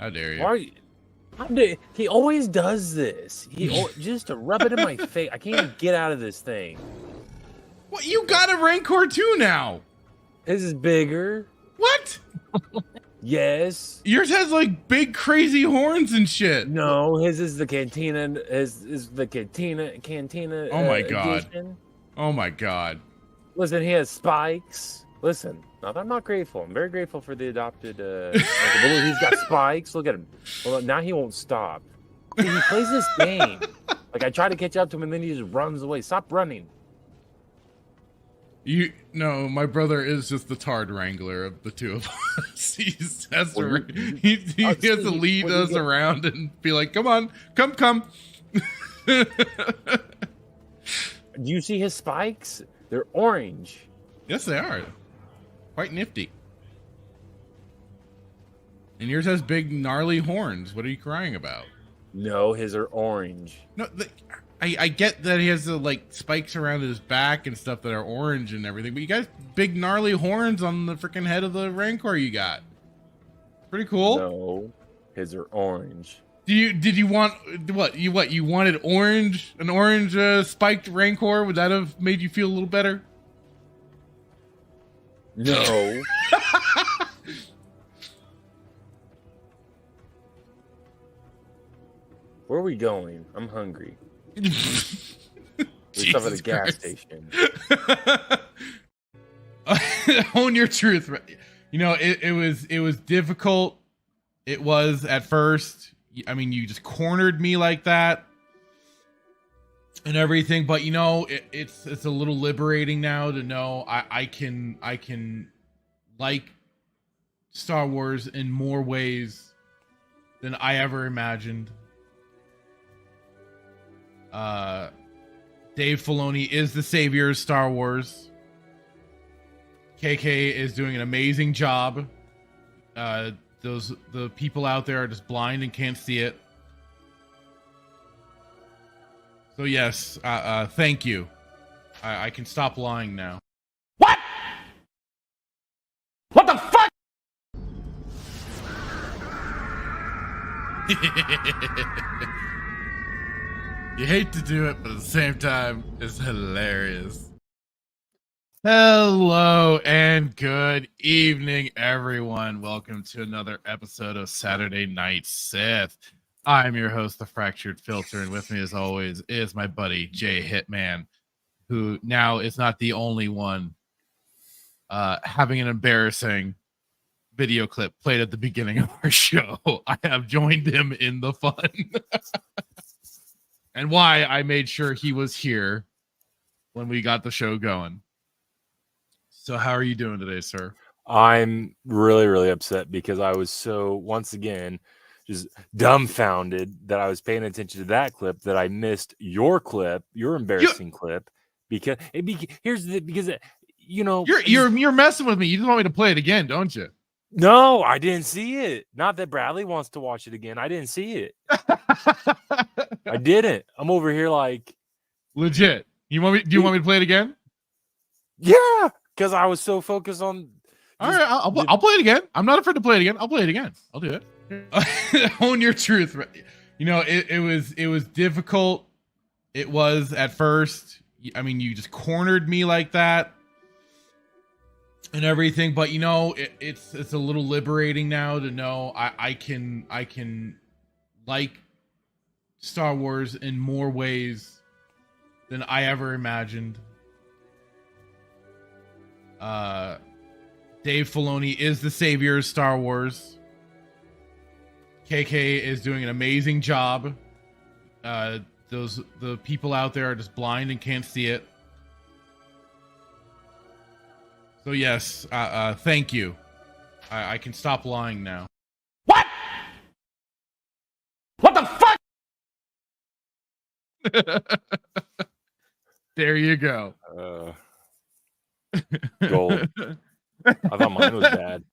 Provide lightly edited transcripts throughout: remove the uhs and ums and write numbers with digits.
How dare you? Why are you? He always does this. Just to rub it in my face. I can't even get out of this thing. What? You got a Rancor too now? His is bigger. What? Yes. Yours has like big crazy horns and shit. No, his is the cantina. His is the cantina. Oh my god. Edition. Oh my god. Listen, he has spikes. Listen, I'm not grateful. I'm very grateful for the adopted. He's got spikes. Look at him. Well, now he won't stop. He plays this game. Like I try to catch up to him, and then he just runs away. Stop running. No, my brother is just the Tard Wrangler of the two of us. He has to lead us around and be like, "Come on, come." Do you see his spikes? They're orange. Yes, they are. Quite nifty. And yours has big gnarly horns. What are you crying about? No, his are orange. No, I get that he has the like spikes around his back and stuff that are orange and everything, but you got big gnarly horns on the freaking head of the Rancor you got. Pretty cool. No, his are orange. Did you want what? You wanted orange? An orange spiked Rancor? Would that have made you feel a little better? No. Where are we going? I'm hungry. There's stuff at a gas station. Own your truth. You know, it was difficult. It was at first. I mean, you just cornered me like that and everything, but you know, it's a little liberating now to know I can like Star Wars in more ways than I ever imagined. Dave Filoni is the savior of Star Wars. KK is doing an amazing job. The people out there are just blind and can't see it. So yes, thank you. I can stop lying now. What? What the fuck? You hate to do it, but at the same time, it's hilarious. Hello and good evening, everyone. Welcome to another episode of Saturday Night Sith. I'm your host, The Fractured Filter, and with me, as always, is my buddy, Jay Hitman, who now is not the only one having an embarrassing video clip played at the beginning of our show. I have joined him in the fun. And why I made sure he was here when we got the show going. So how are you doing today, sir? I'm really, really upset because I was so, once again, just dumbfounded that I was paying attention to that clip that I missed your clip, your embarrassing clip. Because you know, you're messing with me. You just want me to play it again, don't you? No, I didn't see it. Not that Bradley wants to watch it again. I didn't see it. I didn't. I'm over here like legit. Do you want me to play it again? Yeah, because I was so focused on. All right, I'll play it again. I'm not afraid to play it again. I'll play it again. I'll do it. Own your truth. You know, it was difficult. It was at first. I mean, you just cornered me like that and everything, but you know, it's a little liberating now to know I can like Star Wars in more ways than I ever imagined. Dave Filoni is the savior of Star Wars. KK is doing an amazing job. The people out there are just blind and can't see it. So yes, thank you. I can stop lying now. What? What the fuck? There you go. Gold. I thought mine was bad.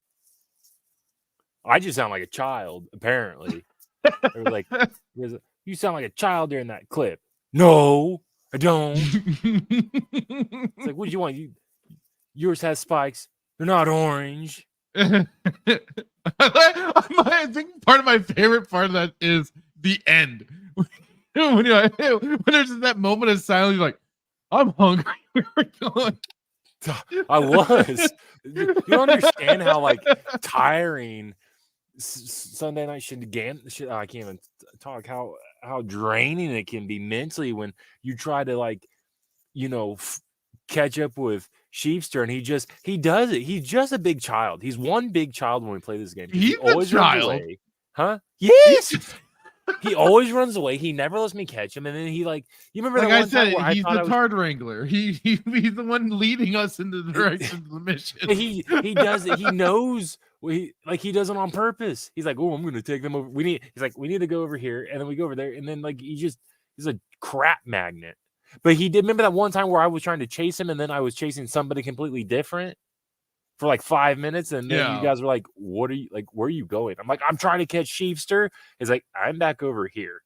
I just sound like a child, apparently. They were like, you sound like a child during that clip. No, I don't. It's like, what do you want? Yours has spikes. They're not orange. I think part of my favorite part of that is the end. when there's just that moment of silence, you're like, I'm hungry. Where are we going? I was. You don't understand how like tiring Sunday night I can't even talk how draining it can be mentally when you try to like catch up with Sheepster, and he does it. He's just a big child. He's one big child when we play this game. He's he always a runs child. away. Huh? Yes. He always runs away. He never lets me catch him. And then he you remember that one time where he's the Tard Wrangler. He's the one leading us in the direction of the mission. He does it. He knows he does it on purpose. He's like, oh, I'm gonna take them over. We need to go over here, and then we go over there, and then he's a crap magnet. But he did remember that one time where I was trying to chase him, and then I was chasing somebody completely different for like 5 minutes, and then you guys were like, "What are you where are you going?" I'm like, "I'm trying to catch Sheepster." He's like, "I'm back over here."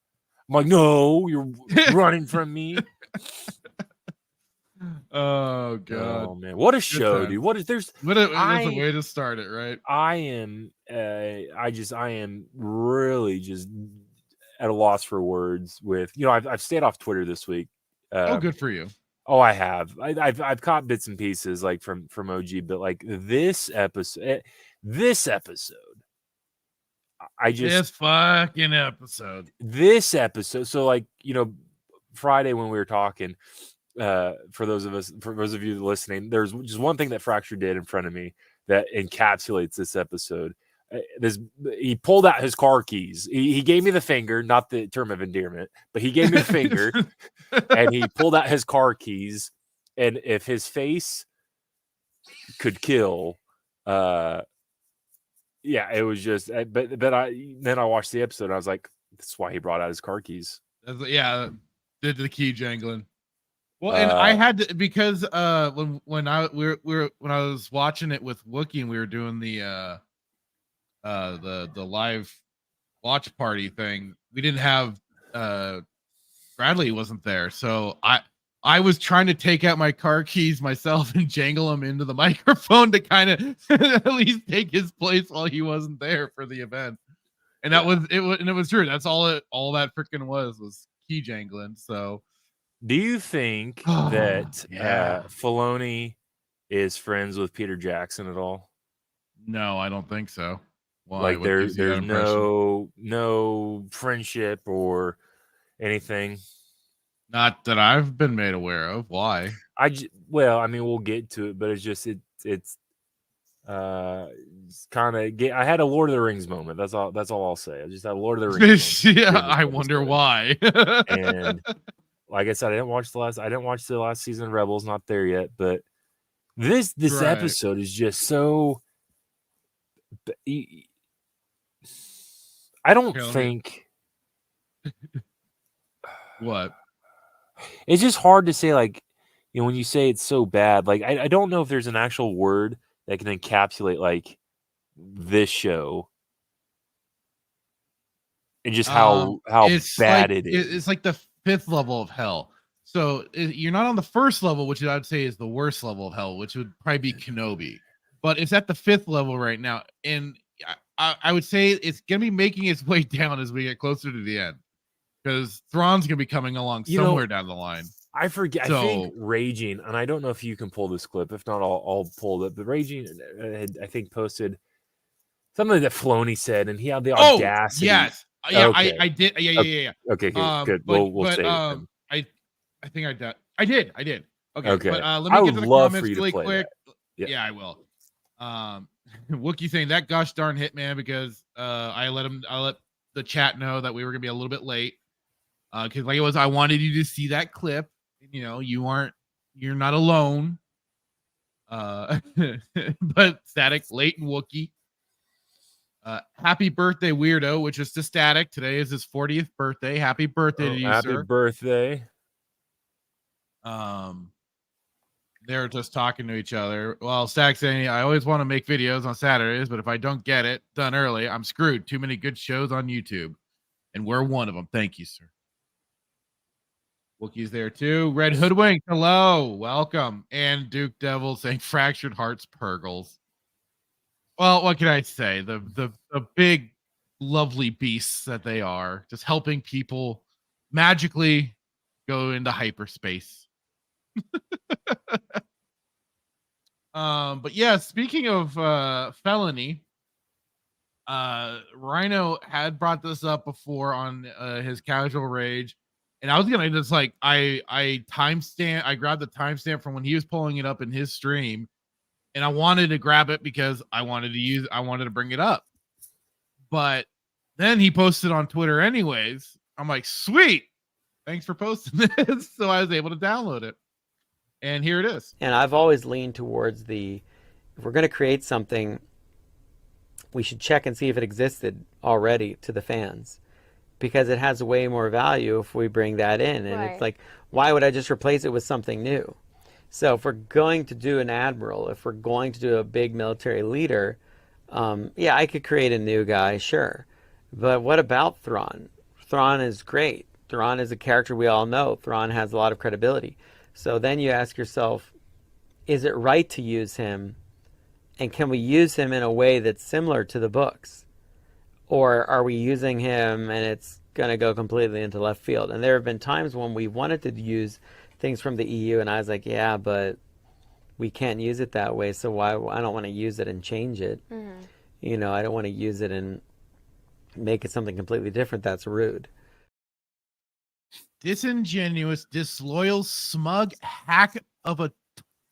I'm like, "No, you're running from me." Oh god! Oh man, what a show, dude! There's a way to start it, right? I am really just at a loss for words with I've stayed off Twitter this week. Good for you. Oh, I have. I've caught bits and pieces from OG, but this episode, this fucking episode. This episode. So Friday when we were talking, for those of you listening, there's just one thing that Fracture did in front of me that encapsulates this episode. He pulled out his car keys. He gave me the finger, not the term of endearment, but he gave me the finger, and he pulled out his car keys. And if his face could kill, it was just. But then I watched the episode, and I was like, that's why he brought out his car keys. Yeah, did the key jangling. Well, and I had to, because when I was watching it with Wookiee and we were doing the live watch party thing, we didn't have Bradley wasn't there, so I was trying to take out my car keys myself and jangle them into the microphone to kind of at least take his place while he wasn't there for the event. And that was it. And it was true. That's all that freaking was key jangling. So, do you think that Filoni is friends with Peter Jackson at all? No, I don't think so. Why? There's no friendship or anything. Not that I've been made aware of. Why? We'll get to it, but it's just it's kind of I had a Lord of the Rings moment. That's all I'll say. I just had a Lord of the Rings moment. I wonder why. And like I said, I didn't watch the last season of Rebels, not there yet, but this episode is just so I don't think what. It's just hard to say, when you say it's so bad, I don't know if there's an actual word that can encapsulate this show and just how bad it is. It's like the 5th level of hell. So you're not on the 1st level, which I'd say is the worst level of hell, which would probably be Kenobi. But it's at the 5th level right now, and I would say it's gonna be making its way down as we get closer to the end, because Thrawn's gonna be coming along somewhere down the line. I forget. I think Raging, and I don't know if you can pull this clip. If not, I'll pull it. But Raging, I think, posted something that Filoni said, and he had the audacity. Yes, yeah, okay. I did. Yeah. Okay, good. We'll say it. I think I did. I did. Okay. But let me get to the comments really quick. Yeah, I will. Wookiee saying that gosh darn Hitman, because I let the chat know that we were gonna be a little bit late, because I wanted you to see that clip. You're not alone. But Static, late and Wookiee. Happy birthday, weirdo, which is to Static. Today is his 40th birthday. Happy birthday to you, happy sir. Birthday. They're just talking to each other. Well, Stack saying, I always want to make videos on Saturdays, but if I don't get it done early, I'm screwed. Too many good shows on YouTube. And we're one of them. Thank you, sir. Wookiee's there too. Red Hoodwink, hello. Welcome. And Duke Devil saying fractured hearts purgles. Well, what can I say? The big, lovely beasts that they are, just helping people magically go into hyperspace. But yeah, speaking of felony, Rhino had brought this up before on his casual rage, and I was gonna just like I timestamp, I grabbed the timestamp from when he was pulling it up in his stream, and I wanted to grab it because I wanted to bring it up. But then he posted on Twitter anyways. I'm like, sweet, thanks for posting this. So I was able to download it. And here it is. And I've always leaned towards if we're going to create something, we should check and see if it existed already to the fans, because it has way more value if we bring that in. And it's like, why would I just replace it with something new? So if we're going to do an admiral, if we're going to do a big military leader, yeah, I could create a new guy, sure. But what about Thrawn? Thrawn is great. Thrawn is a character we all know. Thrawn has a lot of credibility. So then you ask yourself, is it right to use him? And can we use him in a way that's similar to the books? Or are we using him and it's going to go completely into left field? And there have been times when we wanted to use things from the EU, and I was like, yeah, but we can't use it that way, so why? I don't want to use it and change it. Mm-hmm. You know, I don't want to use it and make it something completely different. That's rude. Disingenuous, disloyal, smug hack of a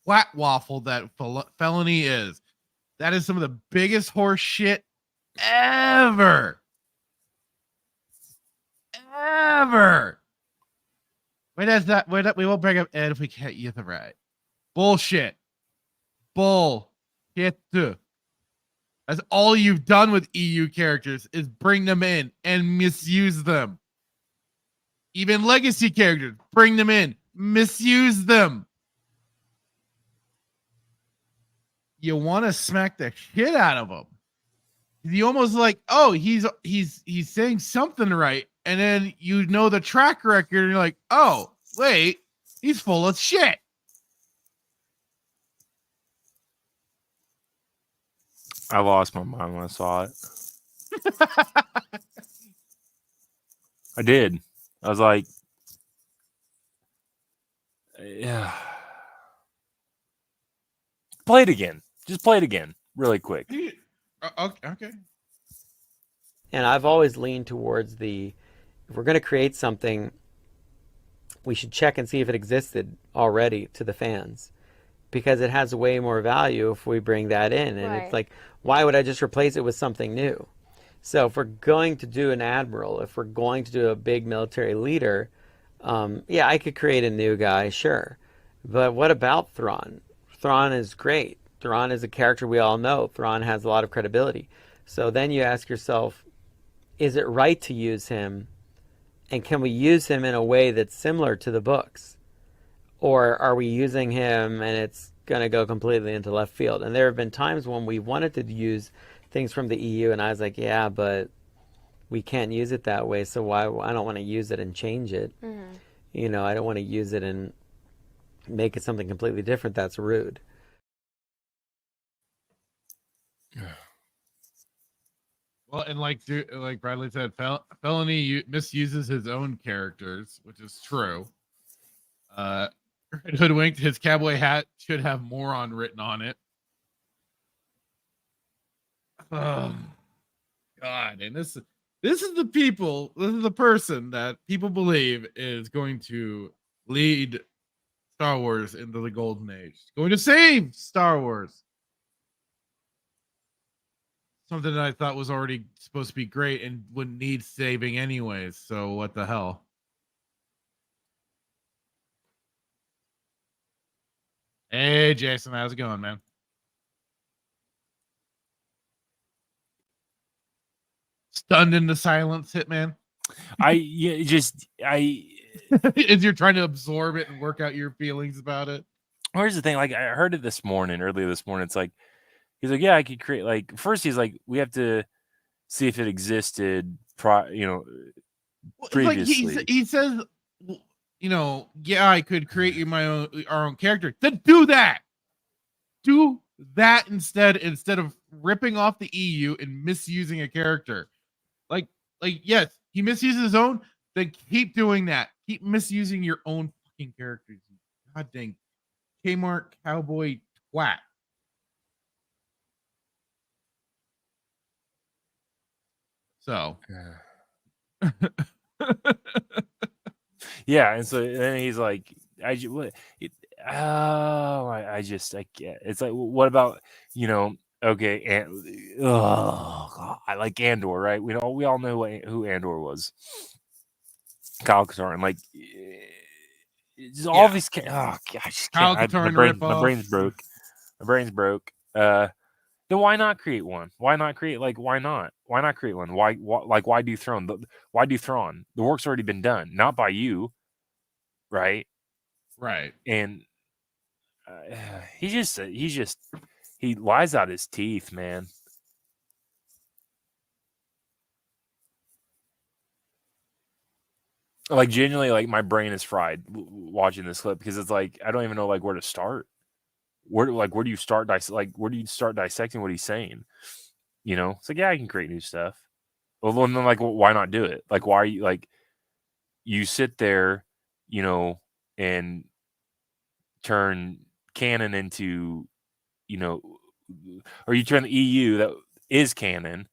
twat waffle that felony is. That is some of the biggest horse shit ever. Ever. Wait, that's not. We won't bring up Ed if we can't use the right. Bullshit. Bull. Shit. That's all you've done with EU characters is bring them in and misuse them. Even legacy characters, bring them in, misuse them. You want to smack the shit out of them. You almost like, oh, he's saying something right, and then you know the track record, and you're like, oh, wait, he's full of shit. I lost my mind when I saw it. I did. I was like, yeah. Play it again. Just play it again really quick. Okay. And I've always leaned towards if we're going to create something, we should check and see if it existed already to the fans, because it has way more value if we bring that in. And it's like, why would I just replace it with something new? So if we're going to do an admiral, if we're going to do a big military leader, yeah, I could create a new guy, sure. But what about Thrawn? Thrawn is great. Thrawn is a character we all know. Thrawn has a lot of credibility. So then you ask yourself, is it right to use him? And can we use him in a way that's similar to the books? Or are we using him and it's going to go completely into left field? And there have been times when we wanted to use things from the EU, and I was like, yeah, but we can't use it that way, so why? I don't want to use it and change it. Mm-hmm. You know, I don't want to use it and make it something completely different. That's rude. Well, and like Bradley said, felony misuses his own characters, which is true. Hoodwinked, his cowboy hat should have moron written on it. Oh God! And this is the person that people believe is going to lead Star Wars into the golden age, going to save Star Wars. Something that I thought was already supposed to be great and wouldn't need saving anyways. So what the hell? Hey, Jason, how's it going, man? Stunned into silence, Hitman. As you're trying to absorb it and work out your feelings about it. Here's the thing. Like, I heard it earlier this morning. It's like, he's like, yeah, I could create, like, first he's like, we have to see if it existed, previously. Like he says, you know, yeah, I could create our own character. Then do that. Do that instead of ripping off the EU and misusing a character. Like yes, he misuses his own, then keep doing that. Keep misusing your own fucking characters. God dang Kmart cowboy twat. So Yeah, and so then he's like, I just, what, I just, I can't. It's like, what about, okay, and I like Andor, right? We all know who Andor was. Kyle Katarn, like, just all these. Oh, God, I just Kyle can't. Katarn My brain's ripoff. broke. My brain's broke. Then why not create one? Why not create why not? Why not create one? Why do Thrawn? Why do Thrawn? The work's already been done, not by you, right? Right. And he lies out his teeth, man. Like genuinely, like my brain is fried watching this clip because it's like I don't even know where to start. Where do you start where do you start dissecting what he's saying? It's like, yeah, I can create new stuff. Well, then why not do it? Why are you you sit there, and turn canon into, or you turn the EU that is canon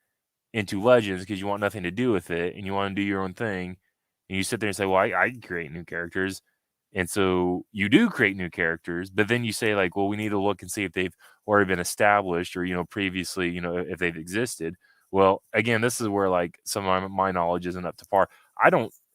into Legends because you want nothing to do with it and you want to do your own thing. And you sit there and say, well, I can create new characters. And so you do create new characters, but then you say well, we need to look and see if they've already been established or, previously, if they've existed. Well, again, this is where some of my knowledge isn't up to par.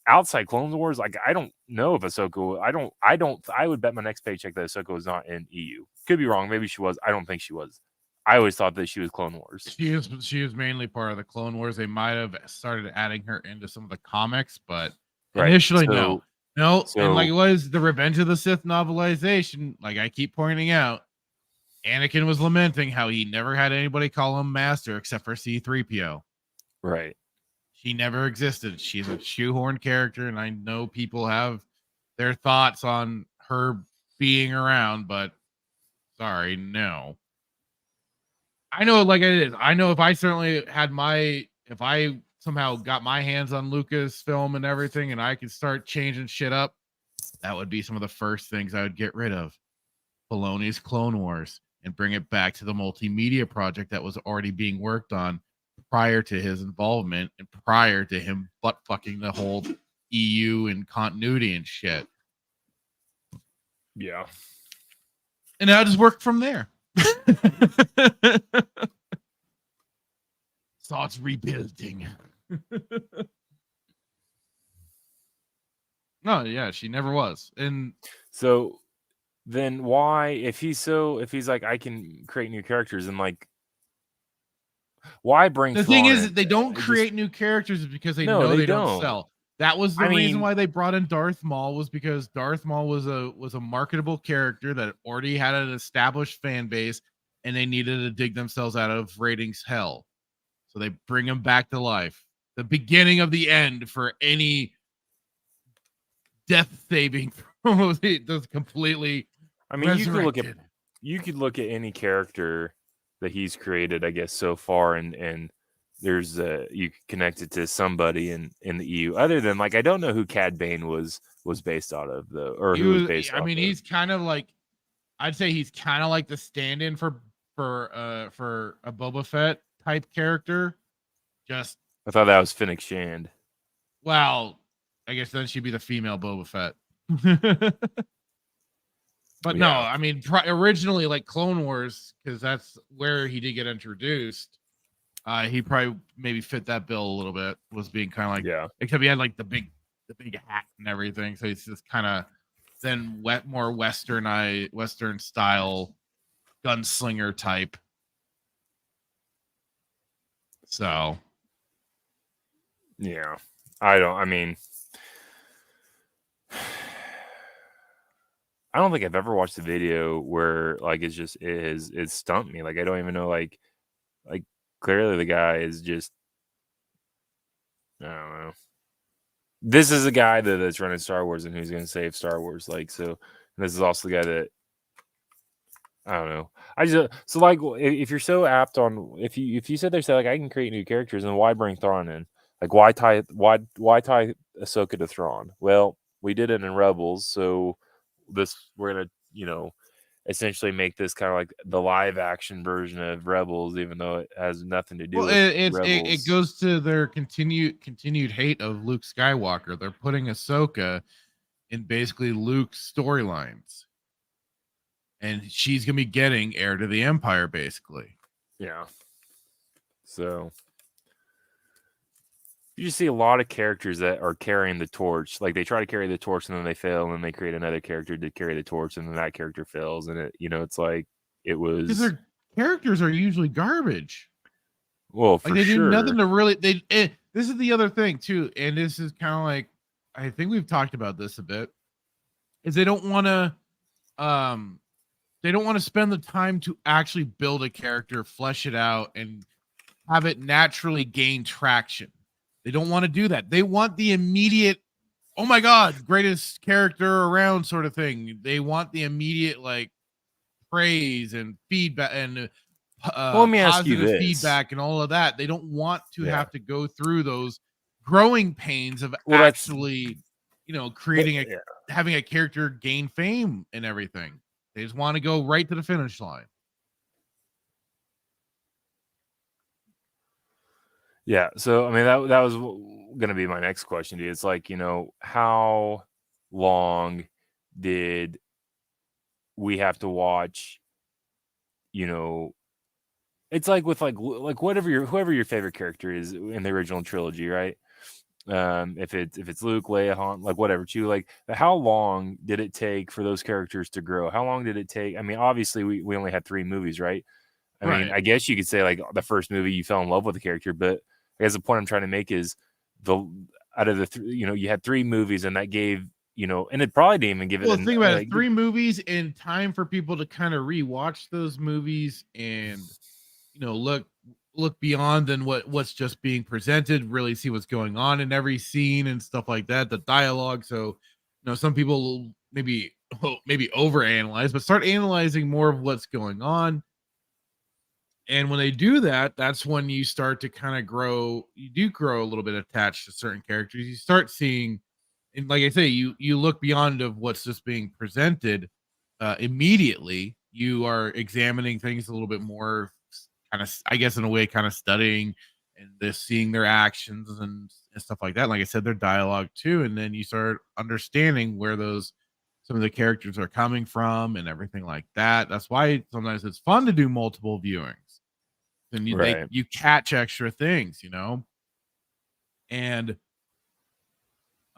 Outside Clone Wars, I don't know if Ahsoka. I would bet my next paycheck that Ahsoka was not in EU. Could be wrong. Maybe she was. I don't think she was. I always thought that she was Clone Wars. She was mainly part of the Clone Wars. They might have started adding her into some of the comics, but initially no. And it was the Revenge of the Sith novelization. Like I keep pointing out, Anakin was lamenting how he never had anybody call him master except for C-3PO. Right. She never existed. She's a shoehorn character, and I know people have their thoughts on her being around, but sorry, no. I know it is. I know if I somehow got my hands on Lucasfilm and everything, and I could start changing shit up, that would be some of the first things I would get rid of. Filoni's Clone Wars and bring it back to the multimedia project that was already being worked on prior to his involvement and prior to him butt fucking the whole EU and continuity and shit. Yeah. And I'll just work from there. Thoughts rebuilding. No, yeah, she never was. And so then why, if he's like, I can create new characters and why bring the Thrawn thing is in? that they don't create new characters because they know they don't sell. That was the reason why they brought in Darth Maul, was because Darth Maul was a marketable character that already had an established fan base, and they needed to dig themselves out of ratings hell. So they bring him back to life. The beginning of the end for any death saving does completely. I mean, you could look at any character that he's created, I guess, so far, and there's you could connect it to somebody in the EU, other than I don't know who Cad Bane was based out of, though, or who was based. I mean, he's kind of I'd say he's kind of like the stand-in for a Boba Fett type character. Just I thought that was Fennec Shand. Well, I guess then she'd be the female Boba Fett. But no, I mean, originally Clone Wars, because that's where he did get introduced. He probably maybe fit that bill a little bit. Was being kind of except he had the big hat and everything. So he's just kind of then more Western style gunslinger type. So yeah, I don't think I've ever watched a video where it stumped me. I don't even know clearly the guy is just, I don't know. This is a guy that's running Star Wars and who's going to save Star Wars. So this is also the guy that I don't know. I just so like if you're so apt on if you said they say like I can create new characters, then why bring Thrawn in? Like why tie Ahsoka to Thrawn? Well, we did it in Rebels, so we're gonna essentially make this kind of like the live action version of Rebels, even though it has nothing to do Well, with it Rebels. goes to their continued hate of Luke Skywalker. They're putting Ahsoka in basically Luke's storylines, and she's gonna be getting heir to the Empire, basically. Yeah. So you just see a lot of characters that are carrying the torch. Like they try to carry the torch and then they fail, and then they create another character to carry the torch, and then that character fails, and it's like it Because was. their characters are usually garbage. Well, for Like they do nothing sure. to really. This is the other thing too, and this is kind of like I think we've talked about this a bit. Is they don't want to spend the time to actually build a character, flesh it out, and have it naturally gain traction. They don't want to do that. They want the immediate, oh my god, greatest character around sort of thing. They want the immediate like praise and feedback and Well, let me ask you positive this. feedback and all of that. They don't want to Yeah. have to go through those growing pains of Well, that's- actually, creating having a character gain fame and everything. They just want to go right to the finish line. Yeah. So I mean that was going to be my next question, dude. It's like, how long did we have to watch, it's like with like whoever your favorite character is in the original trilogy, right? If it's Luke, Leia, Han, like whatever, too. Like, how long did it take for those characters to grow? How long did it take? I mean, obviously, we only had 3 movies, right? I mean, I guess you could say like the first movie you fell in love with the character, but I guess the point I'm trying to make is out of the you had 3 movies, and that gave and it probably didn't even give it. Well, think about it: 3 movies in time for people to kind of rewatch those movies and look beyond than what's just being presented, really see what's going on in every scene and stuff like that, the dialogue. So some people maybe overanalyze, but start analyzing more of what's going on. And when they do that, that's when you start to kind of grow. You do grow a little bit attached to certain characters. You start seeing, and like I say, you look beyond of what's just being presented immediately. You are examining things a little bit more, kind of, I guess, in a way, kind of studying and just seeing their actions and stuff like that. Like I said, their dialogue too, and then you start understanding where some of the characters are coming from and everything like that. That's why sometimes it's fun to do multiple viewings. And you catch extra things, and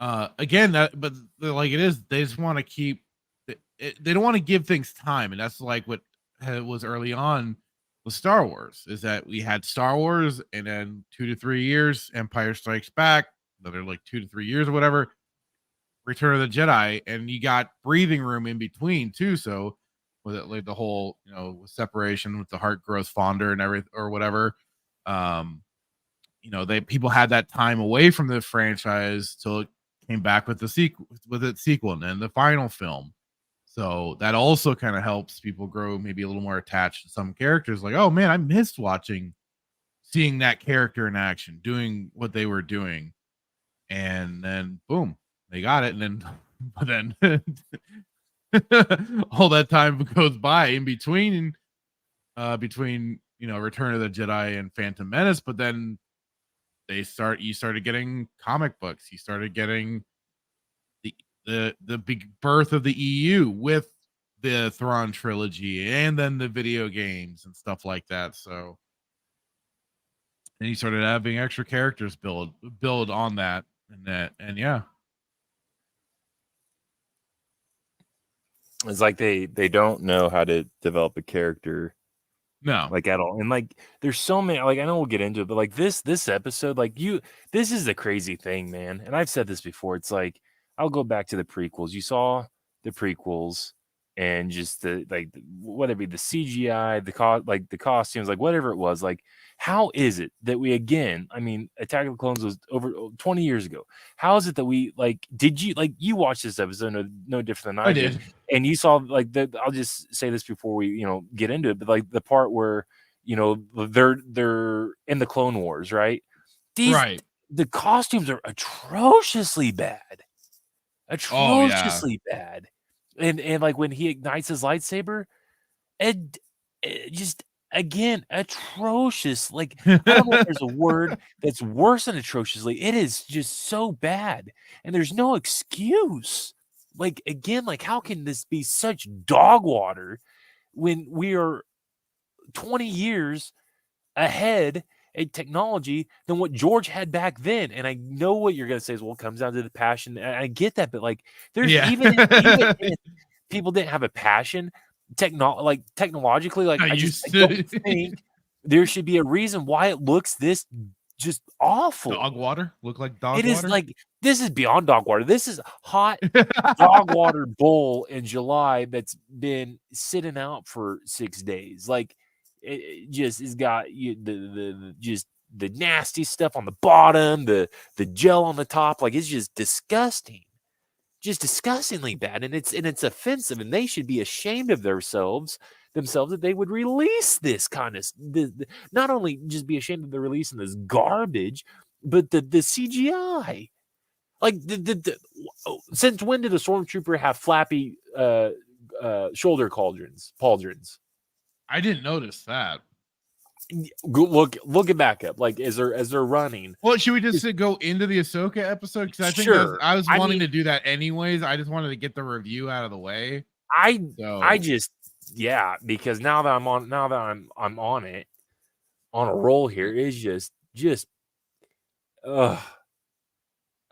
again, but like it is, they just want to keep they don't want to give things time, and that's like what was early on with Star Wars, is that we had Star Wars, and then 2 to 3 years Empire Strikes Back, another like 2 to 3 years or whatever, Return of the Jedi, and you got breathing room in between too. So with it, like the whole separation with the heart grows fonder and everything or whatever, people had that time away from the franchise till it came back with its sequel and then the final film. So that also kind of helps people grow maybe a little more attached to some characters. Like, oh man, I missed seeing that character in action, doing what they were doing, and then boom, they got it. And then all that time goes by in between Return of the Jedi and Phantom Menace, but then you started getting comic books, you started getting the big birth of the EU with the Thrawn trilogy, and then the video games and stuff like that. So then you started having extra characters build on that, and yeah. It's like they don't know how to develop a character. No. Like at all. And like there's so many, like I know we'll get into it, but like this episode, like this is the crazy thing, man. And I've said this before. It's like I'll go back to the prequels. You saw the prequels, and just whether it be the CGI, the costumes, like whatever it was, like how is it that we again? I mean, Attack of the Clones was over 20 years ago. How is it that we did you watch this episode no different than I did, and you saw I'll just say this before we get into it, but like the part where they're in the Clone Wars, right? The costumes are atrociously bad. Atrociously bad. And like when he ignites his lightsaber, and just again atrocious. Like I don't know if there's a word that's worse than atrociously. It is just so bad, and there's no excuse. Like again, like how can this be such dog water when we are 20 years ahead in technology than what George had back then? And I know what you're going to say is, well, it comes down to the passion. And I get that, but like there's even if people didn't have a passion technologically, like I don't think there should be a reason why it looks this just awful. Dog water? Look like dog water? It is like, this is beyond dog water. This is hot dog water bowl in July that's been sitting out for 6 days. Like it just has got the nasty stuff on the bottom, the gel on the top. Like it's just disgusting. Just disgustingly bad, and it's offensive, and they should be ashamed of themselves that they would release this kind of not only just be ashamed of the releasing this garbage, but the CGI. Like since when did a stormtrooper have flappy shoulder pauldrons? I didn't notice that. Look it back up. Like as they're running. Well, should we just go into the Ahsoka episode? Because I think I was wanting to do that anyways. I just wanted to get the review out of the way. Because now that I'm on it on a roll here, is just all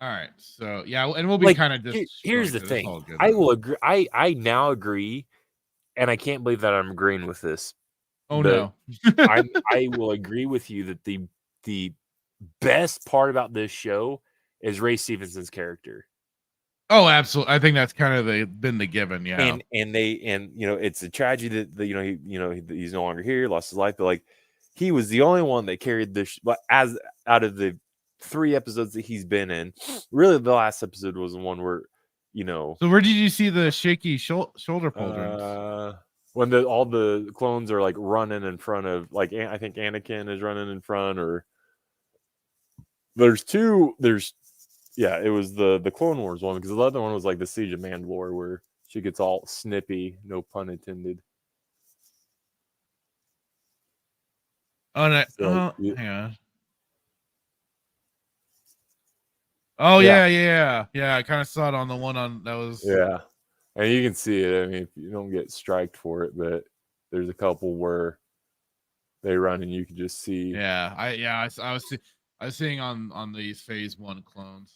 right. So yeah, and we'll be kind of just here's the thing. I will agree. I now agree, and I can't believe that I'm agreeing with this. Oh no. I will agree with you that the best part about this show is Ray Stevenson's character. Oh, absolutely. I think that's kind of been the given, yeah. And it's a tragedy that he's no longer here, lost his life, but like he was the only one that carried this as out of the 3 episodes that he's been in. Really, the last episode was the one where So where did you see the shaky shoulder pauldrons? When all the clones are like running in front of, like, I think Anakin is running in front, or it was the Clone Wars one, because the other one was like the Siege of Mandalore, where she gets all snippy, no pun intended. Oh no! Hang on. Oh yeah. I kind of saw it on the one that was. Yeah. And you can see it. I mean, if you don't get striked for it, but there's a couple where they run and you can just see. Yeah, I was seeing on these Phase 1 clones.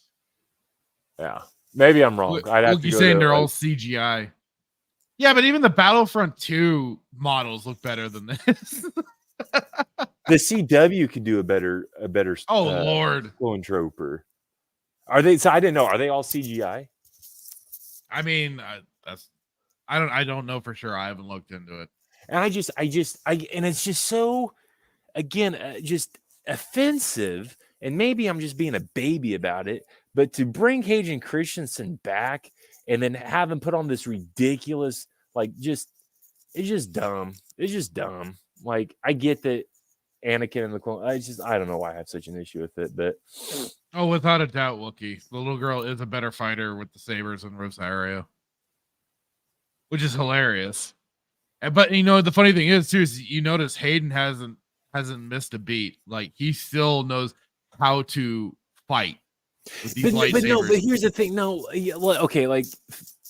Yeah, maybe I'm wrong. I'd have to you saying they're all CGI. Yeah, but even the Battlefront 2 models look better than this. The CW could do a better. Oh Lord, clone trooper. Are they? So I didn't know. Are they all CGI? I mean, I don't know for sure. I haven't looked into it. And and it's just so, again, just offensive. And maybe I'm just being a baby about it, but to bring Hayden Christensen back and then have him put on this ridiculous, it's just dumb. It's just dumb. Like, I get that Anakin and the clone. I don't know why I have such an issue with it, but. Oh, without a doubt, Wookiee. The little girl is a better fighter with the sabers and Rosario, which is hilarious. But the funny thing is too, is you notice Hayden hasn't missed a beat. Like, he still knows how to fight with these lightsabers. But here's the thing. No, okay, like.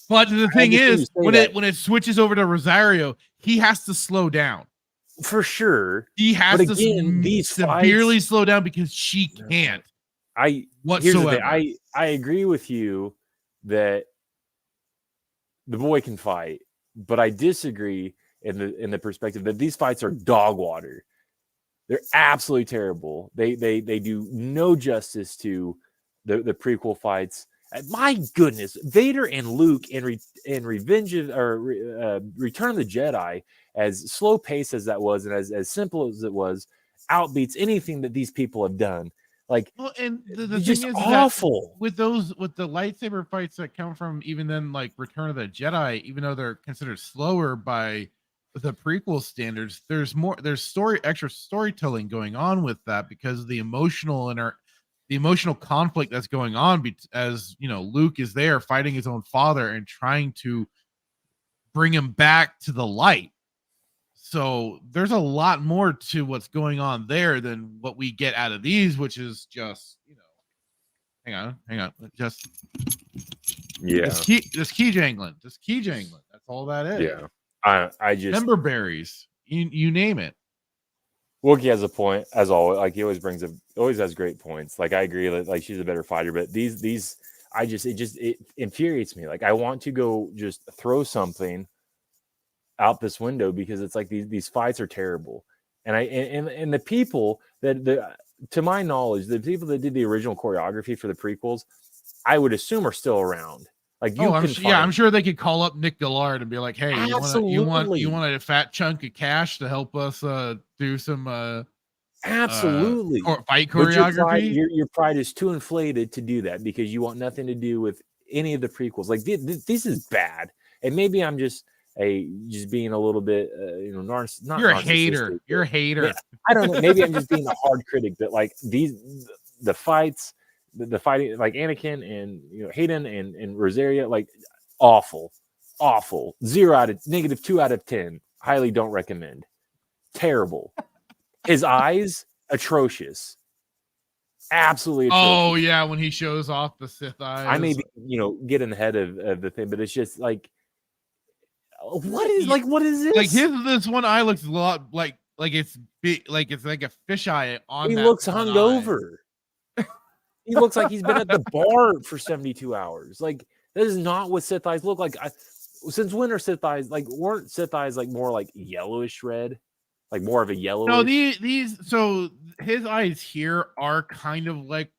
But the thing is, when it switches over to Rosario, he has to slow down. For sure, he has to severely slow down because she can't. Whatsoever. I agree with you that the boy can fight, but I disagree in the perspective that these fights are dog water. They're absolutely terrible. They do no justice to the prequel fights. My goodness, Vader and Luke in Revenge of Return of the Jedi, as slow paced as that was, and as simple as it was, outbeats anything that these people have done. Like, well, and the thing just is awful with the lightsaber fights that come from even then, like Return of the Jedi, even though they're considered slower by the prequel standards, there's extra storytelling going on with that because of the emotional conflict that's going on as Luke is there fighting his own father and trying to bring him back to the light. So there's a lot more to what's going on there than what we get out of these, which is just hang on, just key jangling. That's all that is. Yeah, I just member berries, you name it. Wookie has a point, as always. Like, he always has great points. Like, I agree that, like, she's a better fighter, but these it infuriates me. Like, I want to go just throw something out this window because it's like these fights are terrible. And the people to my knowledge, the people that did the original choreography for the prequels, I would assume are still around. Like, I'm sure they could call up Nick Gillard and be like, "Hey, you want a fat chunk of cash to help us do some absolutely fight choreography?" Your pride is too inflated to do that because you want nothing to do with any of the prequels. Like, this is bad, and maybe I'm just being a little bit not. You're a hater. You're a hater. I don't know. Maybe I'm just being a hard critic. But like the fights. The fighting, like Anakin and Hayden and Rosaria, like awful. 2 out of 10. Highly don't recommend. Terrible. His eyes, atrocious. Absolutely atrocious. Oh yeah, when he shows off the Sith eyes. I may be getting ahead of the thing, but it's just like, what is this? Like this one eye looks a lot like it's big, like it's like a fisheye on. He looks hungover. He looks like he's been at the bar for 72 hours. Like, that is not what Sith eyes look like. Since when are Sith eyes, like, weren't Sith eyes like more like yellowish red? Like more of a yellowish? No, so his eyes here are kind of like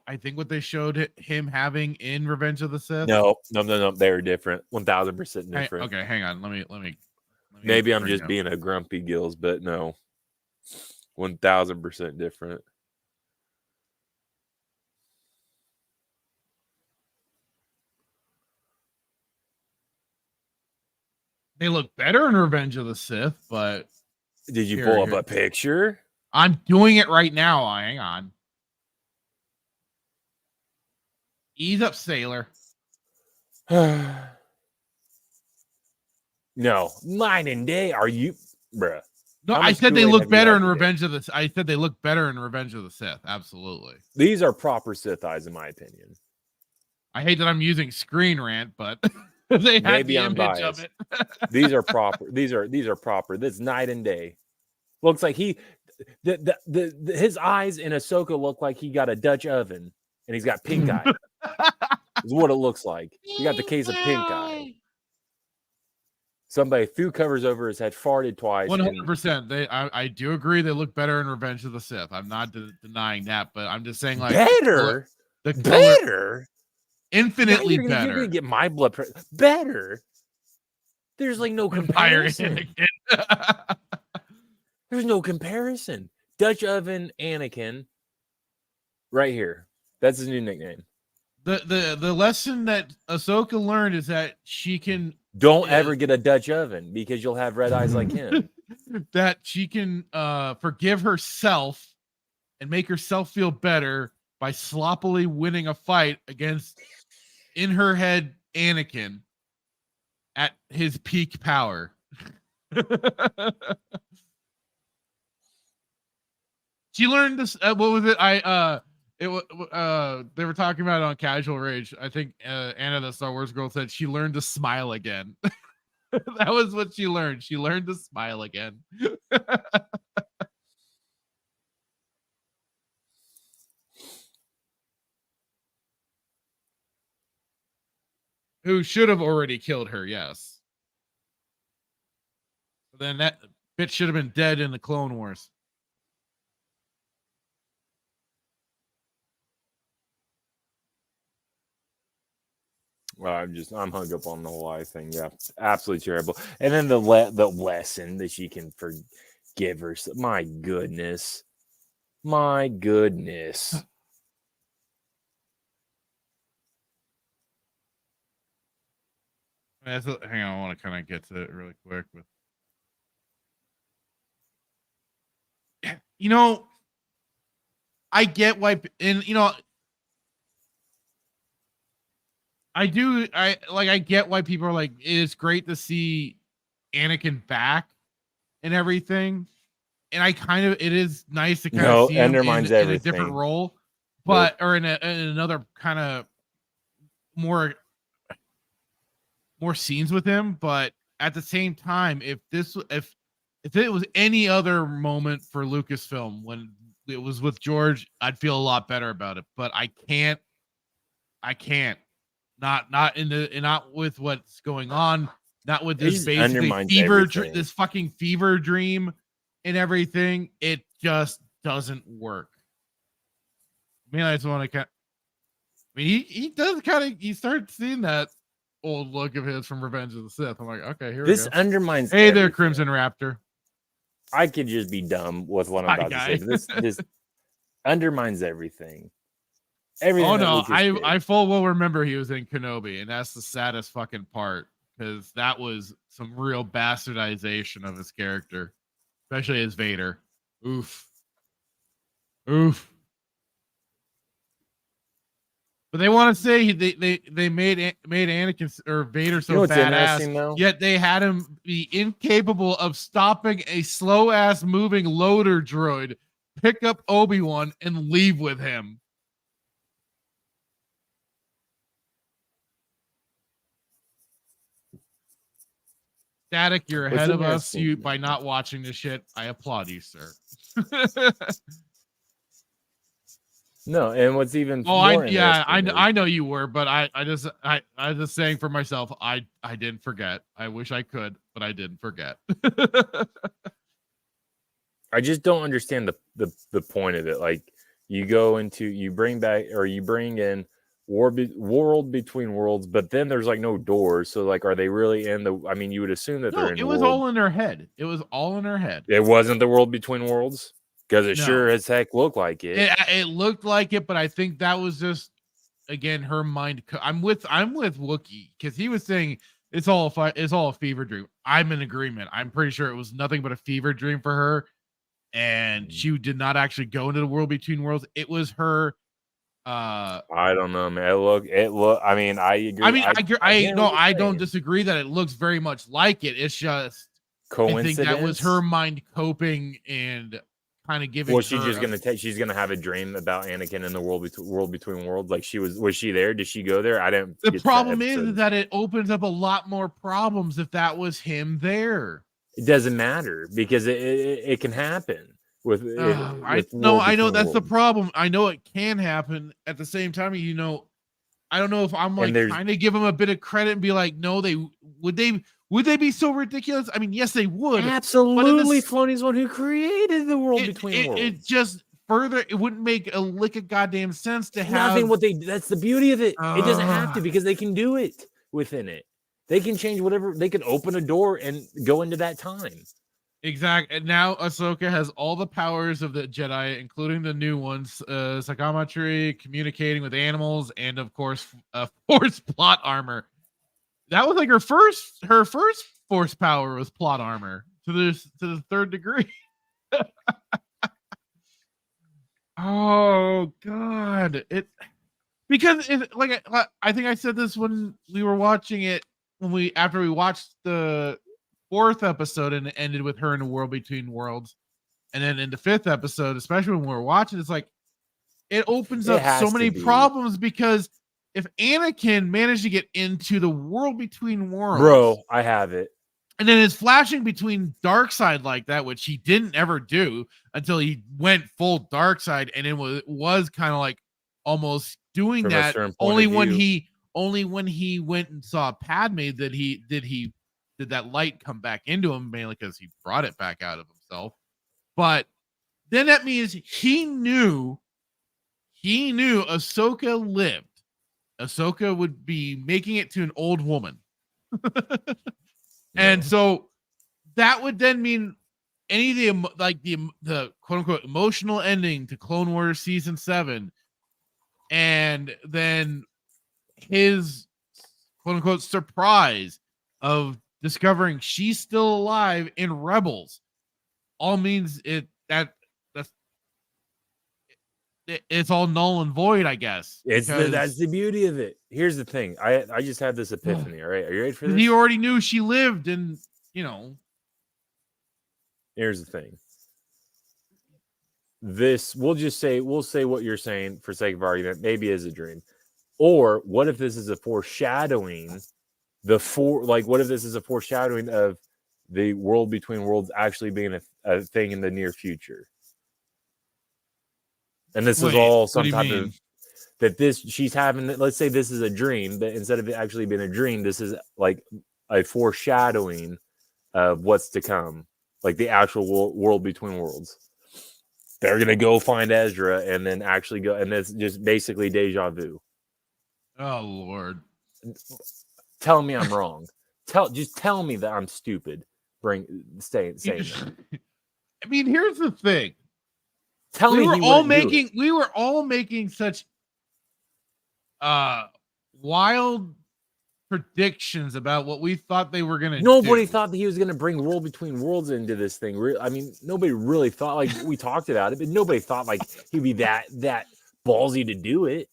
I think what they showed him having in Revenge of the Sith. No. They're different. 1000% different. Okay, hang on. Let me maybe I'm just being a grumpy gills, but no. 1000% different. They look better in Revenge of the Sith, but did you pull up a picture? I'm doing it right now. Hang on. Ease up, sailor. No, night and day. Are you, bruh? No, I said they look better in Revenge of the. I said they look better in Revenge of the Sith. Absolutely. These are proper Sith eyes, in my opinion. I hate that I'm using Screen Rant, but they have maybe the I'm image biased. of it. These are proper. These are proper. This night and day. Looks like his eyes in Ahsoka look like he got a Dutch oven and he's got pink eye. Is what it looks like. He got the case of pink eye. Somebody threw covers over his head, farted twice. 100%. I do agree they look better in Revenge of the Sith. I'm not denying that, but I'm just saying, like, better, better, infinitely better. You're gonna get my blood pressure better. There's like no comparison. There's no comparison. Dutch oven Anakin, right here. That's his new nickname. The lesson that Ahsoka learned is that she can don't ever get a Dutch oven because you'll have red eyes like him. That she can forgive herself and make herself feel better by sloppily winning a fight against, in her head, Anakin at his peak power. She learned this. What was it? They were talking about it on Casual Rage. I think Anna, the Star Wars girl, said she learned to smile again. That was what she learned. She learned to smile again. Who should have already killed her, yes. But then that bitch should have been dead in the Clone Wars. Well, I'm hung up on the whole eye thing. Yeah, absolutely terrible. And then the lesson that she can forgive her. My goodness. My goodness. Hang on, I want to kind of get to it really quick with. You know, I get why, and you know, I get why people are like, it's great to see Anakin back and everything. And it is nice to kind of see him in a different role, but, or in another kind of more scenes with him. But at the same time, if it was any other moment for Lucasfilm when it was with George, I'd feel a lot better about it. But I can't, not with what's going on, not with this basically this fucking fever dream and everything. It just doesn't work. I mean, I just want to I mean, he does kind of, you start seeing that old look of his from Revenge of the Sith. I'm like, okay, here we go. This undermines Hey everything. There, Crimson Raptor. I could just be dumb with what I'm about to say. This undermines everything. Oh no, I full well remember he was in Kenobi, and that's the saddest fucking part, because that was some real bastardization of his character, especially as Vader. Oof. But they want to say they made Anakin or Vader so badass, yet they had him be incapable of stopping a slow ass moving loader droid, pick up Obi-Wan, and leave with him. Static, you're ahead of us by not watching this shit. I applaud you, sir. No, and what's even I know you were, but I was just saying for myself, I didn't forget. I wish I could, but I didn't forget. I just don't understand the point of it. Like, you bring in World Between Worlds, but then there's like no doors. So like, are they really in the? I mean, you would assume that they're in. It was all in their head. It was all in her head. It wasn't the World Between Worlds, because it sure as heck looked like it. It looked like it, but I think that was just, again, her mind. I'm with Wookiee, because he was saying it's all a fever dream. I'm in agreement. I'm pretty sure it was nothing but a fever dream for her, and she did not actually go into the World Between Worlds. It was her. I don't know, man. I mean, I agree. I don't disagree that it looks very much like it. It's just coincidence. I think that was her mind coping and kind of giving. Was she just she's gonna have a dream about Anakin in the World Between Worlds? Like, was she there? Did she go there? I didn't. The problem is that it opens up a lot more problems if that was him there. It doesn't matter, because it can happen. I know that's the problem. I know it can happen. At the same time, I don't know if I'm like trying to give them a bit of credit and be like, no, would they be so ridiculous? I mean, yes, they would. Absolutely. Filoni's one who created the World Between Worlds. It just it wouldn't make a lick of goddamn sense to have that's the beauty of it. It doesn't have to, because they can do it within it. They can change whatever. They can open a door and go into that time. Exactly. And now Ahsoka has all the powers of the Jedi, including the new ones, psychometry, communicating with animals, and of course, force plot armor. That was like her first force power was plot armor to the third degree. Oh God! Because I think I said this when we were watching it, after we watched the 4th episode and it ended with her in the World Between Worlds, and then in the 5th episode, especially when we were watching, it's like it opens up so many problems, because if Anakin managed to get into the World Between Worlds, bro, I have it, and then is flashing between dark side like that, which he didn't ever do until he went full dark side, and it was kind of like almost doing from that only when he went and saw Padme did that light come back into him, mainly because he brought it back out of himself. But then that means he knew Ahsoka lived Ahsoka would be making it to an old woman. And so that would then mean any of the quote unquote emotional ending to Clone Wars season 7, and then his quote unquote surprise of discovering she's still alive in Rebels, all means it's all null and void, I guess. That's the beauty of it. Here's the thing. I just had this epiphany. All right, are you ready for this? He already knew she lived, and here's the thing. This we'll say what you're saying for sake of argument, maybe is a dream. Or what if this is a foreshadowing? What if this is a foreshadowing of the world between worlds actually being a thing in the near future? And this is all some type of that she's having. Let's say this is a dream, but instead of it actually being a dream, this is like a foreshadowing of what's to come, like the actual world between worlds. They're gonna go find Ezra and then actually go, and it's just basically deja vu. Oh Lord! Tell me I'm wrong. Just tell me that I'm stupid. Saying that. I mean, here's the thing. We were all making such wild predictions about what we thought they were gonna do. Nobody thought that he was gonna bring World Between Worlds into this thing. I mean, nobody really thought, like, we talked about it, but nobody thought like he'd be that ballsy to do it.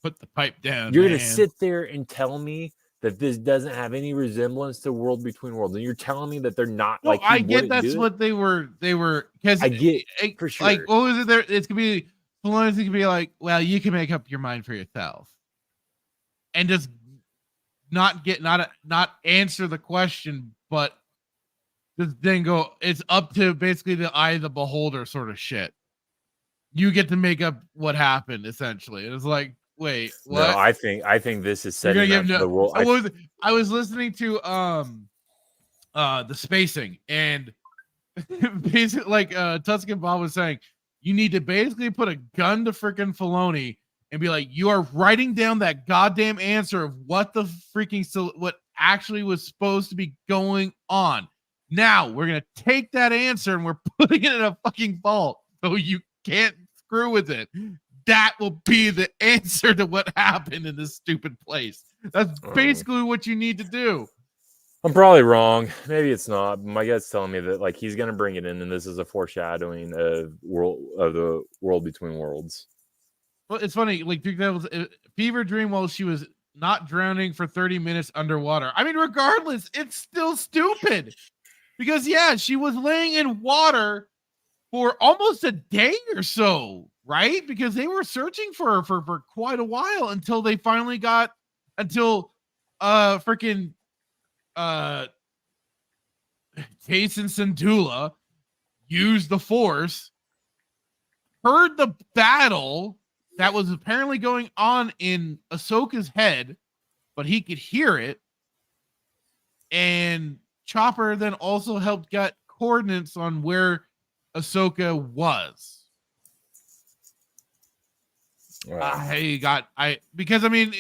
Put the pipe down. You're gonna sit there and tell me that this doesn't have any resemblance to World Between Worlds, and you're telling me that they're not like. I get that's what they were because I get for sure. Like, what was it? There, it's gonna be. It could be like, well, you can make up your mind for yourself, and just not answer the question, but just then go. It's up to basically the eye of the beholder sort of shit. You get to make up what happened essentially. It's like, wait, what? No, I think this is setting up the role. I was listening to the spacing, and basically like Tuscan Bob was saying, you need to basically put a gun to freaking Filoni and be like, you are writing down that goddamn answer of what actually was supposed to be going on. Now we're gonna take that answer and we're putting it in a fucking vault so you can't screw with it. That will be the answer to what happened in this stupid place. That's basically what you need to do. I'm probably wrong. Maybe it's not. My gut's telling me that like he's gonna bring it in, and this is a foreshadowing of the World Between Worlds. Well, it's funny. Like fever dream while she was not drowning for 30 minutes underwater. I mean, regardless, it's still stupid because she was laying in water for almost a day or so. Right? Because they were searching for her for quite a while until they finally freaking Jason Syndulla used the Force, heard the battle that was apparently going on in Ahsoka's head, but he could hear it, and Chopper then also helped get coordinates on where Ahsoka was. Because I mean,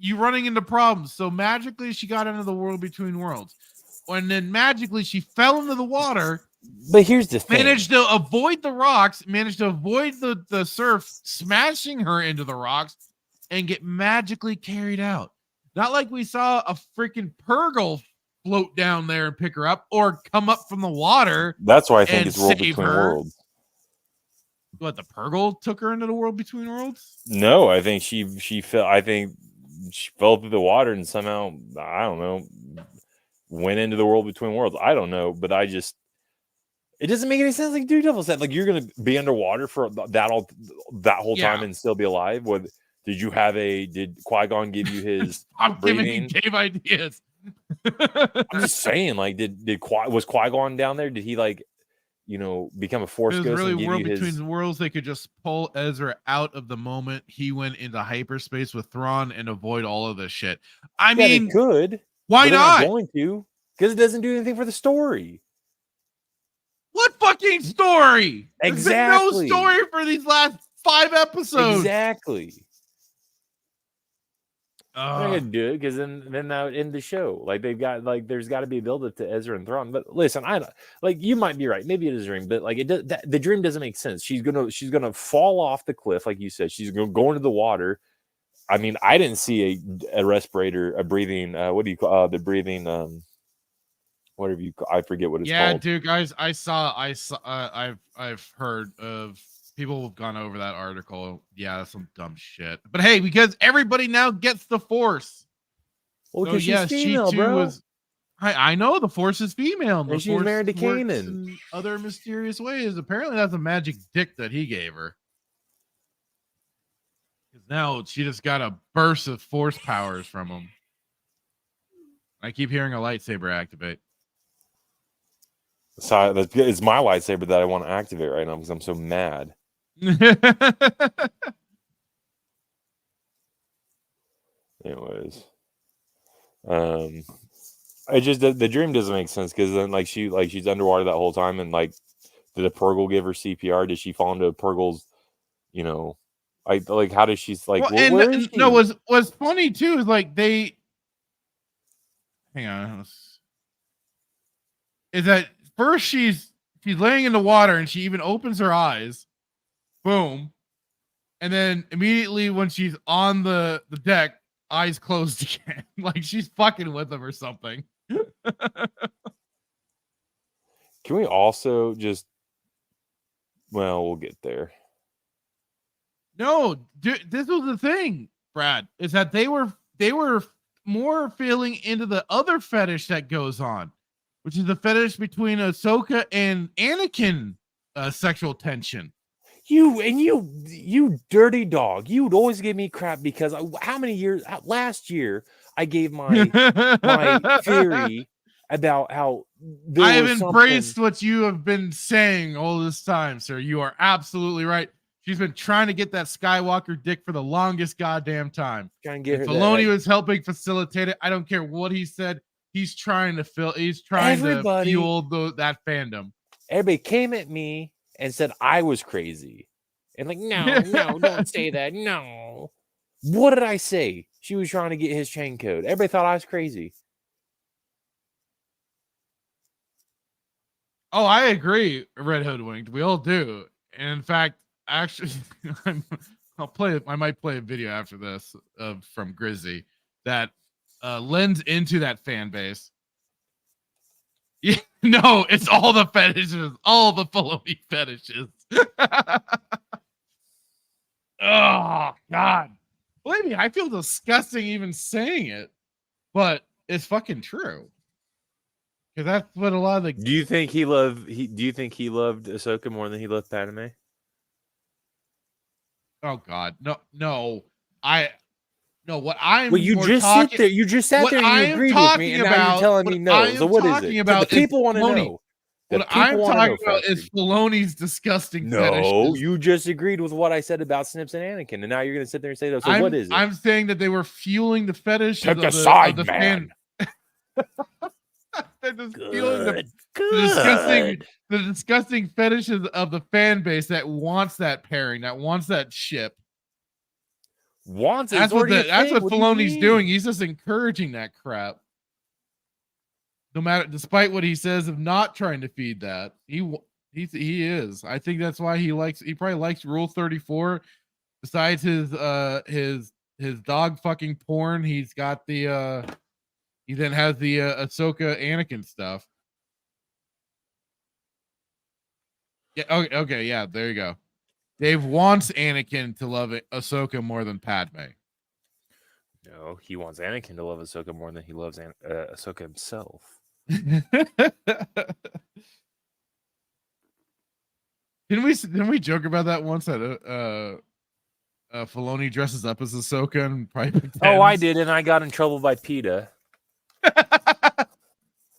you running into problems. So magically she got into the World Between Worlds, and then magically she fell into the water. But here's the thing: managed to avoid the rocks, managed to avoid the surf smashing her into the rocks, and get magically carried out. Not like we saw a freaking Purgle float down there and pick her up, or come up from the water. That's why I think it's World Between Worlds. What, the Purgle took her into the World Between Worlds? No, I think she fell. I think she fell through the water and somehow, I don't know, went into the World Between Worlds. I don't know, but it doesn't make any sense. Like Daredevil said, like you're gonna be underwater for that whole time and still be alive. Did Qui-Gon give you his? I'm giving you Dave ideas. I'm just saying, like, was Qui-Gon down there? Did he become a Force ghost? It was really World Between Worlds. They could just pull Ezra out of the moment he went into hyperspace with Thrawn and avoid all of this shit. I mean, they could. Why not? Going to, because it doesn't do anything for the story. What fucking story? Exactly. There's no story for these last 5 episodes. Exactly. They're gonna do it because then that would end the show. Like they've got like there's got to be a build up to Ezra and Thrawn. But listen, I like you might be right. Maybe it is a dream, but like the dream doesn't make sense. She's gonna fall off the cliff, like you said. She's gonna go into the water. I mean, I didn't see a respirator, a breathing. What do you call the breathing? Whatever you call, I forget what it's called. Yeah, dude, guys, I saw. I've heard of. People have gone over that article. Yeah, that's some dumb shit. But hey, because everybody now gets the Force. Well, because she's female, she too bro. was. I know the Force is female. And she's married to Kanan. In other mysterious ways. Apparently, that's a magic dick that he gave her. Because now she just got a burst of Force powers from him. I keep hearing a lightsaber activate. So it's my lightsaber that I want to activate right now because I'm so mad. Anyways, I just the dream doesn't make sense because then like she's underwater that whole time and like did a Purgle give her CPR? Did she fall into Purgle's? You know, like how does she like? Well, where is she? No, what's funny too is like they. Hang on. Is that first she's laying in the water and she even opens her eyes. Boom. And then immediately when she's on the deck, eyes closed again. Like she's fucking with him or something. Can we also just we'll get there. No, this was the thing, Brad, is that they were more feeling into the other fetish that goes on, which is the fetish between Ahsoka and Anakin sexual tension. You dirty dog. You'd always give me crap because how many years last year I gave my theory about how I have embraced what you have been saying all this time, sir. You are absolutely right. She's been trying to get that Skywalker dick for the longest goddamn time. Trying to get her Filoni was helping facilitate it. I don't care what he said. He's trying to fuel that fandom. Everybody came at me and said I was crazy. And like, no, don't say that. No. What did I say? She was trying to get his chain code. Everybody thought I was crazy. Oh, I agree, Red Hoodwinked. We all do. And in fact, actually, I might play a video after this from Grizzy that lends into that fan base. Yeah, no, it's all the fetishes, all the Filoni fetishes. Oh God, believe me, I feel disgusting even saying it, but it's fucking true. Because that's what a lot of the. Do you think he loved Ahsoka more than he loved Padme? Oh God, no. What I'm. Well, you just sat there. You just sat there and you agreed with me, and now you're telling me no. So what is it? The people want to know. What I'm talking about is Filoni's disgusting fetish. No, you just agreed with what I said about Snips and Anakin, and now you're going to sit there and say that. So what is it? I'm saying that they were fueling the fetish of the side man. They're just feeling the disgusting fetishes of the fan base that wants that pairing, that wants that ship. That's what Filoni's doing. He's just encouraging that crap. Despite what he says of not trying to feed that, he is. I think that's why he probably likes Rule 34. Besides his dog fucking porn, he's got the he then has the Ahsoka Anakin stuff. Yeah. Okay. Yeah. There you go. Dave wants Anakin to love Ahsoka more than Padme. No, he wants Anakin to love Ahsoka more than he loves Ahsoka himself. Didn't we joke about that once that Filoni dresses up as Ahsoka and probably pretends? Oh, I did, and I got in trouble by PETA.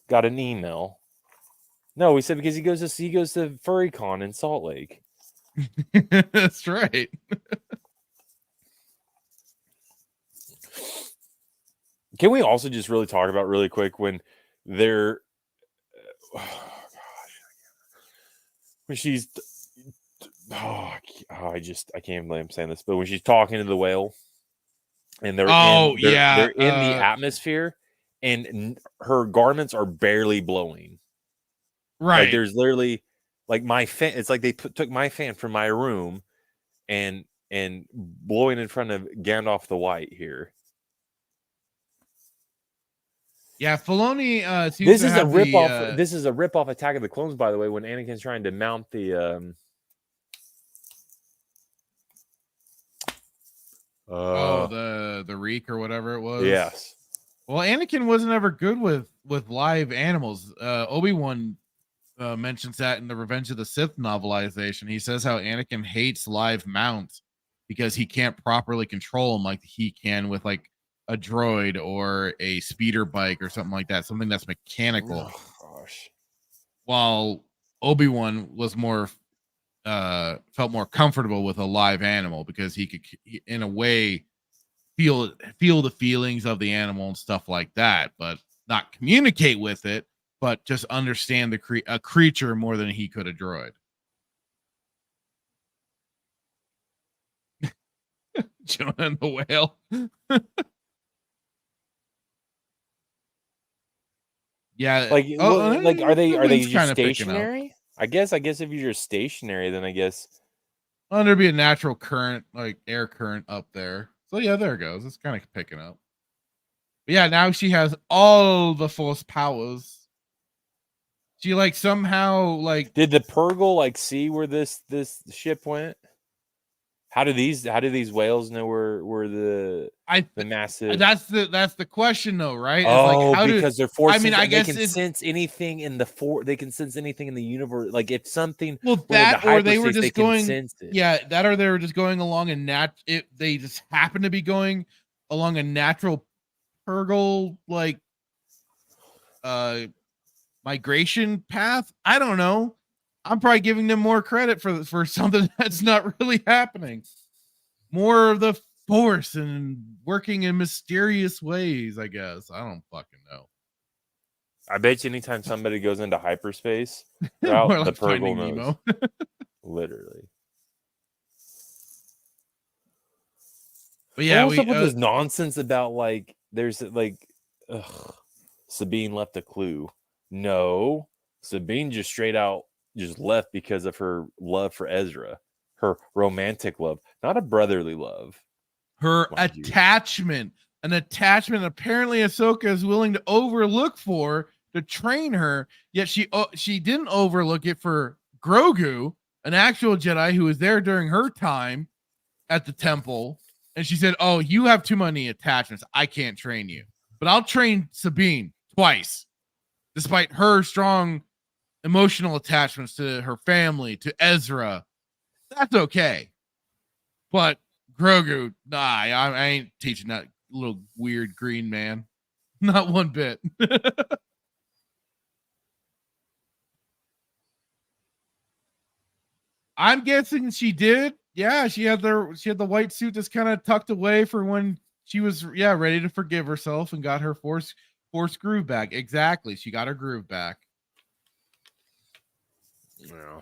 Got an email. No, we said because he goes to FurryCon in Salt Lake. That's right. Can we also just really talk about really quick when they're when she's I can't believe I'm saying this, but when she's talking to the whale and they're yeah, they're in the atmosphere, and her garments are barely blowing. right. Like there's literally like my fan. It's like they took my fan from my room and blowing in front of Gandalf the White here. Yeah, Filoni seems This to is a have ripoff. This is a ripoff Attack of the Clones, by the way, when Anakin's trying to mount the the reek or whatever it was. yes. Well, Anakin wasn't ever good with live animals. Obi-Wan mentions that in the Revenge of the Sith novelization. He says how Anakin hates live mounts because he can't properly control them like he can with like a droid or a speeder bike or something like that, something that's mechanical. Oh, gosh. While Obi-Wan was more felt more comfortable with a live animal because he could in a way feel the feelings of the animal and stuff like that, but not communicate with it, but just understand a creature more than he could a droid. Jonah and the whale. Yeah, like are they just stationary? I guess if you're just stationary, then I guess there'd be a natural current, like air current up there. So yeah, there it goes. It's kind of picking up. But yeah, now she has all the Force powers. She like somehow like did the Purgle like see where this ship went? How do these whales know where the massive? That's the question though, right? Oh, it's like, how because they're forced. I mean, I guess they can sense anything in the they can sense anything in the universe. Like if something, that or they were just going, that or they were just going along they just happen to be going along a natural Purgle like migration path. I don't know. I'm probably giving them more credit for something that's not really happening. More of the Force and working in mysterious ways, I guess. I don't fucking know. I bet you anytime somebody goes into hyperspace, they're out More the like Finding Purgle knows. Nemo. Literally. But yeah, what's up with this nonsense about like there's like Sabine left a clue. No, Sabine just straight out just left because of her love for Ezra, her romantic love, not a brotherly love. Her attachment, an attachment apparently Ahsoka is willing to overlook for to train her, yet she didn't overlook it for Grogu, an actual Jedi who was there during her time at the temple. And she said, "Oh, you have too many attachments. I can't train you, but I'll train Sabine twice." Despite her strong emotional attachments to her family, to Ezra, that's okay. But Grogu, nah, I ain't teaching that little weird green man. Not one bit. I'm guessing she did. Yeah, she had the white suit just kind of tucked away for when she was ready to forgive herself and got her force groove back. Exactly. She got her groove back. Yeah.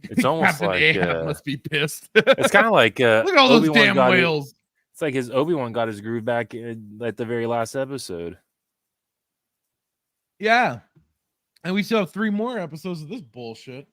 It's almost Captain like Ahab must be pissed. It's kind of like look at all those damn whales. It's like his Obi-Wan got his groove back at the very last episode. Yeah. And we still have 3 more episodes of this bullshit.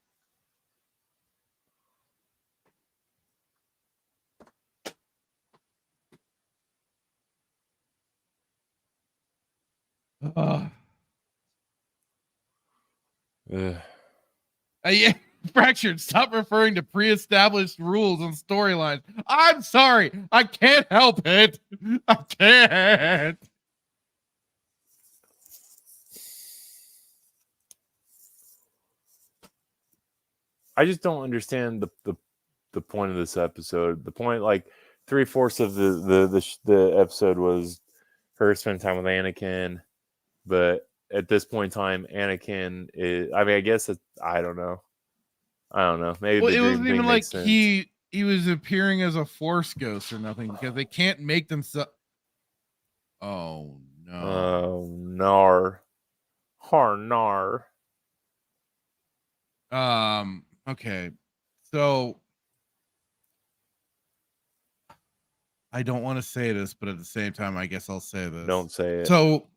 Yeah, Fractured, stop referring to pre-established rules and storylines. I'm sorry. I can't help it. I can't. I just don't understand the point of this episode. The point, like 3/4 of the episode was her spending time with Anakin, but at this point in time, Anakin is. I mean, I guess I don't know. Maybe it wasn't even like he was appearing as a Force ghost or nothing because they can't make them. Oh no! Oh nar, nar. Okay, so I don't want to say this, but at the same time, I guess I'll say this. Don't say it. So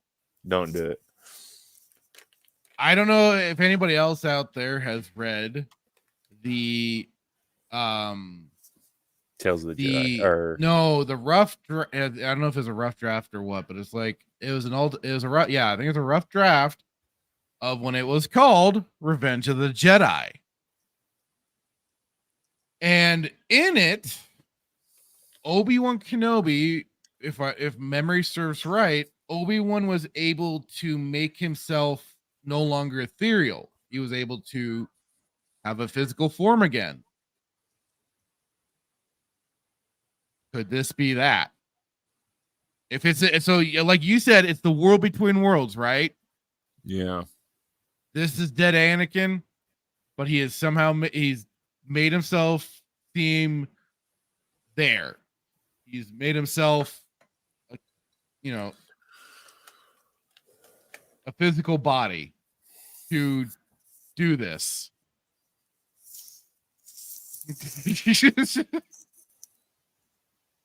don't do it. I don't know if anybody else out there has read the Tales of the Jedi, or the rough. I don't know if it's a rough draft or what, but it's like it was a rough. Yeah, I think it's a rough draft of when it was called Revenge of the Jedi, and in it, Obi-Wan Kenobi, if memory serves right, Obi-Wan was able to make himself no longer ethereal. He was able to have a physical form again. Could this be that? If it's so, like you said, it's the world between worlds, right? Yeah. This is dead Anakin, but he is he's made himself seem there. He's made himself, a physical body to do this.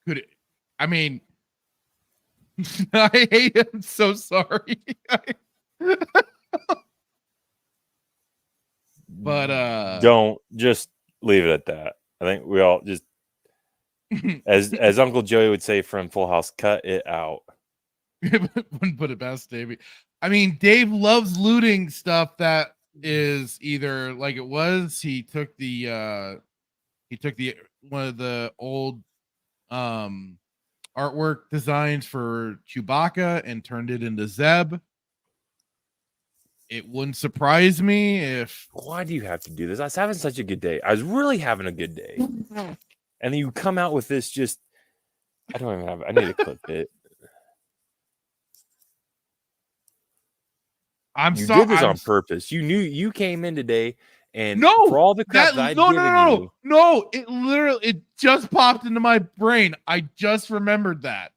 Could it? I mean, I hate him. So sorry. But don't, just leave it at that. I think we all just, as Uncle Joey would say from Full House, cut it out. Wouldn't put it past Davey. I mean, Dave loves looting stuff that is either like it was. He took the one of the old artwork designs for Chewbacca and turned it into Zeb. It wouldn't surprise me if. Why do you have to do this? I was having such a good day. I was really having a good day, and then you come out with this. Just, I don't even have. I need to clip it. You did this on purpose. You knew you came in today, and for all the crap that I'd given you. No, it just popped into my brain. I just remembered that.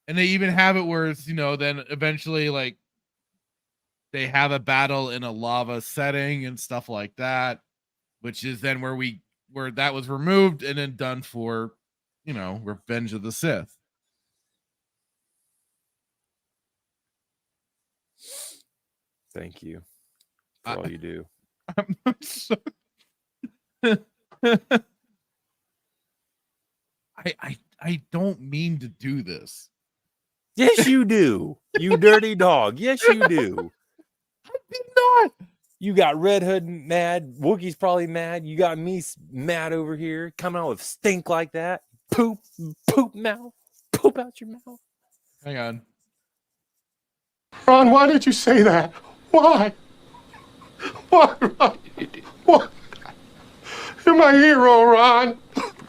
And they even have it where it's, then eventually like they have a battle in a lava setting and stuff like that, which is then where that was removed and then done for, Revenge of the Sith. Thank you for all you do. I don't mean to do this. Yes, you do. You dirty dog. Yes, you do. I did not. You got Red Hood mad. Wookiee's probably mad. You got me mad over here. Coming out with stink like that. Poop mouth. Poop out your mouth. Hang on. Ron, why did you say that? Why? Why, Ron? What? You're my hero, Ron.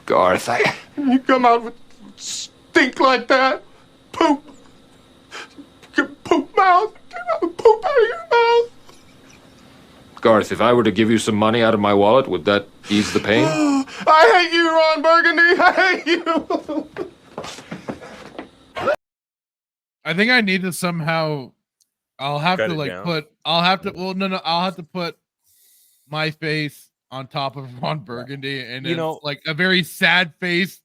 Garth, You come out with stink like that? Poop. Poop mouth. Came out with poop out of your mouth. Garth, if I were to give you some money out of my wallet, would that ease the pain? I hate you, Ron Burgundy. I hate you. I think I need to somehow. I'll have to I'll have to put my face on top of Ron Burgundy, and like a very sad face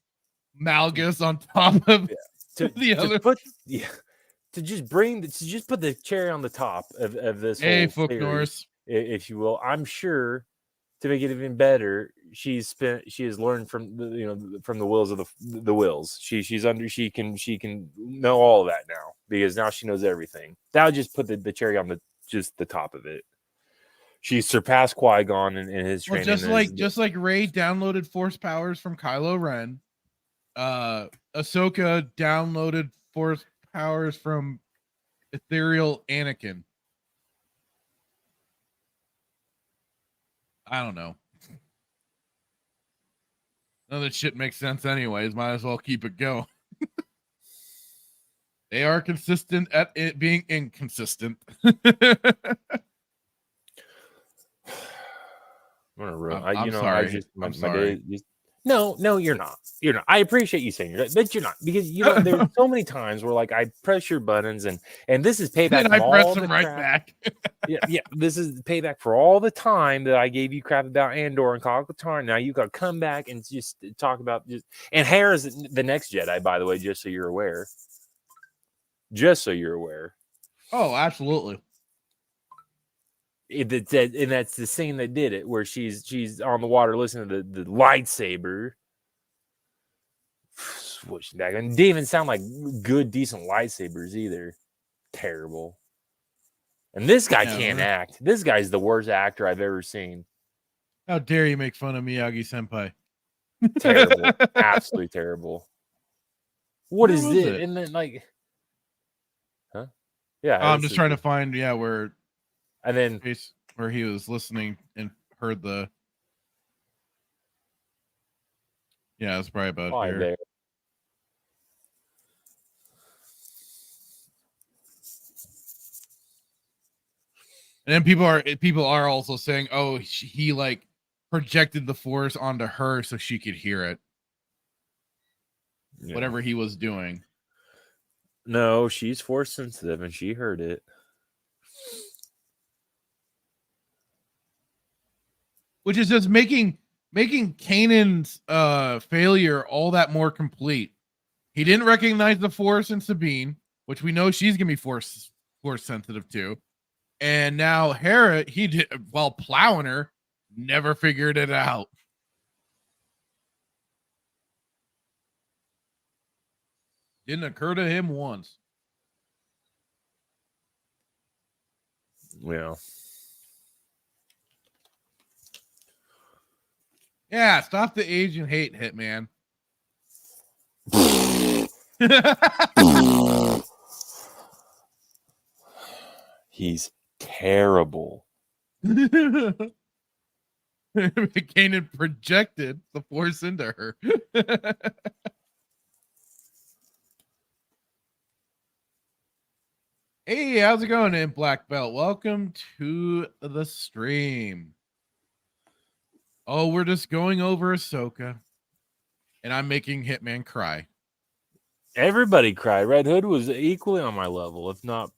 Malgus on top of the other. To just put the cherry on the top of this whole Fook Norris, if you will. I'm sure to make it even better, she has learned from from the wills of the wills. She can know all of that now, because now she knows everything. That'll just put the cherry on the top of it. She surpassed Qui-Gon in his training. Just like Rey downloaded Force powers from Kylo Ren, Ahsoka downloaded Force powers from ethereal Anakin. I don't know. None of that shit makes sense anyways. Might as well keep it going. They are consistent at it being inconsistent. I'm sorry. I'm sorry. No, you're not. You're not. I appreciate you saying but you're not, because there's so many times where like I press your buttons and this is payback And from I press all them the right crap. back. Yeah. This is payback for all the time that I gave you crap about Andor and Call of Cthulhu. Now you got to come back and just talk about and Hera is the next Jedi, by the way, just so you're aware. Just so you're aware. Oh, absolutely. And that's the scene that did it, where she's on the water listening to the lightsaber. Swooshing back. And didn't even sound like good, decent lightsabers either. Terrible. And this guy can't act. This guy's the worst actor I've ever seen. How dare you make fun of Miyagi Senpai? Terrible. Absolutely terrible. What is this? It? And then like, huh? Yeah. I'm just trying to find where. And then where he was listening and heard the. Yeah, it's probably about here. There. And then people are also saying, oh, he like projected the Force onto her so she could hear it. Yeah. Whatever he was doing. No, she's Force sensitive and she heard it. Which is just making Kanan's failure all that more complete. He didn't recognize the Force in Sabine, which we know she's gonna be Force sensitive too. And now Hera, he did, while plowing her, never figured it out. Didn't occur to him once. Well. Yeah, stop the Asian hate, Hitman. He's terrible. Kanan projected the Force into her. Hey, how's it going in Black Belt? Welcome to the stream. Oh, we're just going over Ahsoka, and I'm making Hitman cry. Everybody cried. Red Hood was equally on my level, if not.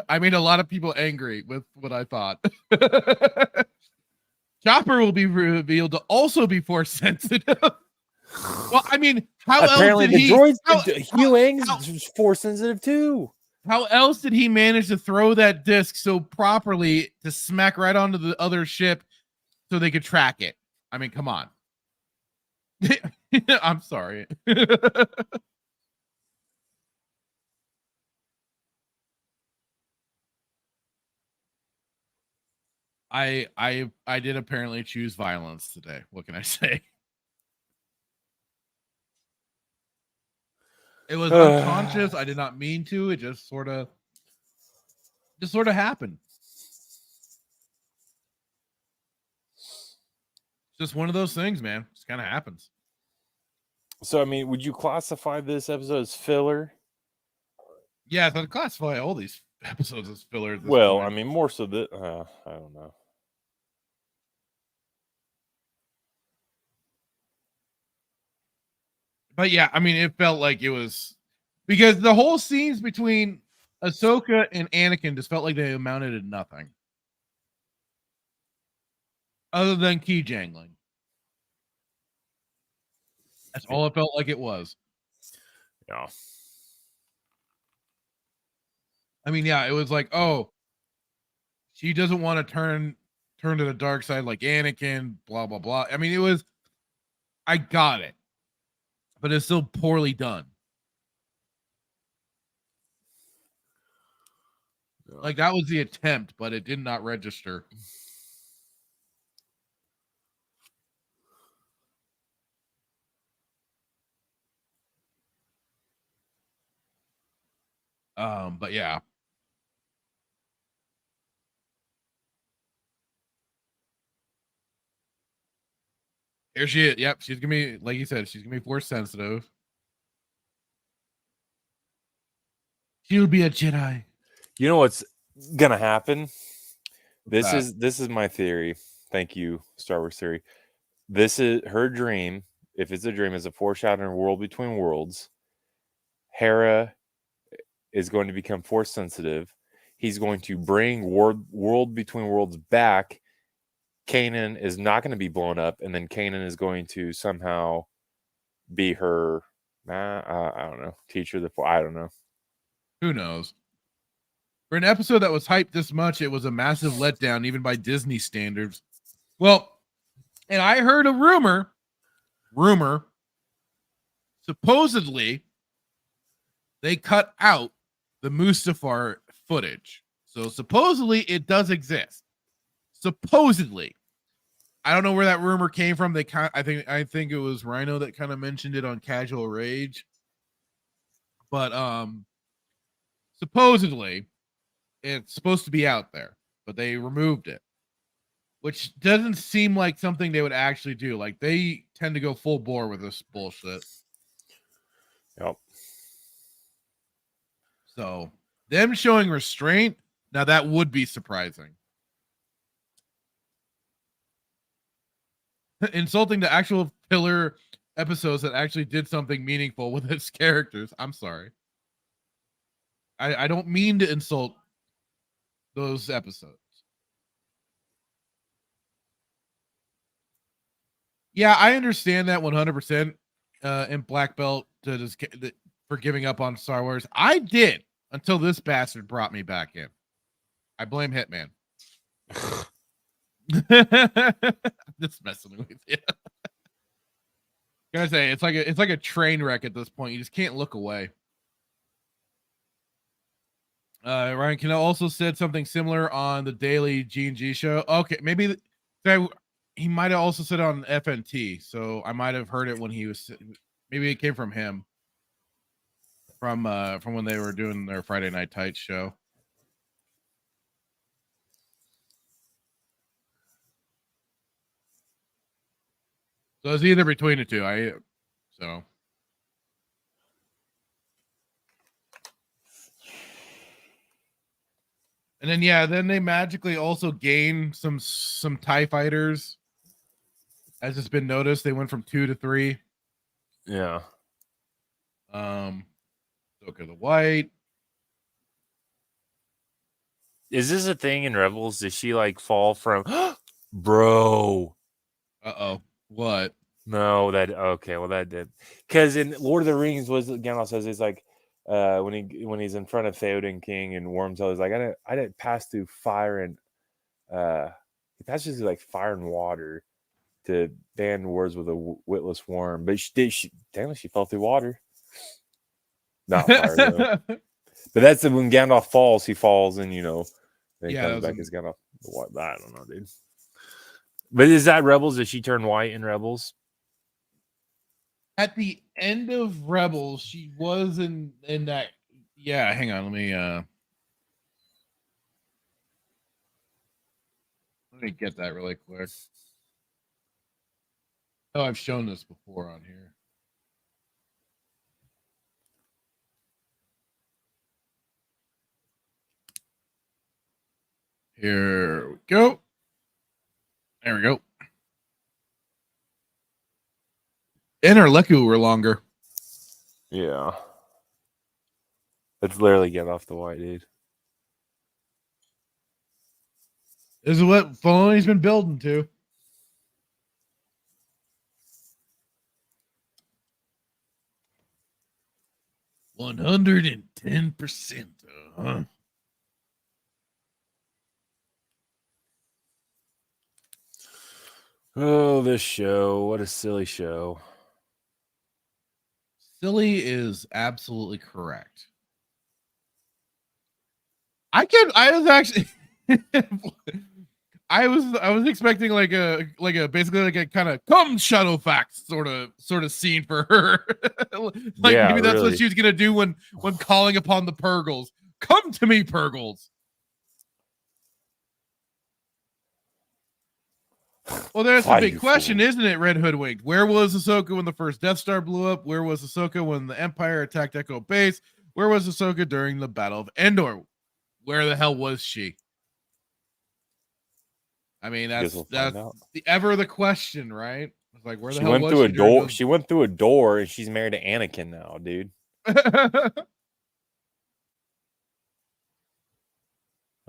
I made a lot of people angry with what I thought. Chopper will be revealed to also be Force sensitive. Well, I mean, how apparently else did the droids? Hugh Ang's Force sensitive too. How else did he manage to throw that disc so properly to smack right onto the other ship so they could track it? I mean, come on. I'm sorry. I did apparently choose violence today. What can I say? It was unconscious. I did not mean to. It just sort of happened. Just one of those things, man. Just kind of happens. So, I mean, would you classify this episode as filler? Yeah, I'd classify all these episodes as filler. Well, I mean, more so that I don't know. But yeah, I mean, it felt like it was because the whole scenes between Ahsoka and Anakin just felt like they amounted to nothing. Other than key jangling. That's all it felt like it was. Yeah. I mean, yeah, it was like, oh, she doesn't want to turn to the dark side like Anakin, blah, blah, blah. I mean, it was, I got it. But it's still poorly done. Like, that was the attempt, but it did not register. But yeah. Here she is. Yep, she's gonna be, like you said, she's gonna be Force sensitive. She'll be a Jedi. You know what's gonna happen? This is my theory. Thank you, Star Wars theory. This is her dream if it's a dream, it's a foreshadowing world between worlds. Hera is going to become force sensitive. He's going to bring world between worlds back. Kanan is not going to be blown up, and then Kanan is going to somehow be her, I don't know, teacher. I don't know. Who knows? For an episode that was hyped this much, it was a massive letdown, even by Disney standards. Well, and I heard a rumor, supposedly they cut out the Mustafar footage. So supposedly it does exist. Supposedly. I don't know where that rumor came from. I think it was Rhino that kind of mentioned it on Casual Rage. But supposedly it's supposed to be out there, but they removed it, which doesn't seem like something they would actually do. Like, they tend to go full bore with this bullshit. Yep. So them showing restraint, now that would be surprising. Insulting the actual pillar episodes that actually did something meaningful with its characters. I'm sorry. I don't mean to insult those episodes. Yeah, I understand that 100% in Black Belt for giving up on Star Wars. I did until this bastard brought me back in. I blame Hitman. Just messing with you. Gotta say, it's like a train wreck at this point. You just can't look away. Ryan Cannell also said something similar on the daily G&G show. Okay, maybe he might have also said it on FNT, so I might have heard it when he was. Maybe it came from him. From when they were doing their Friday Night Tights show. So it's either between the two. And then then they magically also gain some TIE fighters. As it's been noticed, they went from 2 to 3. Yeah. Ahsoka the White. Is this a thing in Rebels? Does she like fall from bro? Uh-oh. What? No, that did. Because in Lord of the Rings, what Gandalf says is like when he's in front of Theoden King and Wormtail, he's like, I didn't pass through fire and he passes through like fire and water to ban wars with a witless worm. But she fell through water. Not fire though. But that's when Gandalf falls, he falls and then he comes back as Gandalf. I don't know, dude. But is that Rebels? Did she turn white in Rebels? At the end of Rebels, she was in that. Yeah, hang on. Let me get that really quick. Oh, I've shown this before on here. Here we go. There we go. And her Leku were longer. Yeah. It's literally get off the white, dude. This is what Filoni's been building to. $110%. Oh, this show. What a silly show. Silly is absolutely correct. I was expecting like a basically like a kind of come shuttle facts sort of scene for her. Maybe that's what she was gonna do when calling upon the Purgles. Come to me, Purgles. Well, there's the big question, isn't it, Red Hoodwinked? Where was Ahsoka when the first Death Star blew up? Where was Ahsoka when the Empire attacked Echo Base? Where was Ahsoka during the Battle of Endor? Where the hell was she? I mean, that's the question, right? was like, where the She hell went was through a she during door. those- She went through a door, and she's married to Anakin now, dude.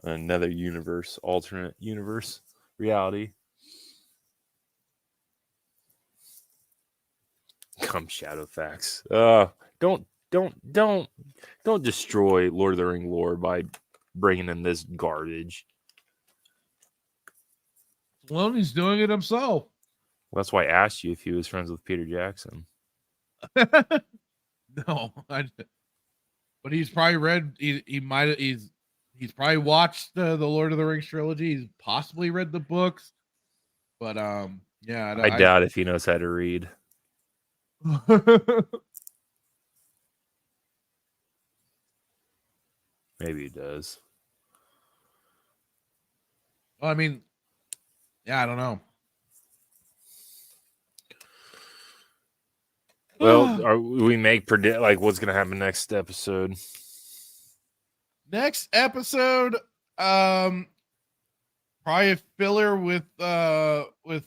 Another universe, alternate universe reality. Come Shadowfax. Don't destroy Lord of the Ring lore by bringing in this garbage. Well, he's doing it himself. Well, that's why I asked you if he was friends with Peter Jackson. No, but he's probably read. He's probably watched the Lord of the Rings trilogy. He's possibly read the books, but yeah, I doubt if he knows how to read. Maybe he does. Well, I mean, yeah, I don't know. Well, we make predict like what's gonna happen next episode. Next episode, probably a filler with it looks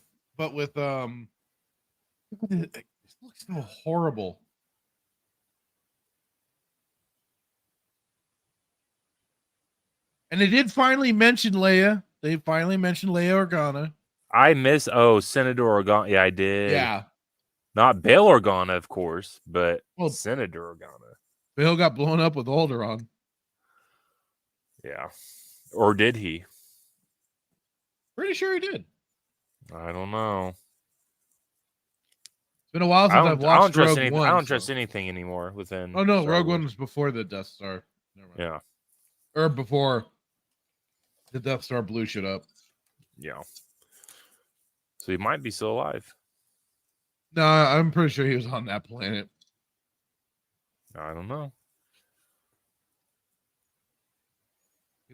so horrible. And they did finally mention Leia. They finally mentioned Leia Organa. I miss Senator Organa. Yeah, I did. Yeah. Not Bail Organa, of course, but Well, Senator Organa. Bill got blown up with Alderaan. Yeah. Or did he? Pretty sure he did. I don't know. It's been a while since I've I don't watched trust Rogue anything. One. I don't so- trust anything anymore within. Oh no, Star Rogue Wars. One was before the Death Star. Never mind. Yeah. Or before the Death Star blew shit up. Yeah. So he might be still alive. No, I'm pretty sure he was on that planet. I don't know.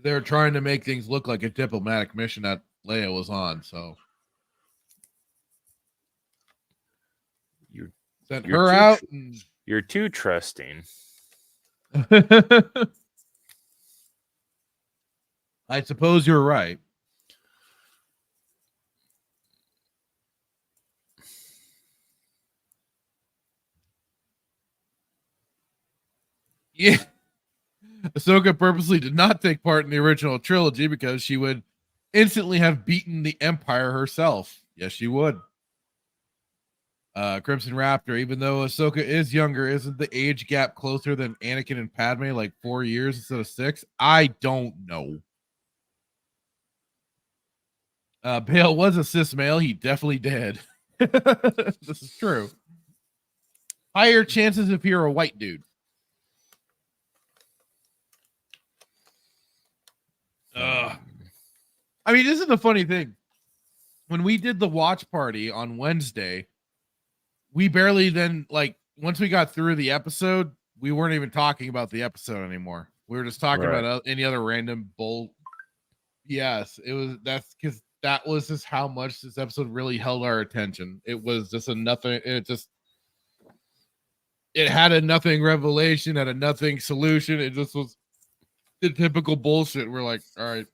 They were trying to make things look like a diplomatic mission that Leia was on, so You're sent you're her too out. tr- And... You're too trusting. I suppose you're right. Yeah. Ahsoka purposely did not take part in the original trilogy because she would instantly have beaten the Empire herself. Yes, she would. Crimson Raptor, even though Ahsoka is younger, isn't the age gap closer than Anakin and Padme, like 4 years instead of 6? I don't know. Bale was a cis male. He definitely did. This is true. Higher chances if you're a white dude. I mean, this is the funny thing. When we did the watch party on Wednesday, we barely then, like, once we got through the episode, we weren't even talking about the episode anymore. We were just talking Right. about any other random bull. Yes, that's because that was just how much this episode really held our attention. It was just a nothing. It had a nothing revelation, had a nothing solution. It just was the typical bullshit. We're like, all right,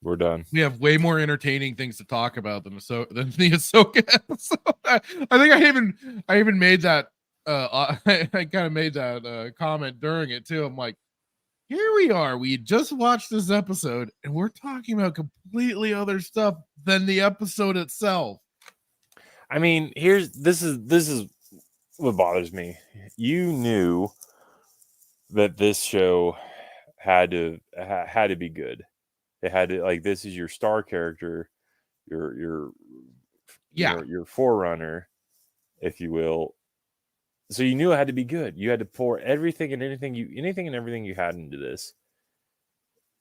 We're done. we have way more entertaining things to talk about than the Ahsoka episode. I think I even made that I kind of made that comment during it too. I'm like, here we are. We just watched this episode and we're talking about completely other stuff than the episode itself. I mean, this is what bothers me. You knew that this show had to be good. It had to, like, this is your star character, your forerunner, if you will. So you knew it had to be good. You had to pour anything and everything you had into this.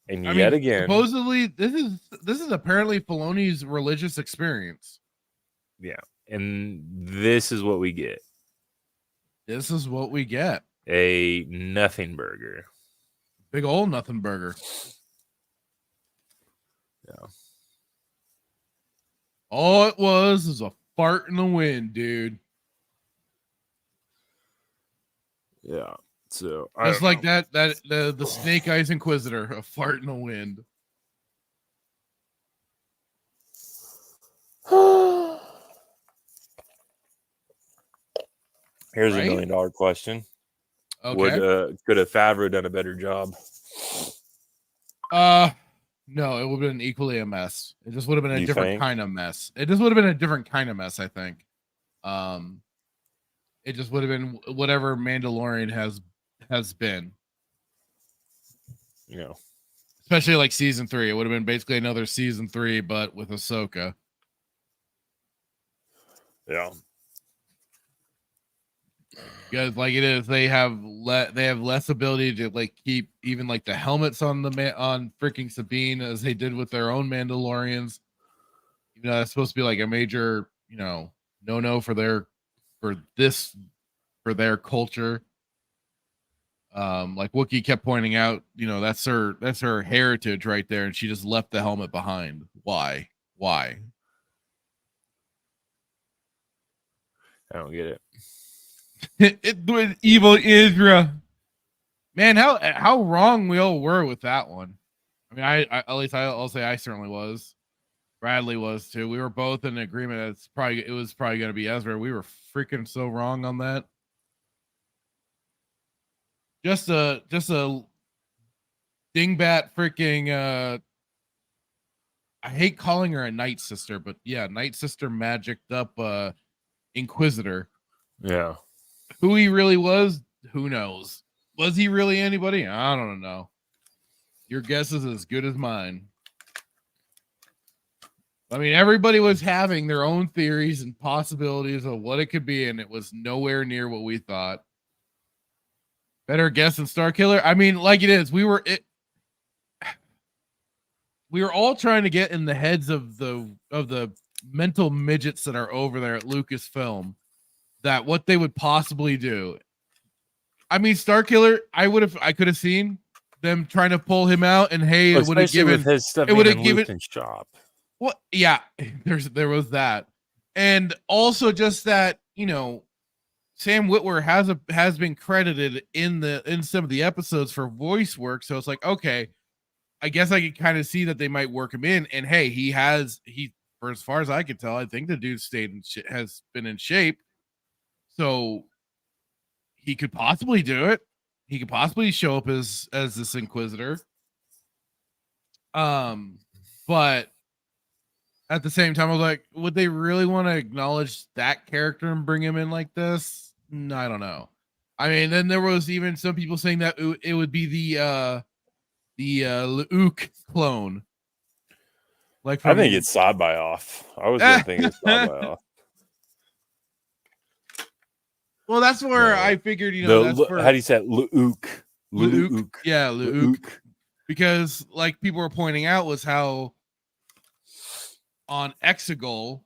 And again, supposedly this is apparently Filoni's religious experience. yeah. And this is what we get. This is what we get. A nothing burger. Big old nothing burger. Yeah. All it was is a fart in the wind, dude. Yeah. So Just like the Snake Eyes Inquisitor, a fart in the wind. Here's Right? $1 million question. Okay. Could a Favreau done a better job? No, it would have been equally a mess. It just would have been a You different think? kind of mess. It just would have been a different kind of mess, I think. It just would have been whatever Mandalorian has been. You know, Especially like season 3. It would have been basically another season 3, but with Ahsoka. yeah. Because like it is, they have less ability to like keep even like the helmets on on freaking Sabine as they did with their own Mandalorians. You know, that's supposed to be like a major, no for their culture. Like Wookiee kept pointing out, that's her heritage right there, and she just left the helmet behind. Why? I don't get it. It was evil Israel. Man, how wrong we all were with that one. I mean, I at least I'll say I certainly was. Bradley was too. We were both in agreement that it was probably going to be Ezra. We were freaking so wrong on that. Just a dingbat freaking I hate calling her a Night Sister, but yeah, Night Sister magicked up Inquisitor. Yeah. Who he really was, who knows? Was he really anybody? I don't know. Your guess is as good as mine. I mean, everybody was having their own theories and possibilities of what it could be, and it was nowhere near what we thought. Better guess than Starkiller? I mean, like it is. We were all trying to get in the heads of the mental midgets that are over there at Lucasfilm, that what they would possibly do. I mean, Starkiller, I could have seen them trying to pull him out, and hey, it would have given his stuff. It would have given Luke's shop. Well, yeah, there was that, and also just that Sam Witwer has been credited in some of the episodes for voice work, so it's like, okay, I guess I could kind of see that they might work him in, and hey, he for as far as I could tell, I think the dude has been in shape, so he could possibly do it. He could possibly show up as this Inquisitor. But at the same time, I was like, would they really want to acknowledge that character and bring him in like this? No, I don't know. I mean, then there was even some people saying that it would be the Luke clone. Like, I think it's Sabai off. I was gonna think it's Sabai off. Well, that's where I figured, that's where, how do you say it? Luke. Yeah, Luke. Because like people were pointing out was how on Exegol,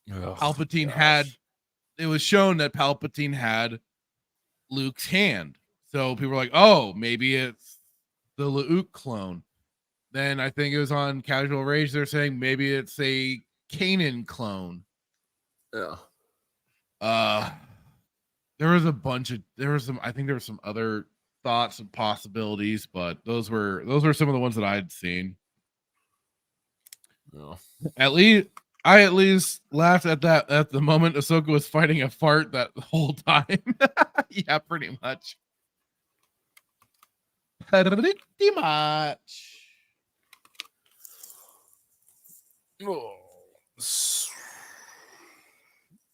Palpatine it was shown that Palpatine had Luke's hand. So people were like, oh, maybe it's the Luke clone. Then I think it was on Casual Rage, they're saying maybe it's a Kanan clone. Yeah. There was I think there were some other thoughts and possibilities, but those were some of the ones that I had seen. No. I at least laughed at the moment Ahsoka was fighting a fart that whole time. Yeah, pretty much. Pretty much.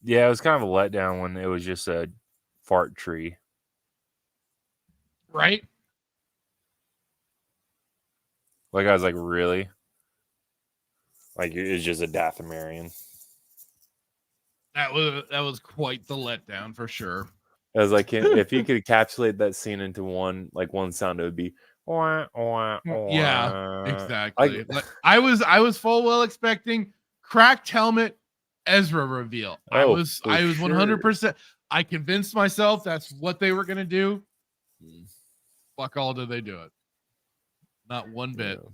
Yeah, it was kind of a letdown when it was just a fart tree. Right? Like, I was like, really? Like, it's just a Dathomirian. That was quite the letdown for sure. I was like, if you could encapsulate that scene into one sound, it would be wah, wah, wah. Yeah, exactly. I was full well expecting cracked helmet Ezra reveal. I was 100%. I convinced myself that's what they were gonna do. Fuck all did they do it? Not one bit. Yeah.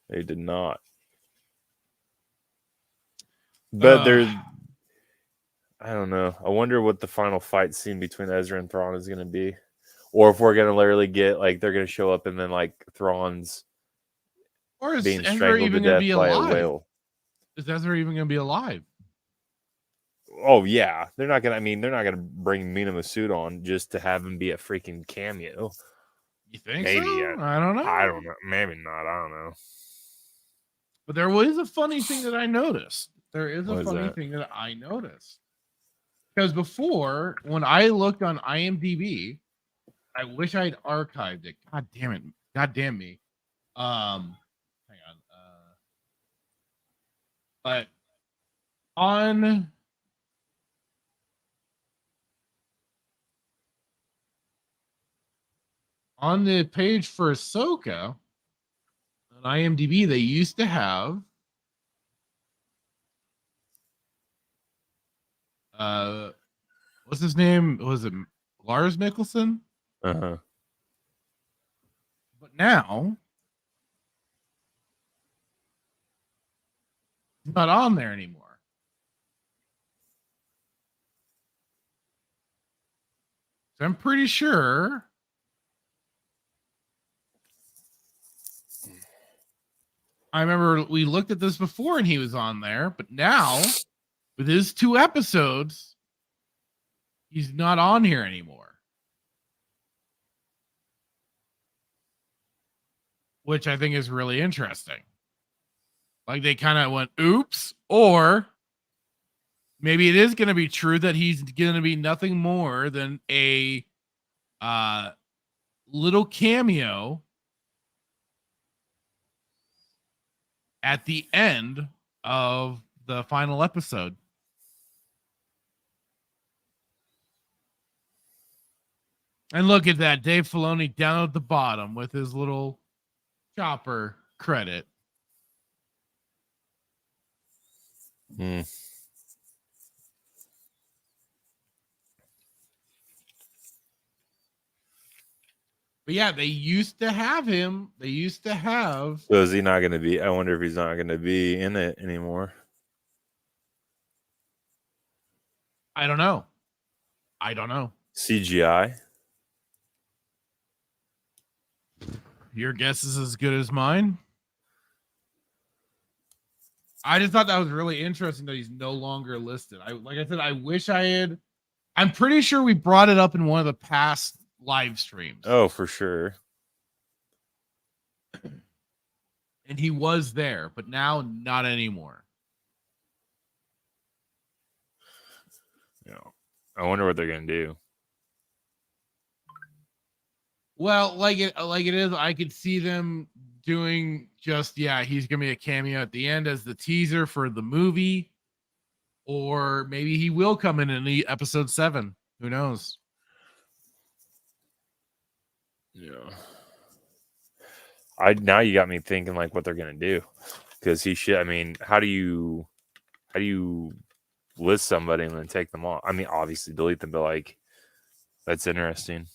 They did not. But I don't know. I wonder what the final fight scene between Ezra and Thrawn is going to be. Or if we're going to literally get, like, they're going to show up and then, like, Thrawn's being strangled to death by a whale. Is Ezra even going to be alive? Oh yeah, they're not gonna. I mean, they're not gonna bring Mina Massoud on just to have him be a freaking cameo. You think Maybe so? I don't know. I don't know. Maybe not. I don't know. But there was a funny thing that I noticed. There is What a is funny that? thing that I noticed. Because before, when I looked on IMDb, I wish I'd archived it. God damn it. God damn me. Hang on. But on the page for Ahsoka on IMDb, they used to have what's his name? Was it Lars Nicholson? Uh-huh. But now he's not on there anymore. So I'm pretty sure I remember we looked at this before and he was on there, but now with his 2 episodes, he's not on here anymore. Which I think is really interesting. Like they kind of went, oops, or maybe it is going to be true that he's going to be nothing more than a little cameo at the end of the final episode. And look at that, Dave Filoni down at the bottom with his little chopper credit. Hmm. But yeah, they used to have him. They used to have. So is he not going to be? I wonder if he's not going to be in it anymore. I don't know. CGI. Your guess is as good as mine. I just thought that was really interesting that he's no longer listed. Like I said, I wish I had. I'm pretty sure we brought it up in one of the past live streams. Oh, for sure. And he was there, but now not anymore. Yeah. I wonder what they're going to do. Well, like it is, I could see them doing just, he's gonna be a cameo at the end as the teaser for the movie, or maybe he will come in the episode 7. Who knows? Yeah. Now you got me thinking like what they're gonna do, because he should. I mean, how do you list somebody and then take them off? I mean, obviously delete them, but like that's interesting.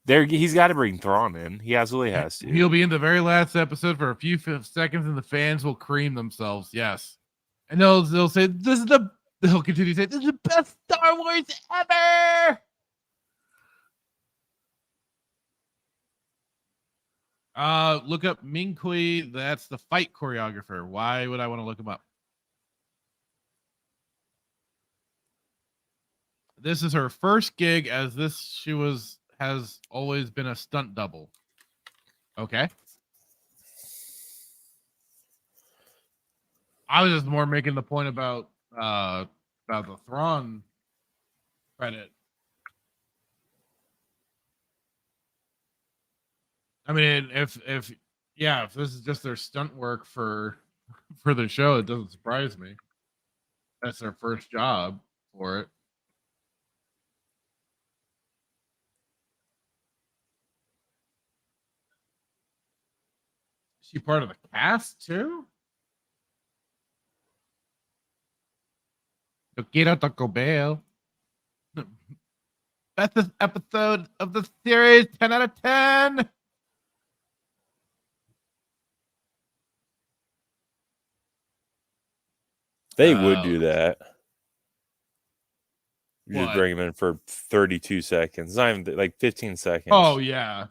He's got to bring Thrawn in. He absolutely has to. He'll be in the very last episode for a few seconds, and the fans will cream themselves. Yes, and they'll say they'll continue to say this is the best Star Wars ever. Look up Ming Kui. That's the fight choreographer. Why would I want to look him up? This is her first gig as she has always been a stunt double. Okay. I was just more making the point about the Thrawn credit. I mean, if this is just their stunt work for the show, it doesn't surprise me. That's their first job for it. Is she part of the cast too? Quiero Taco Bell. Best episode of the series, 10 out of 10. They would do that. You What? just bring him in for 32 seconds, not even like 15 seconds. Oh yeah.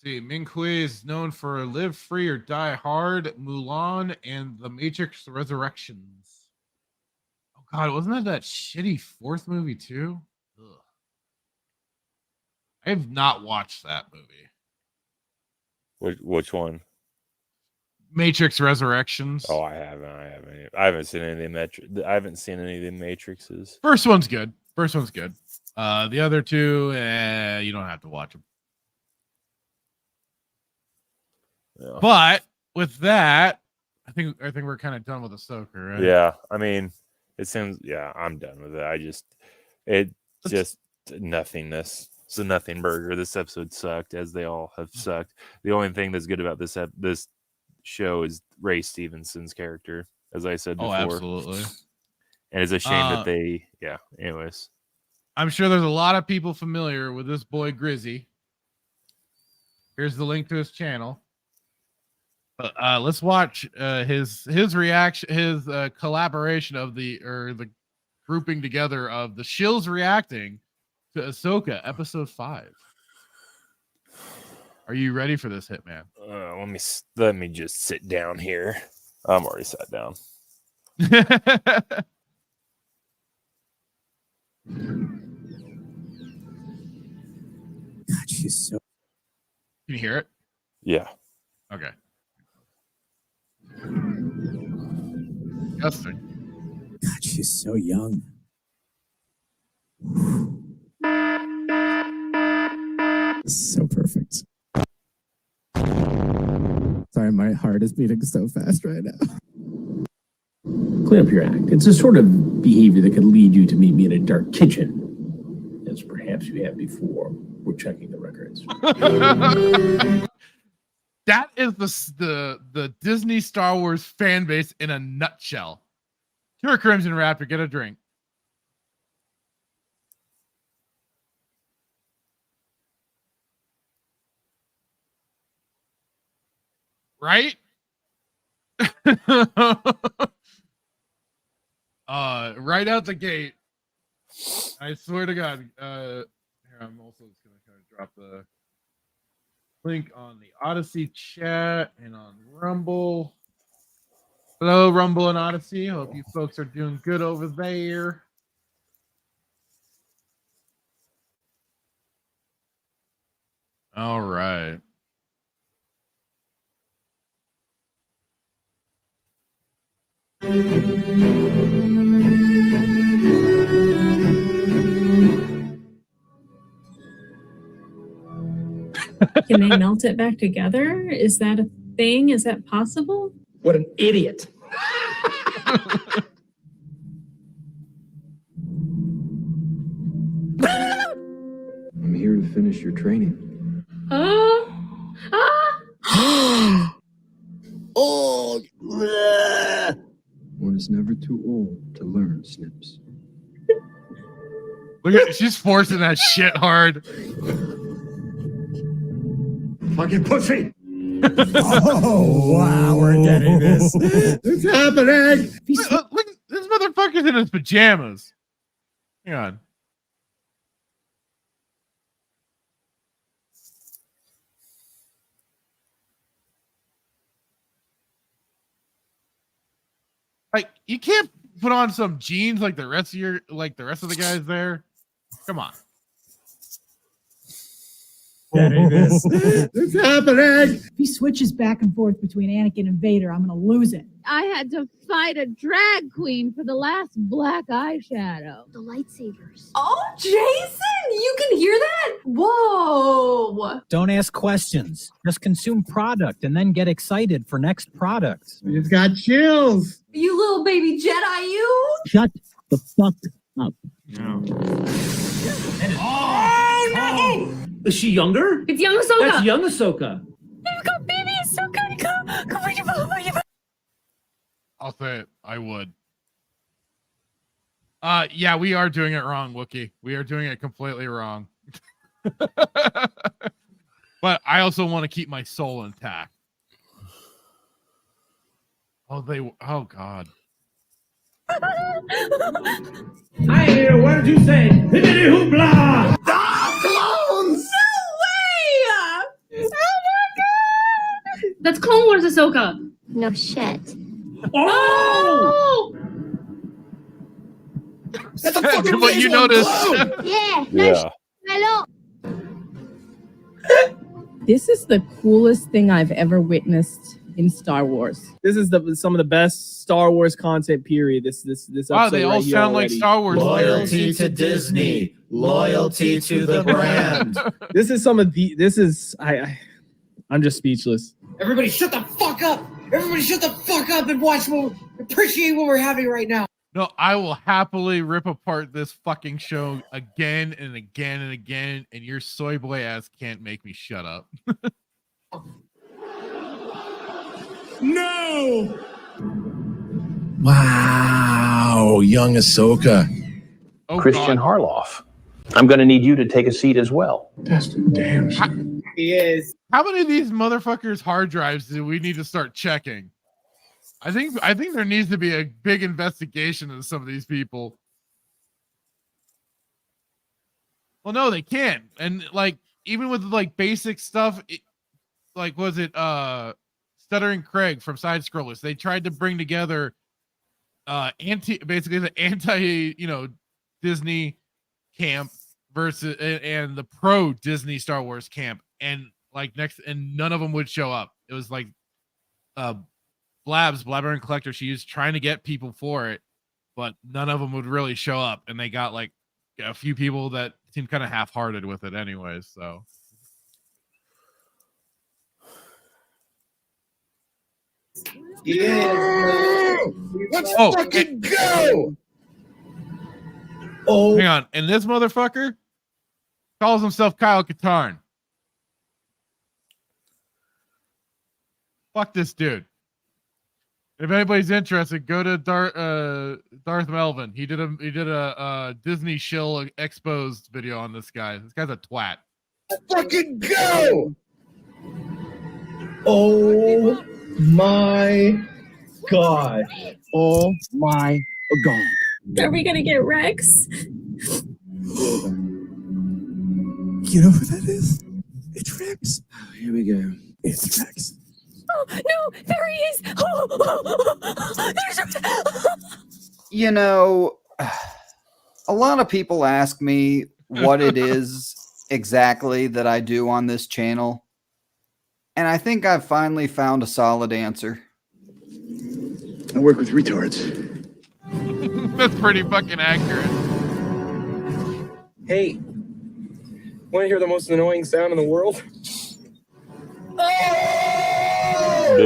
See, Ming Hui is known for Live Free or Die Hard, Mulan, and The Matrix Resurrections. Oh God, wasn't that shitty fourth movie too? Ugh. I have not watched that movie. Which one? Matrix Resurrections. Oh, I haven't. I haven't seen any of the I haven't seen any of the Matrixes. First one's good. The other two, you don't have to watch them. Yeah. But with that, I think we're kind of done with Ahsoka, right? Yeah, I mean, it seems. Yeah, I'm done with it. Just nothingness. It's a nothing burger. This episode sucked, as they all have sucked. The only thing that's good about this show is Ray Stevenson's character, as I said before. Oh, absolutely. And it's a shame that they. Yeah. Anyways, I'm sure there's a lot of people familiar with this boy Grizzy. Here's the link to his channel. Let's watch his reaction, his collaboration of the grouping together of the shills reacting to Ahsoka episode 5. Are you ready for this, Hitman? let me just sit down here. I'm already sat down. God, she's so. Can you hear it? Yeah. Okay. Disgusting. God, she's so young. So perfect. Sorry, my heart is beating so fast right now. Clean up your act. It's a sort of behavior that could lead you to meet me in a dark kitchen, as perhaps you have before. We're checking the records. That is the Disney Star Wars fan base in a nutshell. You're a Crimson Raptor. Get a drink. Right? Right out the gate. I swear to God. Here, I'm also just gonna kind of drop the link on the Odyssey chat and on Rumble. Hello, Rumble and Odyssey. Hope you folks are doing good over there. All right. Can they melt it back together? Is that a thing? Is that possible? What an idiot. I'm here to finish your training. Oh! One is never too old to learn, Snips. Look at she's forcing that shit hard. Fucking pussy! Oh, wow, we're getting this. It's happening! Look, this motherfucker's in his pajamas. Hang on. Like, you can't put on some jeans like the rest of the guys there. Come on. Getting this. It's happening! If he switches back and forth between Anakin and Vader, I'm gonna lose it. I had to fight a drag queen for the last black eyeshadow. The lightsabers. Oh, Jason, you can hear that? Whoa. Don't ask questions. Just consume product and then get excited for next products. We just got chills. You little baby Jedi, you. Shut the fuck up. No. Oh, no! Is she younger? It's young Ahsoka. That's young Ahsoka. You've got baby Ahsoka. I'll say it. I would. Yeah, we are doing it wrong, Wookie. We are doing it completely wrong. But I also want to keep my soul intact. Oh, God. Hey, what did you say? Hippity hoopla! Ah, clones! No way! How That's Clone Wars Ahsoka. No shit. Oh! That's a fucking what you noticed. Yeah. Yeah. Hello. This is the coolest thing I've ever witnessed in Star Wars. This is some of the best Star Wars content. Period. This Wow, episode they all right here sound like already. Star Wars. Loyalty to Disney. Loyalty to the brand. This is some of the. This is I'm just speechless. Everybody shut the fuck up! Everybody shut the fuck up and appreciate what we're having right now. No, I will happily rip apart this fucking show again and again and again, and your soy boy ass can't make me shut up. No! Wow, young Ahsoka. Oh, Christian Harloff. I'm going to need you to take a seat as well. That's the damn shit. He is. How many of these motherfuckers' hard drives do we need to start checking? I think there needs to be a big investigation of some of these people. Well, no, they can't. And like even with like basic stuff, like was it Stuttering Craig from Side Scrollers? They tried to bring together basically the anti Disney camp versus and the pro Disney Star Wars camp, and like none of them would show up. It was like Blabber and Collector. She was trying to get people for it, but none of them would really show up, and they got like a few people that seemed kind of half-hearted with it anyways. So Let's fucking go! Oh, hang on. And this motherfucker calls himself Kyle Katarn. Fuck this dude. If anybody's interested, go to Darth Melvin. He did a Disney shill exposed video on this guy. This guy's a twat. Fucking go! Oh my god. Oh my god. Are we gonna get Rex? You know who that is? It's Rex. Here we go. It's Rex. Oh no, there he is! There's You know, a lot of people ask me what it is exactly that I do on this channel, and I think I've finally found a solid answer. I work with retards. That's pretty fucking accurate. Hey, want to hear the most annoying sound in the world? Oh,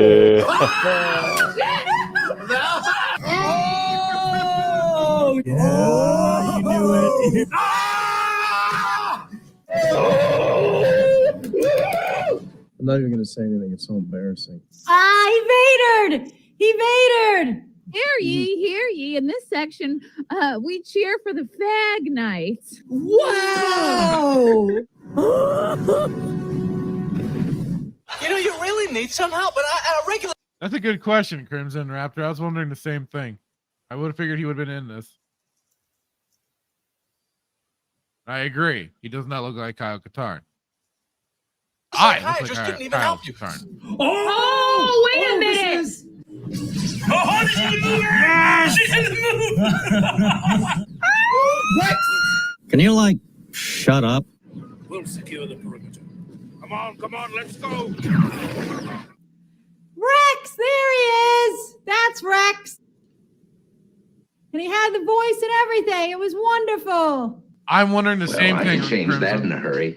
yeah, you knew it. I'm not even going to say anything. It's so embarrassing. He vatored! He vatored! Hear ye. In this section, we cheer for the fag night. Whoa! You know, you really need some help, but a regular. That's a good question, Crimson Raptor. I was wondering the same thing. I would have figured he would have been in this. I agree. He does not look like Kyle Katarn. I look like Kyle Katarn. Oh, wait a minute! Oh, she's in the mood! What? Can you like shut up? We'll secure the perimeter. Come on, let's go. Rex, there he is! That's Rex! And he had the voice and everything. It was wonderful. I'm wondering the same thing. I can change that in a hurry.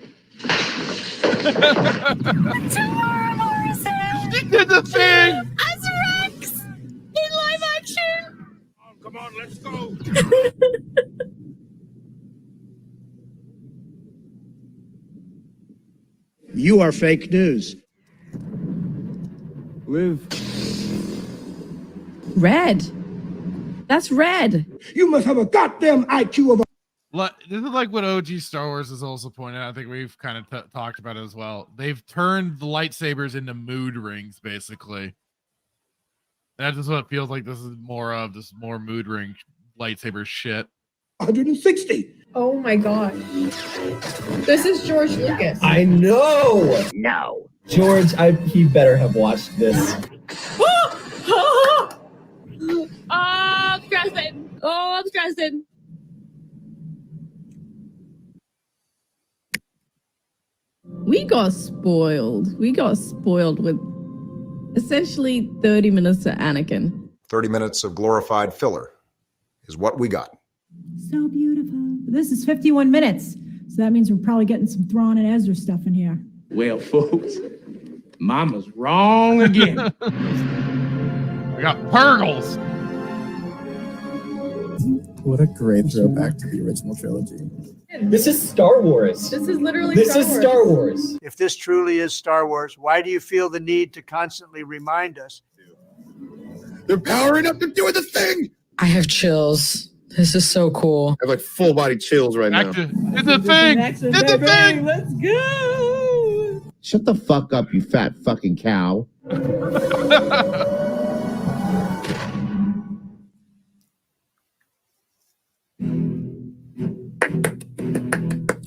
He did the thing! As Rex in live action. Come on, let's go. You are fake news. Live. Red. That's Red. You must have a goddamn IQ of a... This is like what OG Star Wars has also pointed out. I think we've kind of talked about it as well. They've turned the lightsabers into mood rings, basically. That's just what it feels like. This is more of this more mood ring lightsaber shit. 160. Oh my god. This is George Lucas. I know. No. George, he better have watched this. I'm stressing. Oh, I'm stressing. We got spoiled. We got spoiled with essentially 30 minutes of Anakin. 30 minutes of glorified filler is what we got. So beautiful. This is 51 minutes. So that means we're probably getting some Thrawn and Ezra stuff in here. Well, folks, Mama's wrong again. We got Purgles. What a great throwback to the original trilogy. This is Star Wars. This is literally Star Wars. If this truly is Star Wars, why do you feel the need to constantly remind us? They're powering up. They're doing the thing. I have chills. This is so cool. I have like full body chills right now. Did the thing. Did the thing. Let's go. Shut the fuck up, you fat fucking cow.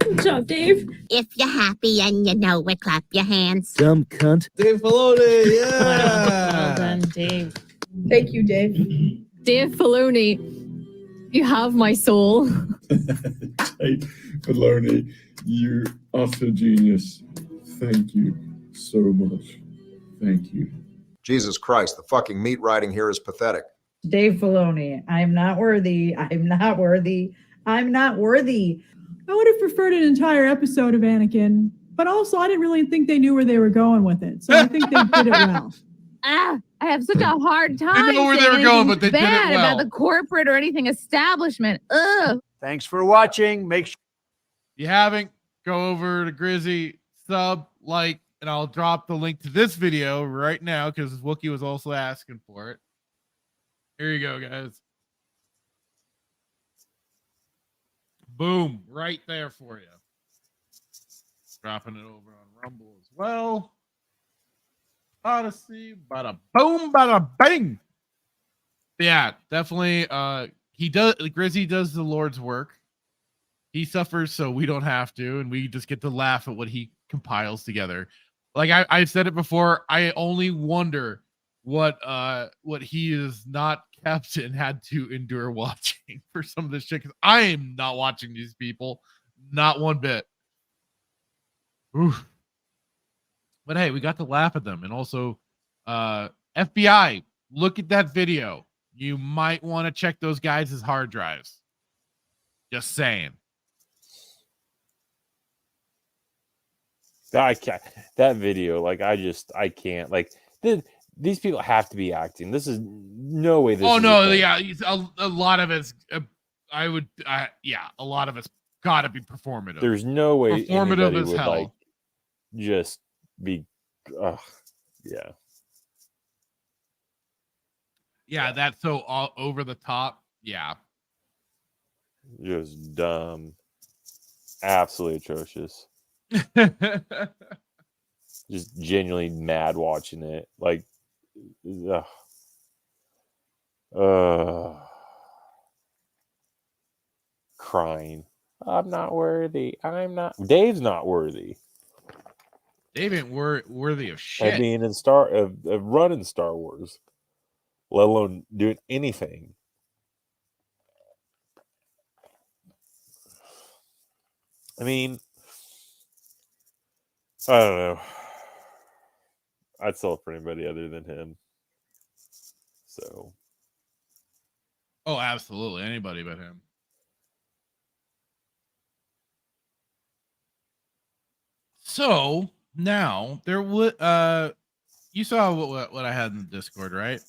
Good job, Dave. If you're happy and you know it, clap your hands. Dumb cunt. Dave Filoni, Well done, Dave. Thank you, Dave. Dave Filoni, you have my soul. Hey, Filoni, you utter genius. Thank you so much. Thank you. Jesus Christ, the fucking meat riding here is pathetic. Dave Filoni, I'm not worthy. I'm not worthy. I'm not worthy. I would have preferred an entire episode of Anakin, but also I didn't really think they knew where they were going with it. So I think they did it well. I have such a hard time. Didn't know where they were going, but they did it bad well. about the corporate or anything establishment. Ugh. Thanks for watching. Make sure If you haven't, go over to Grizzy, sub, like, and I'll drop the link to this video right now because Wookie was also asking for it. Here you go, guys. Boom, right there for you. Dropping it over on Rumble as well. Odyssey, bada boom, bada bang. Yeah, definitely. Grizzy does the Lord's work. He suffers so we don't have to, and we just get to laugh at what he compiles together. Like I've said it before, I only wonder what he is not kept and had to endure watching for some of this shit, because I am not watching these people, not one bit. Oof. But hey, we got to laugh at them. And also, FBI, look at that video. You might want to check those guys' hard drives. Just saying. I can't. That video, like, I can't. Like, these people have to be acting. This is no way. Oh no, yeah, a lot of it's. Yeah, a lot of it's got to be performative. There's no way performative as hell. Like, just be, yeah, that's so all over the top. Yeah, just dumb, absolutely atrocious. Just genuinely mad watching it. Like, crying. I'm not worthy. I'm not. Dave's not worthy. Dave ain't worthy of shit. Of being in running Star Wars, let alone doing anything. I mean, I don't know. I'd sell it for anybody other than him. So. Oh, absolutely. Anybody but him. So now there would you saw what I had in the Discord, right?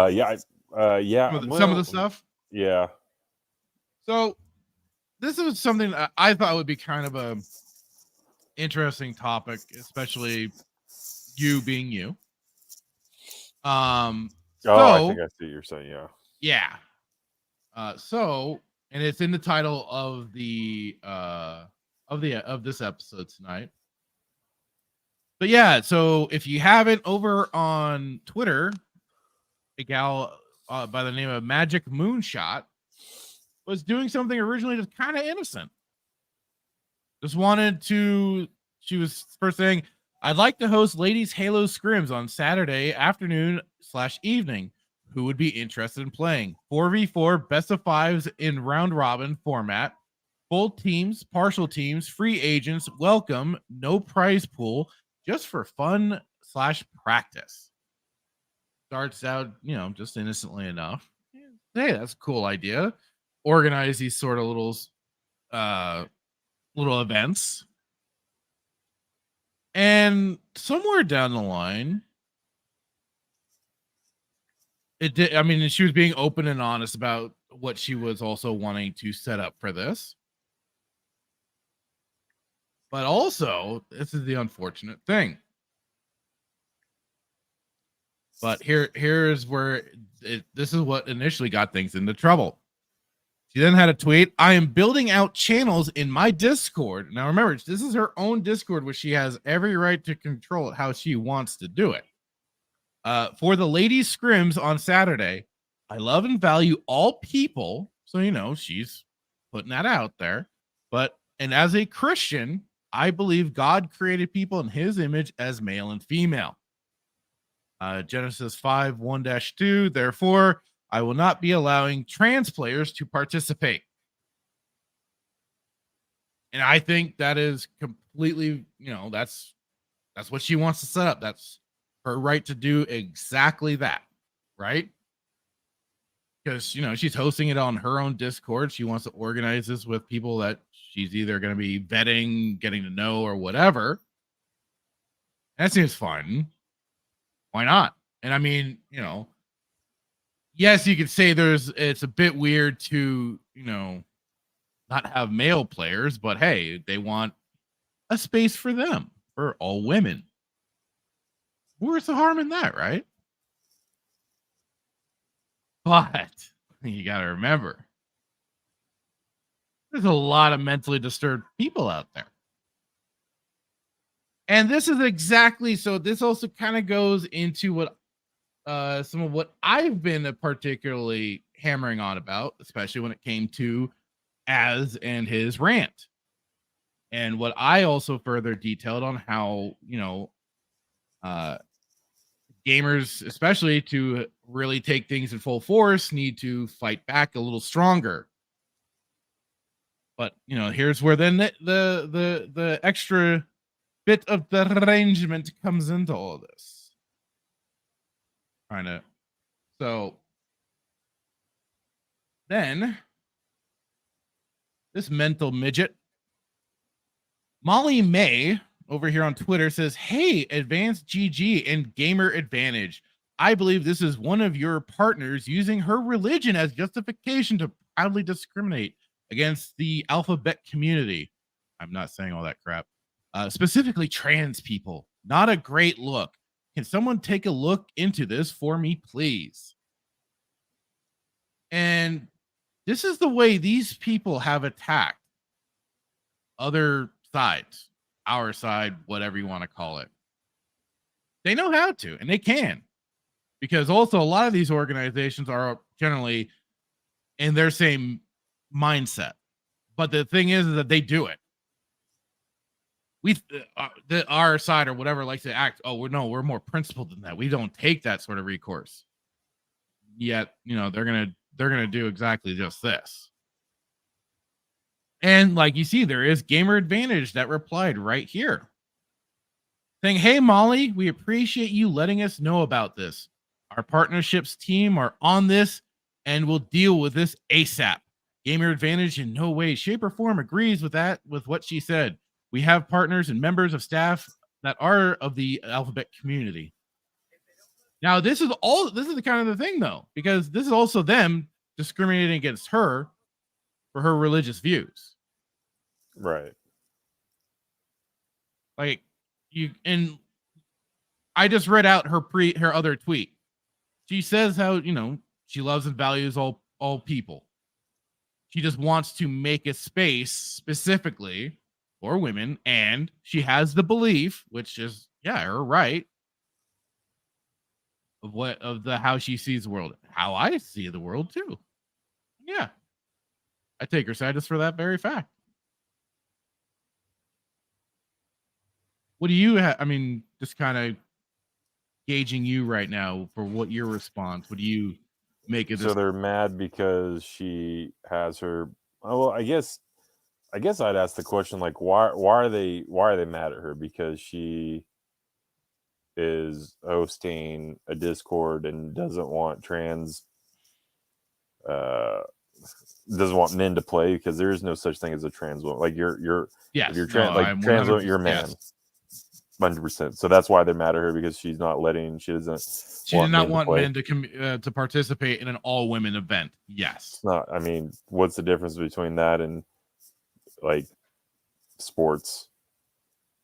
Yeah. Some of the stuff. Yeah. So this is something I thought would be kind of a interesting topic, especially you being you. I think I see what you're saying. Yeah. Yeah. So, and it's in the title of the of this episode tonight. But yeah, so if you haven't, over on Twitter, a gal by the name of Magic Moonshot was doing something originally just kind of innocent. Just wanted to, she was first saying, I'd like to host ladies Halo scrims on Saturday afternoon/evening. Who would be interested in playing? 4v4 best of 5s in round robin format. Full teams, partial teams, free agents, welcome, no prize pool, just for fun/practice. Starts out, just innocently enough. Hey, that's a cool idea. Organize these sort of little events. And somewhere down the line, it did. I mean, she was being open and honest about what she was also wanting to set up for this. But also, this is the unfortunate thing. But here's where this is what initially got things into trouble. She then had a tweet. I am building out channels in my Discord. Now remember, this is her own Discord, which she has every right to control it how she wants to do it. For the ladies scrims on Saturday, I love and value all people. So, she's putting that out there. And as a Christian, I believe God created people in his image as male and female. Genesis 5:1-2. Therefore, I will not be allowing trans players to participate. And I think that is completely, that's what she wants to set up. That's her right to do exactly that, right? Because, she's hosting it on her own Discord. She wants to organize this with people that she's either going to be vetting, getting to know, or whatever. That seems fun. Why not? And I mean, yes, you could say it's a bit weird to, not have male players, but hey, they want a space for them, for all women. Where's the harm in that, right? But you got to remember, there's a lot of mentally disturbed people out there. And this is exactly, so this also kind of goes into what some of what I've been particularly hammering on about, especially when it came to Az and his rant. And what I also further detailed on how, gamers, especially to really take things in full force, need to fight back a little stronger. But, here's where then the extra bit of the arrangement comes into all this. So then this mental midget, Molly May, over here on Twitter says, hey, Advanced GG and Gamer Advantage. I believe this is one of your partners using her religion as justification to proudly discriminate against the alphabet community. I'm not saying all that crap. Specifically trans people. Not a great look. Can someone take a look into this for me, please? And this is the way these people have attacked other sides, our side, whatever you want to call it. They know how to, and they can. Because also a lot of these organizations are generally in their same mindset. But the thing is that they do it. Our side or whatever likes to act, we're more principled than that. We don't take that sort of recourse. Yet, they're gonna do exactly just this. And like you see, there is Gamer Advantage that replied right here saying, hey Molly, we appreciate you letting us know about this. Our partnerships team are on this and will deal with this ASAP. Gamer Advantage in no way, shape, or form agrees with what she said. We have partners and members of staff that are of the alphabet community. Now, this is the kind of the thing, though, because this is also them discriminating against her for her religious views. Right. Like and I just read out her other tweet. She says how, she loves and values all people. She just wants to make a space specifically for women, and she has the belief, which is her right, of how she sees the world, how I see the world too. Yeah, I take her side just for that very fact. what do you I mean, just kind of gauging you right now for what your response. What do you make of this? So they're mad because she has her. Well, I guess I'd ask the question like, why are they mad at her? Because she is hosting a Discord and doesn't want doesn't want men to play, because there is no such thing as a trans woman. Like you're yes, you're trans woman, you're a man. Yes. 100%. So that's why they're mad at her, because she did not want men to participate in an all women event. Yes. It's not. I mean, what's the difference between that and like sports?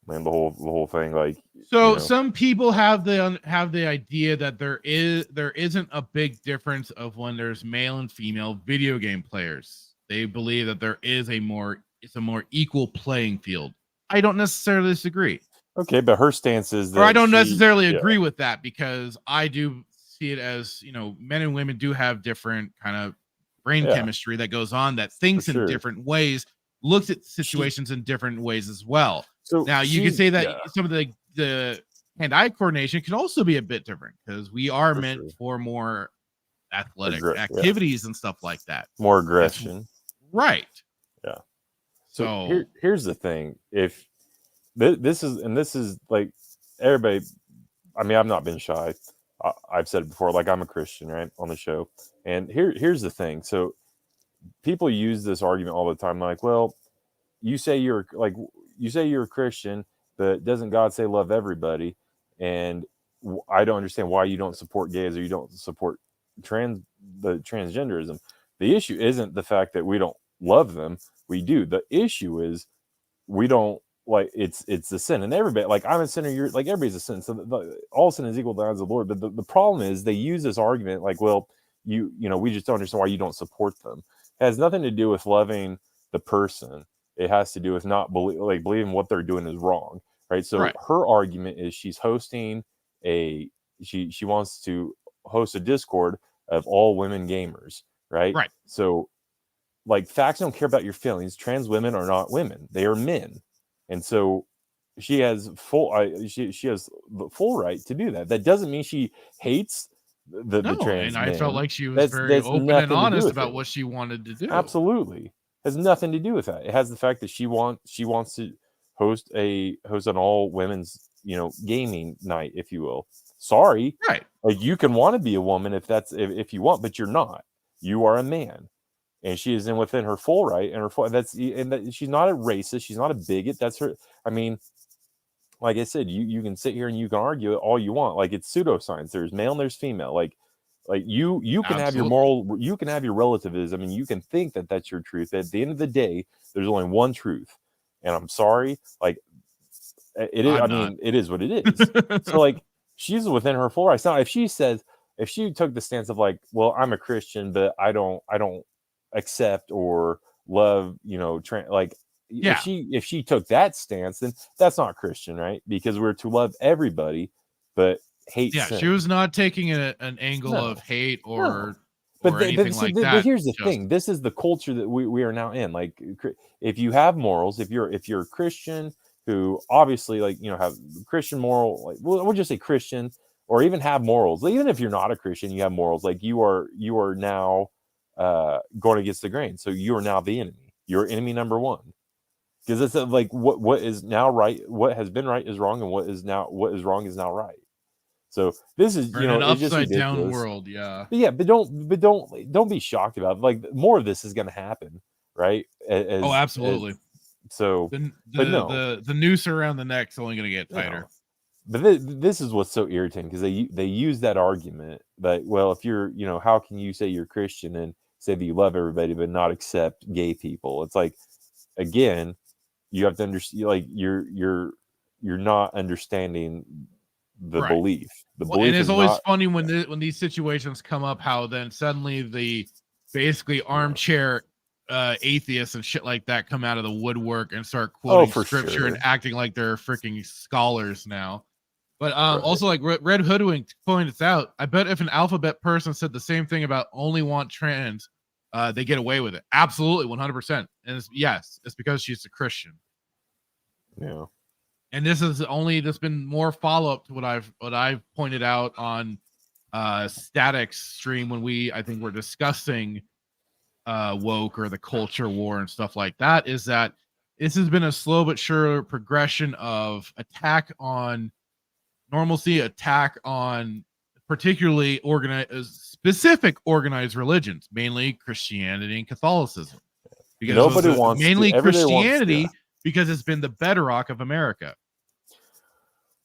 I mean, the whole thing. Like, so some people have the idea that there isn't a big difference of when there's male and female video game players. They believe that there is it's a more equal playing field. I don't necessarily disagree. Okay, but her stance is that, or I don't necessarily agree with that, because I do see it as, men and women do have different kind of brain chemistry that goes on, that thinks in different ways, looks at situations in different ways as well. So now you can say that some of the hand-eye coordination can also be a bit different, because we are meant for more athletic activities and stuff like that. More aggression. Right. Yeah. So here's the thing. If this is like everybody, I mean, I've not been shy. I've said it before, like I'm a Christian, right, on the show. And here's the thing. So people use this argument all the time, like, well, you say you're a Christian, but doesn't God say love everybody? And I don't understand why you don't support gays, or you don't support transgenderism. The issue isn't the fact that we don't love them. We do. The issue is we don't, like, it's the sin, and everybody, like, I'm a sinner, you're like, everybody's a sin, so all sin is equal to the eyes of the Lord. But the problem is they use this argument like, well, we just don't understand why you don't support them. It has nothing to do with loving the person. It has to do with not believing what they're doing is wrong, right? So her argument is she wants to host a Discord of all women gamers, right? Right. So, like, facts don't care about your feelings. Trans women are not women; they are men. And so she has she has the full right to do that. That doesn't mean she hates the trans. And I men. felt like she was very open and honest about what she wanted to do. Absolutely, has nothing to do with that. It has the fact that she wants to host an all women's gaming night, if you will. Sorry, right? Like, you can want to be a woman if you want, but you're not. You are a man. And she is within her full right, and she's not a racist. She's not a bigot. That's her. I mean, like I said, you can sit here and you can argue it all you want. Like, it's pseudoscience. There's male and there's female. Like you can have you can have your relativism, and you can think that that's your truth. At the end of the day, there's only one truth, and I'm sorry, like, it is. I mean, it is what it is. So, like, she's within her full rights. Now, if she took the stance of like, well, I'm a Christian, but I don't accept or love, if she took that stance, then that's not Christian, right? Because we're to love everybody, but hate sin. She was not taking an angle of hate or anything like that. But here's the thing: this is the culture that we are now in. Like, if you have morals, if you're a Christian who obviously, like, have Christian moral, like, we'll just say Christian, or even have morals. Even if you're not a Christian, you have morals. Like, you are now going against the grain. So you are now the enemy. You're enemy number one. Because it's like what is now right, what has been right is wrong, and what is wrong is now right. So this is an upside down world, but don't be shocked about it. Like, more of this is going to happen, right? Absolutely. The noose around the neck is only going to get tighter. But this is what's so irritating, because they use that argument that, well, if you're, how can you say you're Christian and say that you love everybody but not accept gay people? It's like, again, you have to understand, like, you're not understanding the belief. The belief, and it's always funny when these situations come up, how then suddenly the basically armchair atheists and shit like that come out of the woodwork and start quoting scripture and acting like they're freaking scholars now. But also, like Red Hoodwink points out, I bet if an alphabet person said the same thing about only want trans, they get away with it. Absolutely, 100%. And it's because she's a Christian. Yeah. And this is only there's been more follow-up to what I've pointed out on Static's stream when I think we're discussing woke or the culture war and stuff like that, is that this has been a slow but sure progression of attack on normalcy, attack on particularly specific organized religions, mainly Christianity and Catholicism. Because Nobody wants mainly Christianity wants, because it's been the bedrock of America.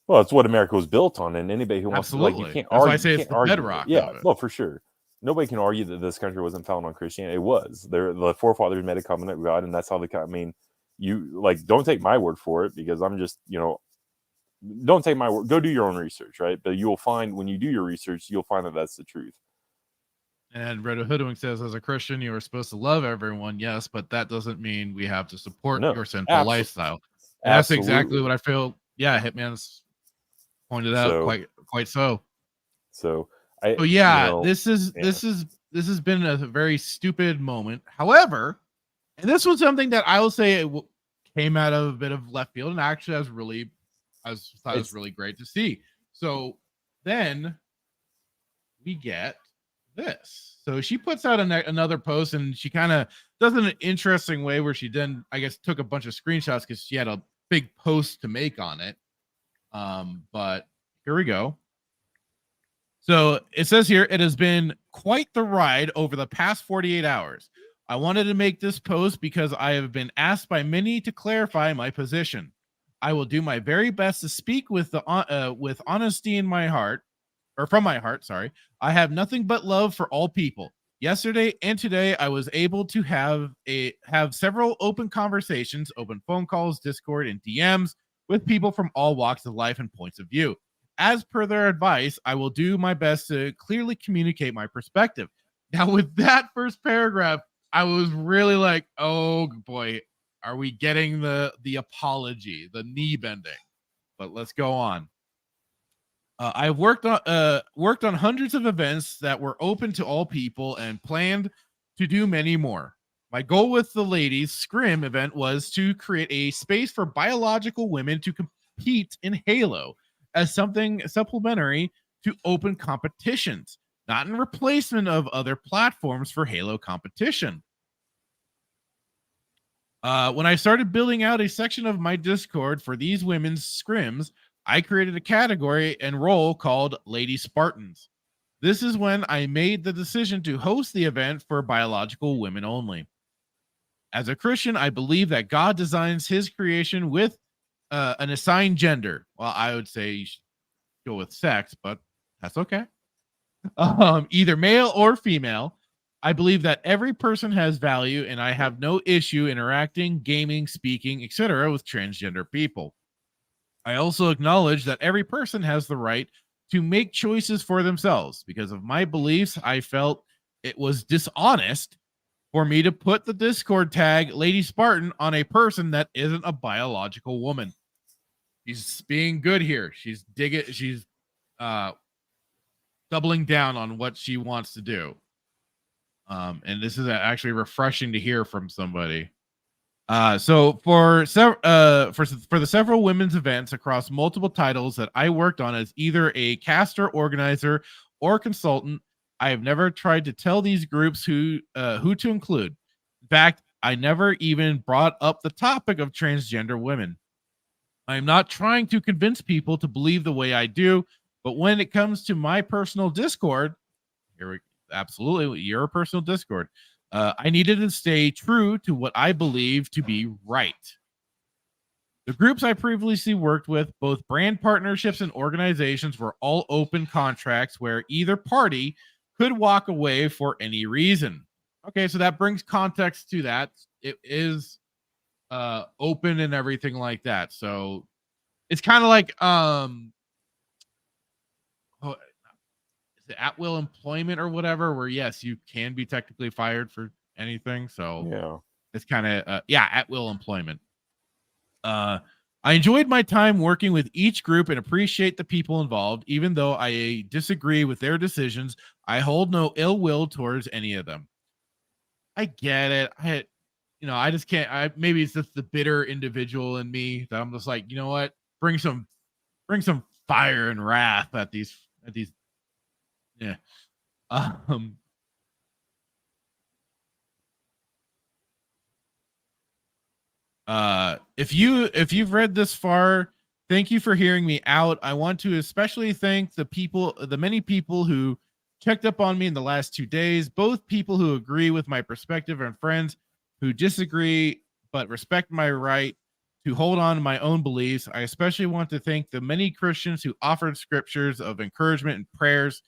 Well, it's what America was built on, and anybody who wants Absolutely. to, like, you can't That's argue. why I say it's the bedrock. Yeah, well, for sure. Nobody can argue that this country wasn't founded on Christianity. It was. The forefathers made a covenant with God, and that's how they. I mean, you don't take my word for it, because I'm just, don't take my word. Go do your own research, right? But you will find, when you do your research, you'll find that that's the truth. And Red Hoodwink says, as a Christian, you are supposed to love everyone. Yes, but that doesn't mean we have to support your sinful lifestyle. And that's exactly what I feel. Yeah, Hitman's pointed out quite so. So this has been a very stupid moment. However, and this was something that I will say came out of a bit of left field, and actually I thought it was really great to see. So then we get this. So she puts out another post, and she kind of does it in an interesting way where she then, I guess, took a bunch of screenshots because she had a big post to make on it. But here we go. So it says here, it has been quite the ride over the past 48 hours. I wanted to make this post because I have been asked by many to clarify my position. I will do my very best to speak with honesty in my heart, or from my heart. Sorry. I have nothing but love for all people. Yesterday and today, I was able to have several open conversations, open phone calls, Discord, and DMs with people from all walks of life and points of view. As per their advice, I will do my best to clearly communicate my perspective. Now, with that first paragraph, I was really like, oh boy, are we getting the apology, the knee bending? But let's go on. I've worked on hundreds of events that were open to all people and planned to do many more. My goal with the ladies' Scrim event was to create a space for biological women to compete in Halo as something supplementary to open competitions, not in replacement of other platforms for Halo competition. When I started building out a section of my Discord for these women's scrims, I created a category and role called Lady Spartans. This is when I made the decision to host the event for biological women only. As a Christian, I believe that God designs his creation with an assigned gender. Well, I would say you should go with sex, but that's okay. Either male or female. I believe that every person has value, and I have no issue interacting, gaming, speaking, etc. with transgender people. I also acknowledge that every person has the right to make choices for themselves. Because of my beliefs, I felt it was dishonest for me to put the Discord tag Lady Spartan on a person that isn't a biological woman. She's being good here. She's doubling down on what she wants to do. And this is actually refreshing to hear from somebody. So for the several women's events across multiple titles that I worked on as either a caster, organizer, or consultant, I have never tried to tell these groups who to include. In fact, I never even brought up the topic of transgender women. I am not trying to convince people to believe the way I do, but when it comes to my personal Discord, absolutely, your personal Discord, I needed to stay true to what I believe to be right. The groups I previously worked with, both brand partnerships and organizations, were all open contracts where either party could walk away for any reason. Okay, so that brings context to that. It is open and everything like that. So it's kind of like at will employment or whatever, where yes, you can be technically fired for anything. So yeah, it's kind of at will employment. I enjoyed my time working with each group and appreciate the people involved. Even though I disagree with their decisions, I hold no ill will towards any of them. I get it. I just can't. Maybe it's just the bitter individual in me that I'm just like, you know what? bring some fire and wrath at these yeah. If you've read this far, thank you for hearing me out. I want to especially thank the many people who checked up on me in the last 2 days, both people who agree with my perspective and friends who disagree but respect my right to hold on to my own beliefs. I especially want to thank the many Christians who offered scriptures of encouragement and prayers.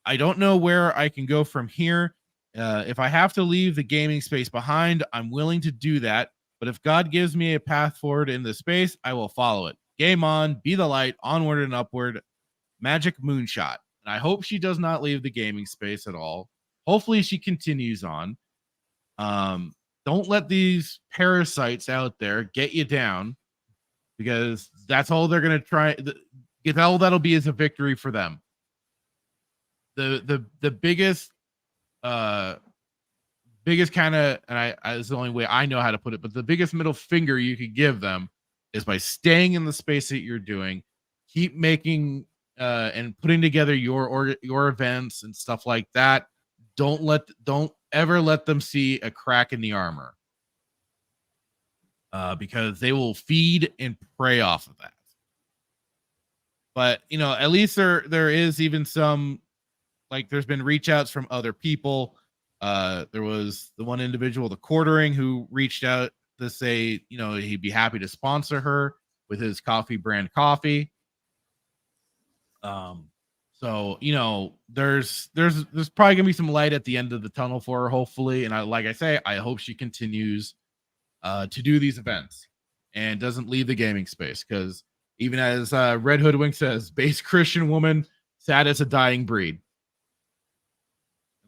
I don't know where I can go from here. If I have to leave the gaming space behind, I'm willing to do that. But if God gives me a path forward in this space, I will follow it. Game on, be the light, onward and upward. Magic Moonshot. And I hope she does not leave the gaming space at all. Hopefully she continues on. Don't let these parasites out there get you down, because that's all they're going to try. All that'll be is a victory for them. The biggest kind of, and I is the only way I know how to put it, but the biggest middle finger you could give them is by staying in the space that you're doing. Keep making and putting together your events and stuff like that. Don't ever let them see a crack in the armor, because they will feed and prey off of that. But at least there is even some, like, there's been reach outs from other people. There was the one individual, the Quartering, who reached out to say, he'd be happy to sponsor her with his coffee brand coffee. So, there's probably gonna be some light at the end of the tunnel for her, hopefully. And I hope she continues to do these events and doesn't leave the gaming space, because even as Red Hoodwink says, base Christian woman, sad as a dying breed.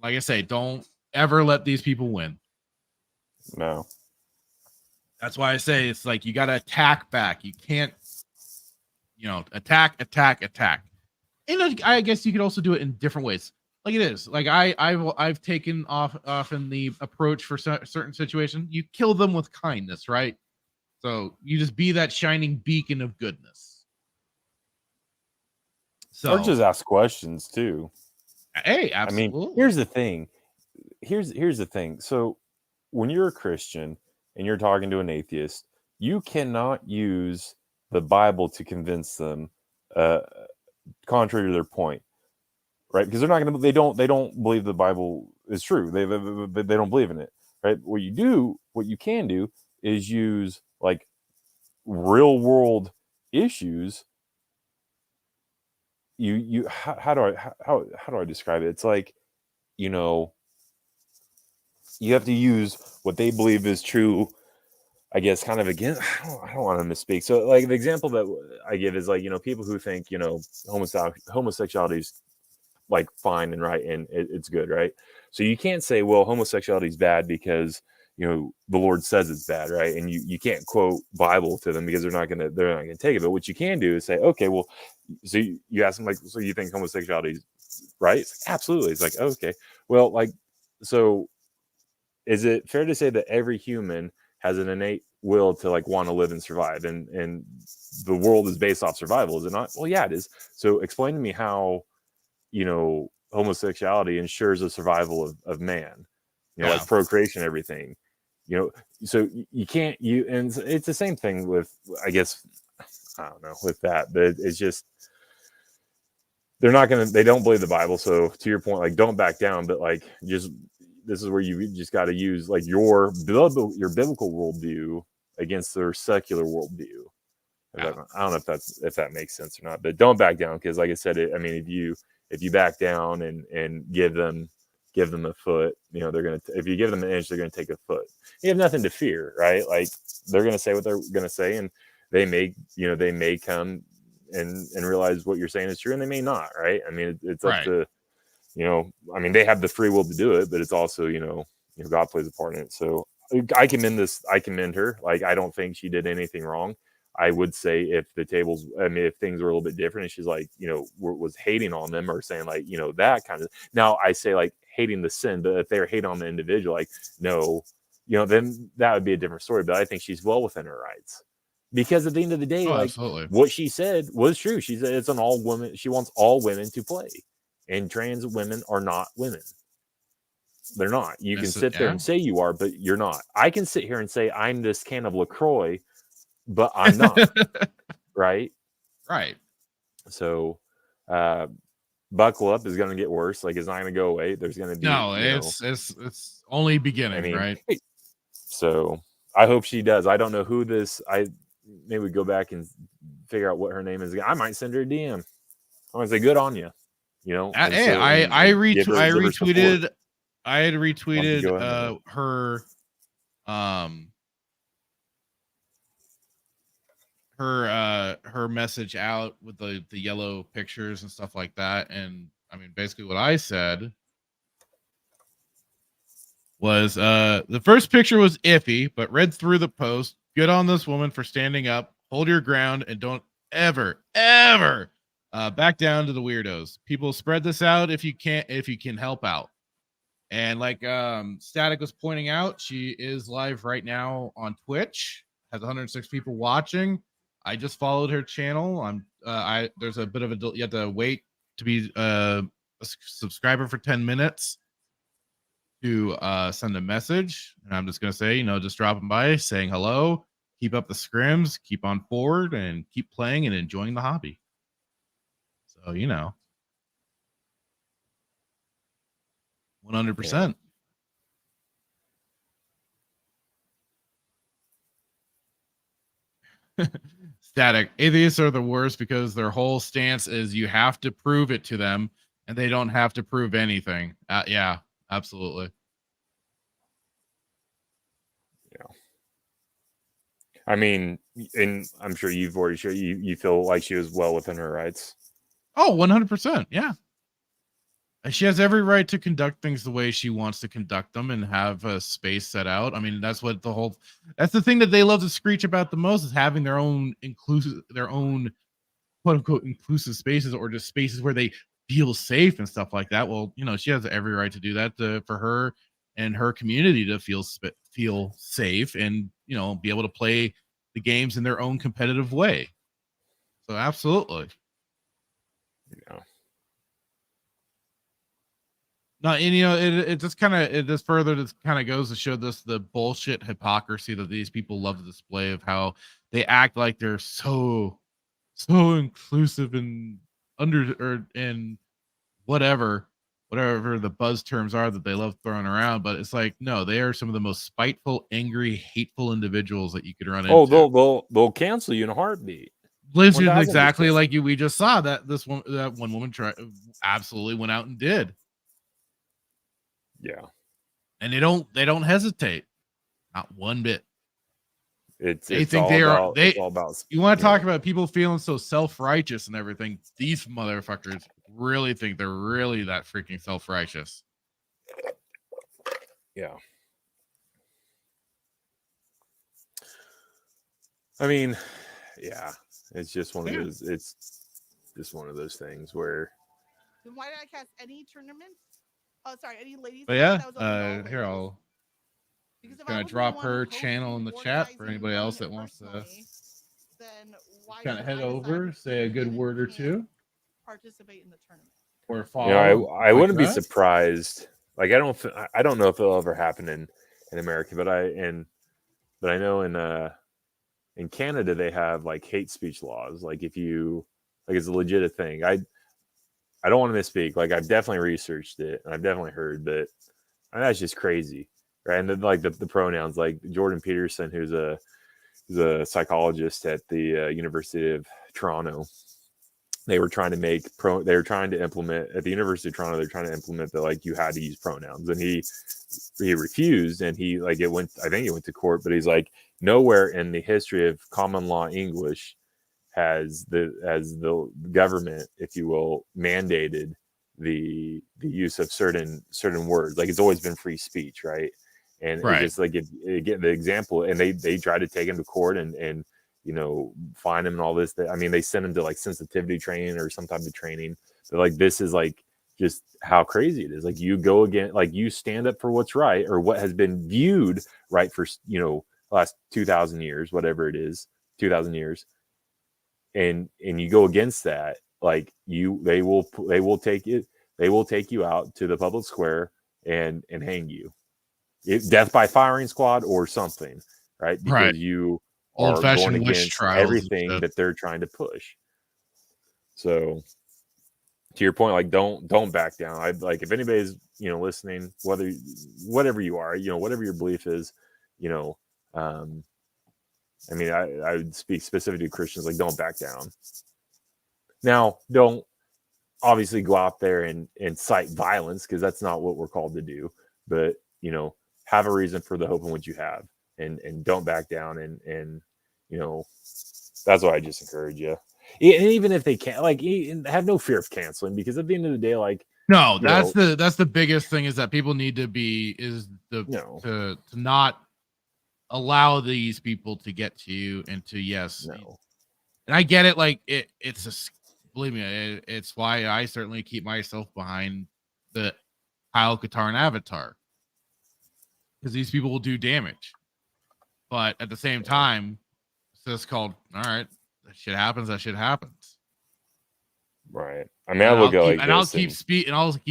Like I say, don't ever let these people win. No. That's why I say it's like you got to attack back. You can't, attack. And I guess you could also do it in different ways. Like it is. Like I've taken off in the approach for certain situations. You kill them with kindness, right? So you just be that shining beacon of goodness. So, or just ask questions too. Hey, absolutely. I mean, here's the thing. Here's the thing. So when you're a Christian and you're talking to an atheist, you cannot use the Bible to convince them contrary to their point, right? Because they're not going to, they don't believe the Bible is true. They don't believe in it, right? What you can do is use like real world issues. How do I describe it? It's like, you have to use what they believe is true, I guess, kind of again. I don't want to misspeak. So like the example that I give is like, people who think, homosexuality is like fine and right and it's good, right? So you can't say, well, homosexuality is bad because the Lord says it's bad, right? And you can't quote Bible to them because they're not gonna take it. But what you can do is say, okay, well, so you ask them like, so you think homosexuality is right? It's like, absolutely. It's like, okay, well, like, so is it fair to say that every human has an innate will to like want to live and survive, and the world is based off survival, is it not? Well, yeah, it is. So explain to me how homosexuality ensures the survival of man, like procreation, everything, so you can't, and it's the same thing with, I guess, I don't know, with that, but it's just, they don't believe the Bible. So to your point, like, don't back down, but like, this is where you just got to use like your biblical worldview against their secular worldview. I don't know if that makes sense or not, but don't back down, because like I said, if you back down and give them a foot, they're gonna. If you give them an inch, they're gonna take a foot. You have nothing to fear, right? Like, they're gonna say what they're gonna say, and they may come and realize what you're saying is true, and they may not, right? I mean, it's up to, they have the free will to do it, but it's also, God plays a part in it. So I commend her. Like, I don't think she did anything wrong. I would say if if things were a little bit different and she's like, was hating on them or saying like, that kind of, now I say like hating the sin, but if they're hating on the individual, like, no, then that would be a different story. But I think she's well within her rights. Because at the end of the day, absolutely. what she said was true. She said it's an all women. She wants all women to play, and trans women are not women. They're not. You can sit there and say you are, but you're not. I can sit here and say I'm this can of LaCroix, but I'm not. Right. Right. So, buckle up is going to get worse. Like, it's not going to go away. There's going to be it's only beginning, right? So I hope she does. I don't know who this. Maybe we go back and figure out what her name is. I might send her a DM. I'm gonna say good on you. You know. I retweeted. I had retweeted her her message out with the yellow pictures and stuff like that. And I mean, basically what I said was the first picture was iffy, but read through the post. Good on this woman for standing up. Hold your ground and don't ever back down to the weirdos. People, spread this out if you can help out. And like Static was pointing out, she is live right now on Twitch, has 106 people watching. I just followed her channel. There's a bit of you have to wait to be a subscriber for 10 minutes to send a message. And I'm just gonna say, just dropping by, saying hello, keep up the scrims, keep on forward, and keep playing and enjoying the hobby. So 100%. Static. Atheists are the worst because their whole stance is you have to prove it to them, and they don't have to prove anything. Yeah, absolutely. Yeah. I mean, and I'm sure you've already shared, you feel like she was well within her rights. Oh, 100%. Yeah. She has every right to conduct things the way she wants to conduct them and have a space set out. I mean, that's what that's the thing that they love to screech about the most, is having their own quote unquote inclusive spaces, or just spaces where they feel safe and stuff like that. Well, she has every right to do that for her and her community to feel safe and, be able to play the games in their own competitive way. So absolutely. Yeah. No, and it just kind of goes to show the bullshit hypocrisy that these people love to display, of how they act like they're so inclusive and and whatever the buzz terms are that they love throwing around. But it's like, no, they are some of the most spiteful, angry, hateful individuals that you could run into. Oh, they'll cancel you in a heartbeat. Literally, exactly like we just saw that one woman absolutely went out and did. Yeah. And they don't hesitate. Not one bit. It's all about, you want to talk about people feeling so self-righteous and everything. These motherfuckers really think they're really that freaking self-righteous. Yeah. I mean, yeah, it's just one of those. It's just one of those things where. Then why did I cast any tournaments? Oh, sorry, any ladies? But yeah, here I'll gonna drop her channel in the chat for anybody else that wants to kind of head over, say a good word or two, participate in the tournament, or follow. I wouldn't be surprised. Like, I don't know if it'll ever happen in America, but I know in Canada they have like hate speech laws. Like, if you it's a legit thing. I don't want to misspeak. Like, I've definitely researched it and I've definitely heard that. That's just crazy, right? And then like the pronouns, like Jordan Peterson, who's a psychologist at the University of Toronto. They were trying to implement at the University of Toronto. They're trying to implement that, like, you had to use pronouns, and he refused, and I think it went to court. But he's like, nowhere in the history of common law English has the government, if you will, mandated the use of certain words. Like, it's always been free speech, right? And right. It's just like get the example, and they try to take him to court and fine him and all this. I mean, they send him to like sensitivity training or some type of training. But like, this is like just how crazy it is. Like, you go again, like, you stand up for what's right, or what has been viewed right for last 2,000 years, whatever it is. 2,000 years, and you go against that, like they will take you out to the public square and hang you, death by firing squad or something, right? Because Right. you are Old-fashioned going witch against trials and everything shit. that they're trying to push. So to your point, like don't back down. I like, if anybody's listening, whatever you are, whatever your belief is, I mean, I would speak specifically to Christians, like, don't back down. Now, don't obviously go out there and cite violence, because that's not what we're called to do. But, have a reason for the hope in what you have, and don't back down. And that's what I just encourage you. And even if they can't, like, have no fear of canceling, because at the end of the day, like, no, that's the biggest thing, is that people need to be to not allow these people to get to you, and to and I get it, like believe me, it's why I certainly keep myself behind the Kyle Katarn avatar, because these people will do damage. But at the same time, it's just called, all right, that shit happens. Right. I mean, I'll keep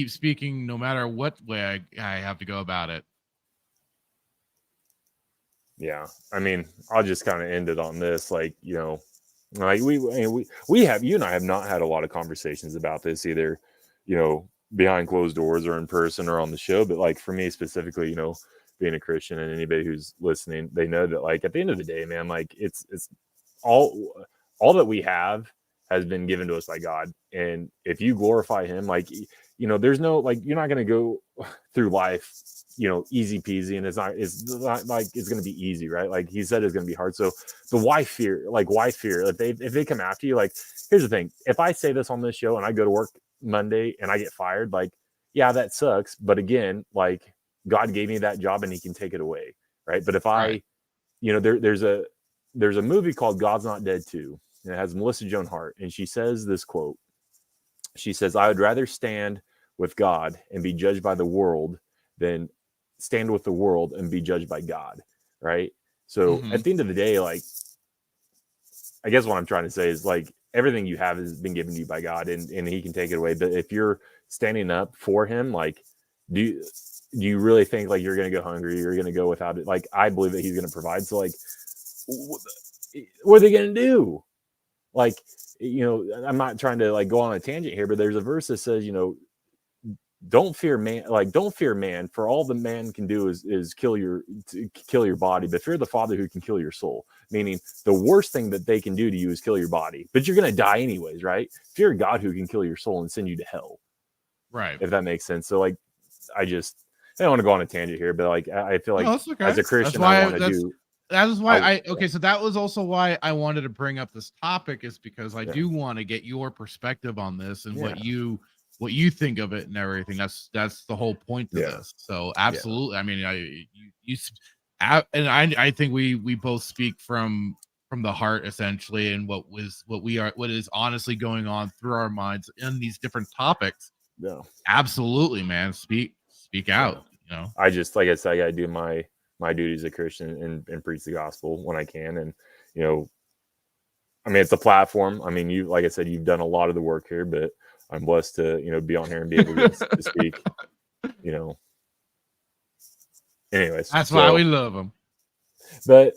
speaking no matter what way I have to go about it. Yeah, I mean, I'll just kind of end it on this, like, like we have, you and I have not had a lot of conversations about this, either, behind closed doors or in person or on the show. But like, for me specifically, being a Christian, and anybody who's listening, they know that, like, at the end of the day, man, like, it's all that we have has been given to us by God. And if you glorify him, like, there's no, like, you're not going to go through life, easy peasy, and it's not like it's going to be easy, right? Like he said, it's going to be hard. So why fear? If they come after you, like, here's the thing. If I say this on this show and I go to work Monday and I get fired, like, yeah, that sucks. But again, like, God gave me that job and he can take it away. Right. But if I, there's a movie called God's Not Dead 2, and it has Melissa Joan Hart. And she says this quote. She says, "I would rather stand with God and be judged by the world than stand with the world and be judged by God." Right. So at the end of the day, like, I guess what I'm trying to say is, like, everything you have has been given to you by God, and he can take it away. But if you're standing up for him, like, do you really think, like, you're going to go hungry? You're going to go without it? Like, I believe that he's going to provide. So, like, what are they going to do? Like, I'm not trying to, like, go on a tangent here, but there's a verse that says, don't fear man, for all the man can do is kill your body, but fear the Father who can kill your soul. Meaning, the worst thing that they can do to you is kill your body, but you're going to die anyways, right? Fear God who can kill your soul and send you to hell. Right. If that makes sense. So, like, I don't want to go on a tangent here, but, like, I feel like as a Christian, that is why so that was also why I wanted to bring up this topic, is because I do want to get your perspective on this and what you think of it and everything. That's the whole point of this. So absolutely. I mean, I think we both speak from the heart, essentially, and what is honestly going on through our minds in these different topics. Yeah, absolutely, man. Speak out. I just, like I said, I gotta do my duty as a Christian and preach the gospel when I can. And I mean, it's a platform. I mean, like I said, you've done a lot of the work here, but I'm blessed to be on here and be able to speak. Anyways, that's why we love them. But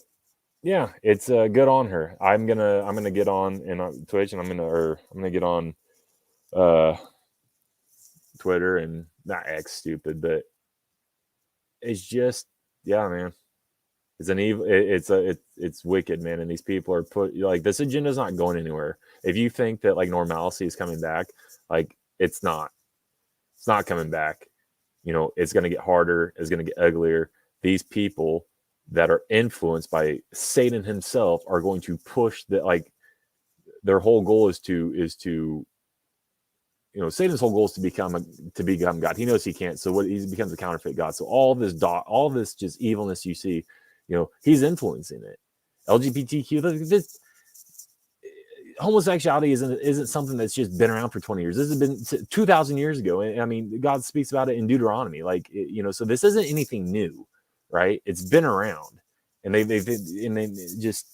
yeah, it's good on her. I'm gonna get on Twitch, and I'm gonna get on Twitter, and not X, stupid, but it's just, yeah, man. It's an evil. It's wicked, man. And these people are like, this agenda's not going anywhere. If you think that, like, normalcy is coming back, like, it's not. It's not coming back. It's going to get harder. It's going to get uglier. These people that are influenced by Satan himself are going to push that. Like, their whole goal is to Satan's whole goal is to become God. He knows he can't, so he becomes a counterfeit God. So all this just evilness you see, he's influencing it. LGBTQ, this homosexuality isn't something that's just been around for 20 years. This has been 2,000 years ago. And I mean, God speaks about it in Deuteronomy, like, so this isn't anything new, right? It's been around, and they just,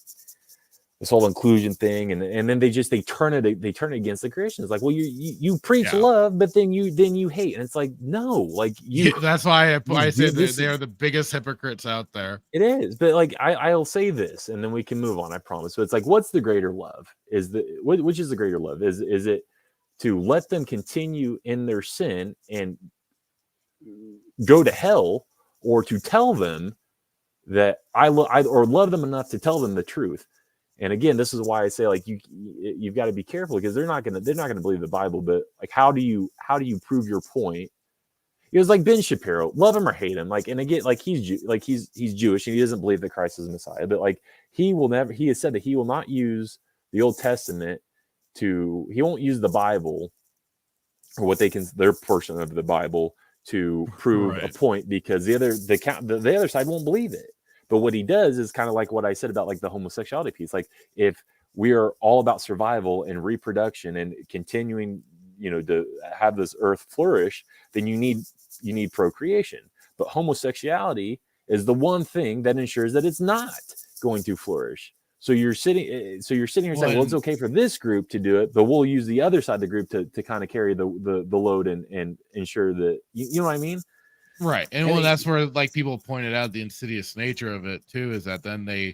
this whole inclusion thing, and then they turn it against the Christians. Like, well, you preach love, but then you hate, and it's like, no, like that's why I say they are the biggest hypocrites out there. It is, but like I'll say this, and then we can move on. I promise. So it's like, what's the greater love? Which is the greater love? Is it to let them continue in their sin and go to hell, or to tell them that I love them enough to tell them the truth? And again, this is why I say, like, you've got to be careful, because they're not gonna believe the Bible. But like, how do you prove your point? It was like Ben Shapiro, love him or hate him. Like, and again, like he's Jewish and he doesn't believe that Christ is Messiah. But like, he has said that he will not use the Old Testament he won't use the Bible, or what their portion of the Bible, to prove a point, because the other side won't believe it. But what he does is kind of like what I said about like the homosexuality piece. Like, if we are all about survival and reproduction and continuing, to have this earth flourish, then you need procreation. But homosexuality is the one thing that ensures that it's not going to flourish. So you're sitting here saying, well, it's okay for this group to do it, but we'll use the other side of the group to kind of carry the load and ensure that you know what I mean? Right. And well, that's where, like, people pointed out the insidious nature of it too, is that then they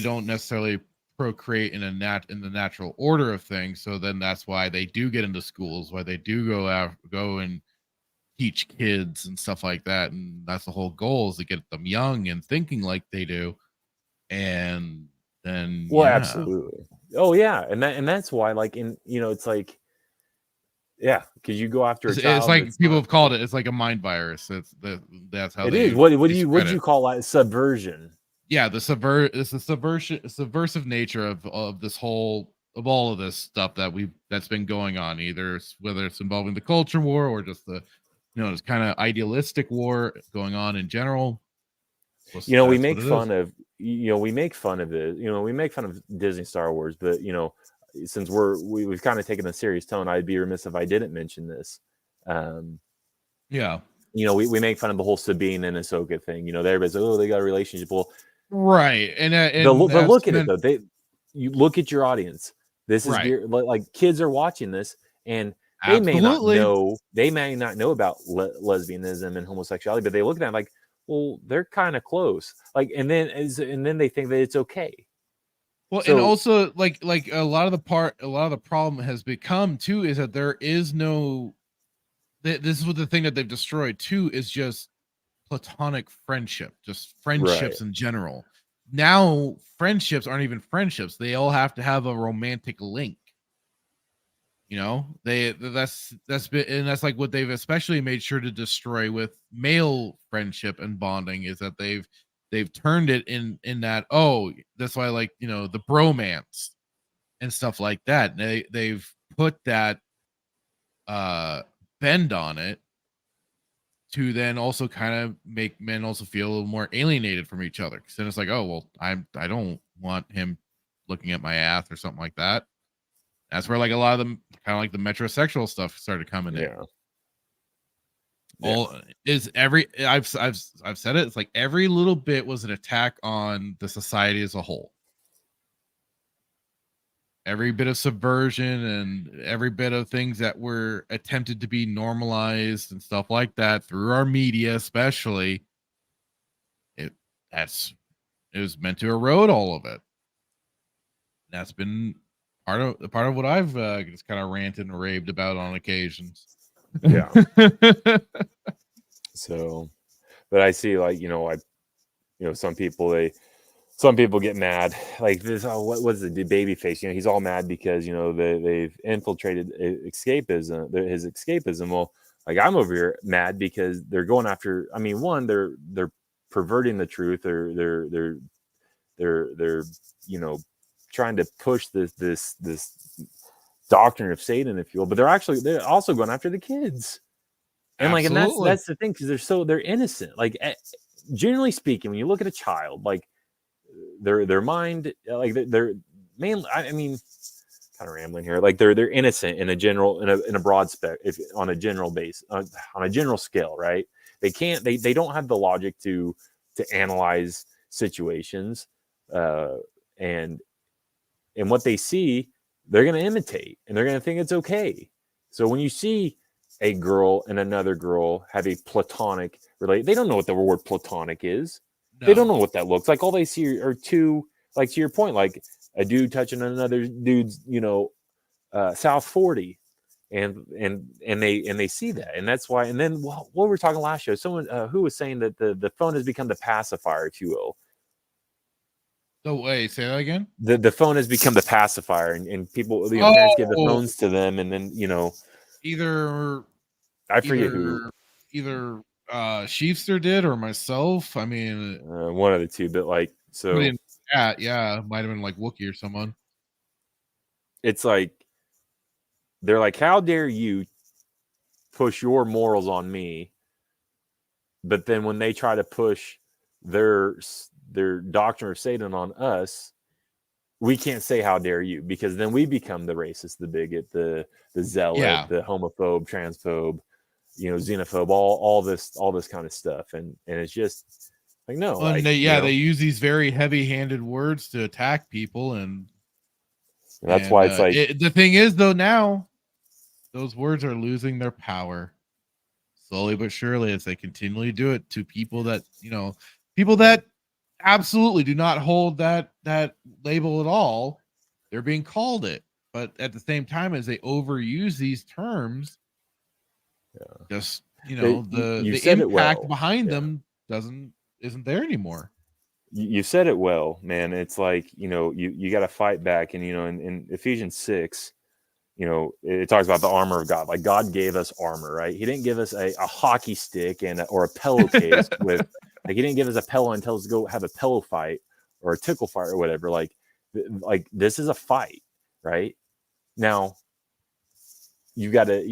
don't necessarily procreate in the natural order of things. So then that's why they do get into schools, why they do go and teach kids and stuff like that. And that's the whole goal, is to get them young and thinking like they do. And then absolutely. Oh yeah. And that's why, like, it's like, yeah, because you go after a child. It's like people have called it. It's like a mind virus. That's how it is. What do you call that? Subversion. Yeah, it's the subversive nature of this whole, of all of this stuff that's been going on. Whether it's involving the culture war, or just this kind of idealistic war going on in general. We make fun of it. We make fun of Disney Star Wars, but since we've kind of taken a serious tone, I'd be remiss if I didn't mention this. We make fun of the whole Sabine and Ahsoka thing. Everybody's like, oh, they got a relationship. Well, right. And but look at it though. You look at your audience. This is like kids are watching this, and they may not know about lesbianism and homosexuality, but they look at that like, well, they're kind of close. Like, and then they think that it's okay. Well, and also like a lot of the problem has become too, is that there is no. This is what the thing that they've destroyed too, is just platonic friendship, just friendships in general. Now friendships aren't even friendships; they all have to have a romantic link. That's like what they've especially made sure to destroy with male friendship and bonding, is that they've turned it in that, that's why, like, the bromance and stuff like that. They've put that bend on it to then also kind of make men also feel a little more alienated from each other. Because then it's like, oh, well, I don't want him looking at my ass or something like that. That's where, like, a lot of them kind of like the metrosexual stuff started coming in. I've said it. It's like every little bit was an attack on the society as a whole. Every bit of subversion and every bit of things that were attempted to be normalized and stuff like that through our media, especially, it was meant to erode all of it. That's been part of what I've just kind of ranted and raved about on occasions. Yeah. So, but I see, like, some people get mad, like this. Oh, what was the baby face? He's all mad because they've infiltrated escapism, his escapism. Well, like, I'm over here mad because they're going after. I mean, one, they're perverting the truth, or they're trying to push this doctrine of Satan, if you will, but they're also going after the kids. And like, and that's the thing, because they're innocent. Like, generally speaking, when you look at a child, like their mind, like they're mainly, I mean, kind of rambling here, like they're innocent in a broad spec, on a general base, on a general scale, right? They don't have the logic to analyze situations, and and what they see, they're going to imitate, and they're going to think it's okay. So when you see a girl and another girl have a platonic relate, they don't know what the word platonic is. No. They don't know what that looks like. All they see are two, like to your point, like a dude touching another dude's, South 40, and they see that, and that's why. And then what we were talking last show, someone who was saying that the phone has become the pacifier, if you will. No way. Say that again. The phone has become the pacifier, and people, parents give the phones to them, and then either I forget who, either Sheefster did or myself. I mean, one of the two, but like so. Yeah, might have been like Wookiee or someone. It's like they're like, how dare you push your morals on me? But then when they try to push their doctrine of Satan on us, we can't say how dare you, because then we become the racist, the bigot, the zealot, the homophobe, transphobe, xenophobe, all this kind of stuff, and it's just like no. Well, like, they use these very heavy-handed words to attack people, and that's why it's like the thing is though, now those words are losing their power slowly but surely as they continually do it to people that absolutely do not hold that label at all. They're being called it, but at the same time, as they overuse these terms, just the impact behind them isn't there anymore. You said it well, man. It's like you got to fight back, and in Ephesians 6, it talks about the armor of God. Like God gave us armor, right? He didn't give us a hockey stick or a pillowcase with. Like he didn't give us a pillow and tell us to go have a pillow fight or a tickle fight or whatever. Like this is a fight, right? Now you got to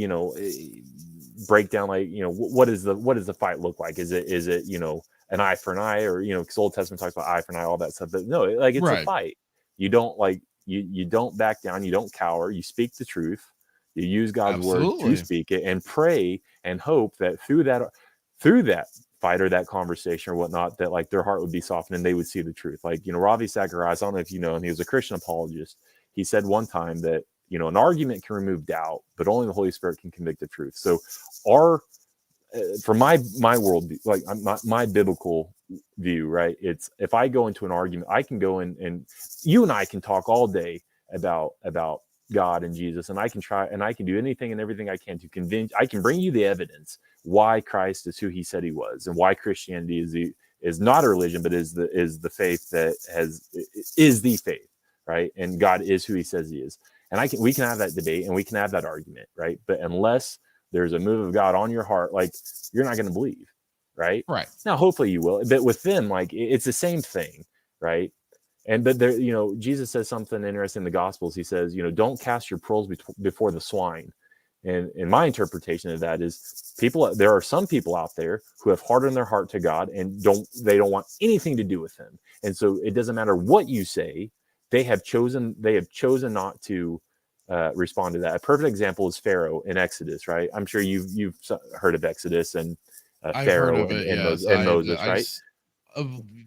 break down what does the fight look like? Is it an eye for an eye, or because Old Testament talks about eye for an eye, all that stuff. But no, like it's a fight. You don't you don't back down. You don't cower. You speak the truth. You use God's word to speak it, and pray and hope that through that fight or that conversation or whatnot, that like their heart would be softened and they would see the truth. Like, Ravi Zacharias, I don't know if you know him, he was a Christian apologist. He said one time that, an argument can remove doubt, but only the Holy Spirit can convict the truth. So for my world, like my biblical view, right? It's if I go into an argument, I can go in and you and I can talk all day about God and Jesus, and I can try and I can do anything and everything I can to convince. I can bring you the evidence why Christ is who he said he was, and why Christianity is not a religion, but is the faith that is the faith, right? And God is who he says he is. And we can have that debate and we can have that argument, right? But unless there's a move of God on your heart, like you're not going to believe, right? Right. Now, hopefully you will, but with them, like it's the same thing, right? But there, Jesus says something interesting in the Gospels. He says, don't cast your pearls before the swine. And my interpretation of that is there are some people out there who have hardened their heart to God and they don't want anything to do with him. And so it doesn't matter what you say. They have chosen not to respond to that. A perfect example is Pharaoh in Exodus, right? I'm sure you've heard of Exodus and Pharaoh and Moses, right?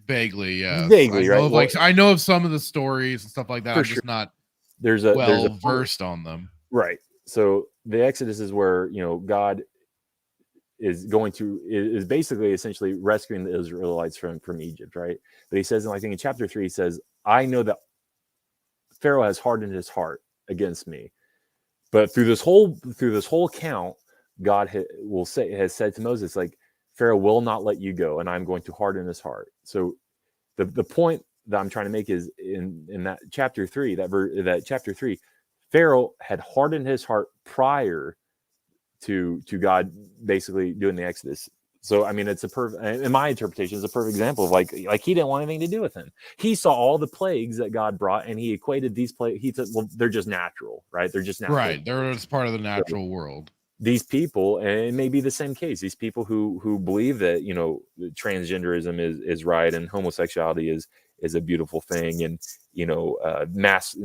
Vaguely, yeah. Vaguely, right? I know of some of the stories and stuff like that. I'm just not there's a versed on them. Right. So the Exodus is where, God is basically essentially rescuing the Israelites from Egypt, right? But he says, I think in chapter 3, he says, I know that Pharaoh has hardened his heart against me. But through this whole account, God has said to Moses, like, Pharaoh will not let you go, and I'm going to harden his heart. So the point that I'm trying to make is in that chapter 3, that chapter 3, Pharaoh had hardened his heart prior to God basically doing the Exodus. So, I mean, it's in my interpretation, it's a perfect example of like he didn't want anything to do with him. He saw all the plagues that God brought, and he equated these plagues. He said, well, they're just natural, right? They're just natural. Right. They're just part of the natural world. These people, and it may be the same case, these people who believe that, transgenderism is right and homosexuality is a beautiful thing, and, mass,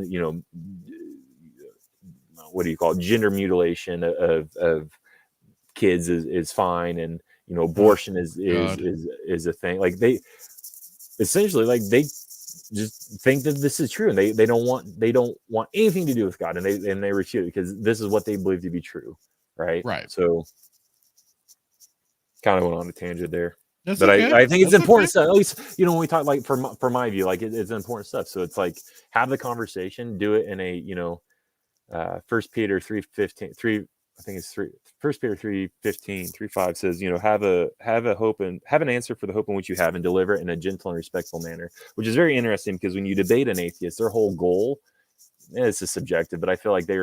what do you call it? Gender mutilation of kids is fine, and abortion is a thing. Like they essentially, like just think that this is true, and they don't want anything to do with God, and they refute it because this is what they believe to be true, right? Right. So, kind of went on a tangent there. That's But okay. I think it's That's important okay. stuff. At least, when we talk, like, for my view, like it's important stuff. So it's like, have the conversation, do it in a, 1 Peter 3:15, I think it's 1 Peter 3:15, 3:5 says, have a hope and have an answer for the hope in which you have, and deliver it in a gentle and respectful manner, which is very interesting because when you debate an atheist, their whole goal, this is subjective, but I feel like they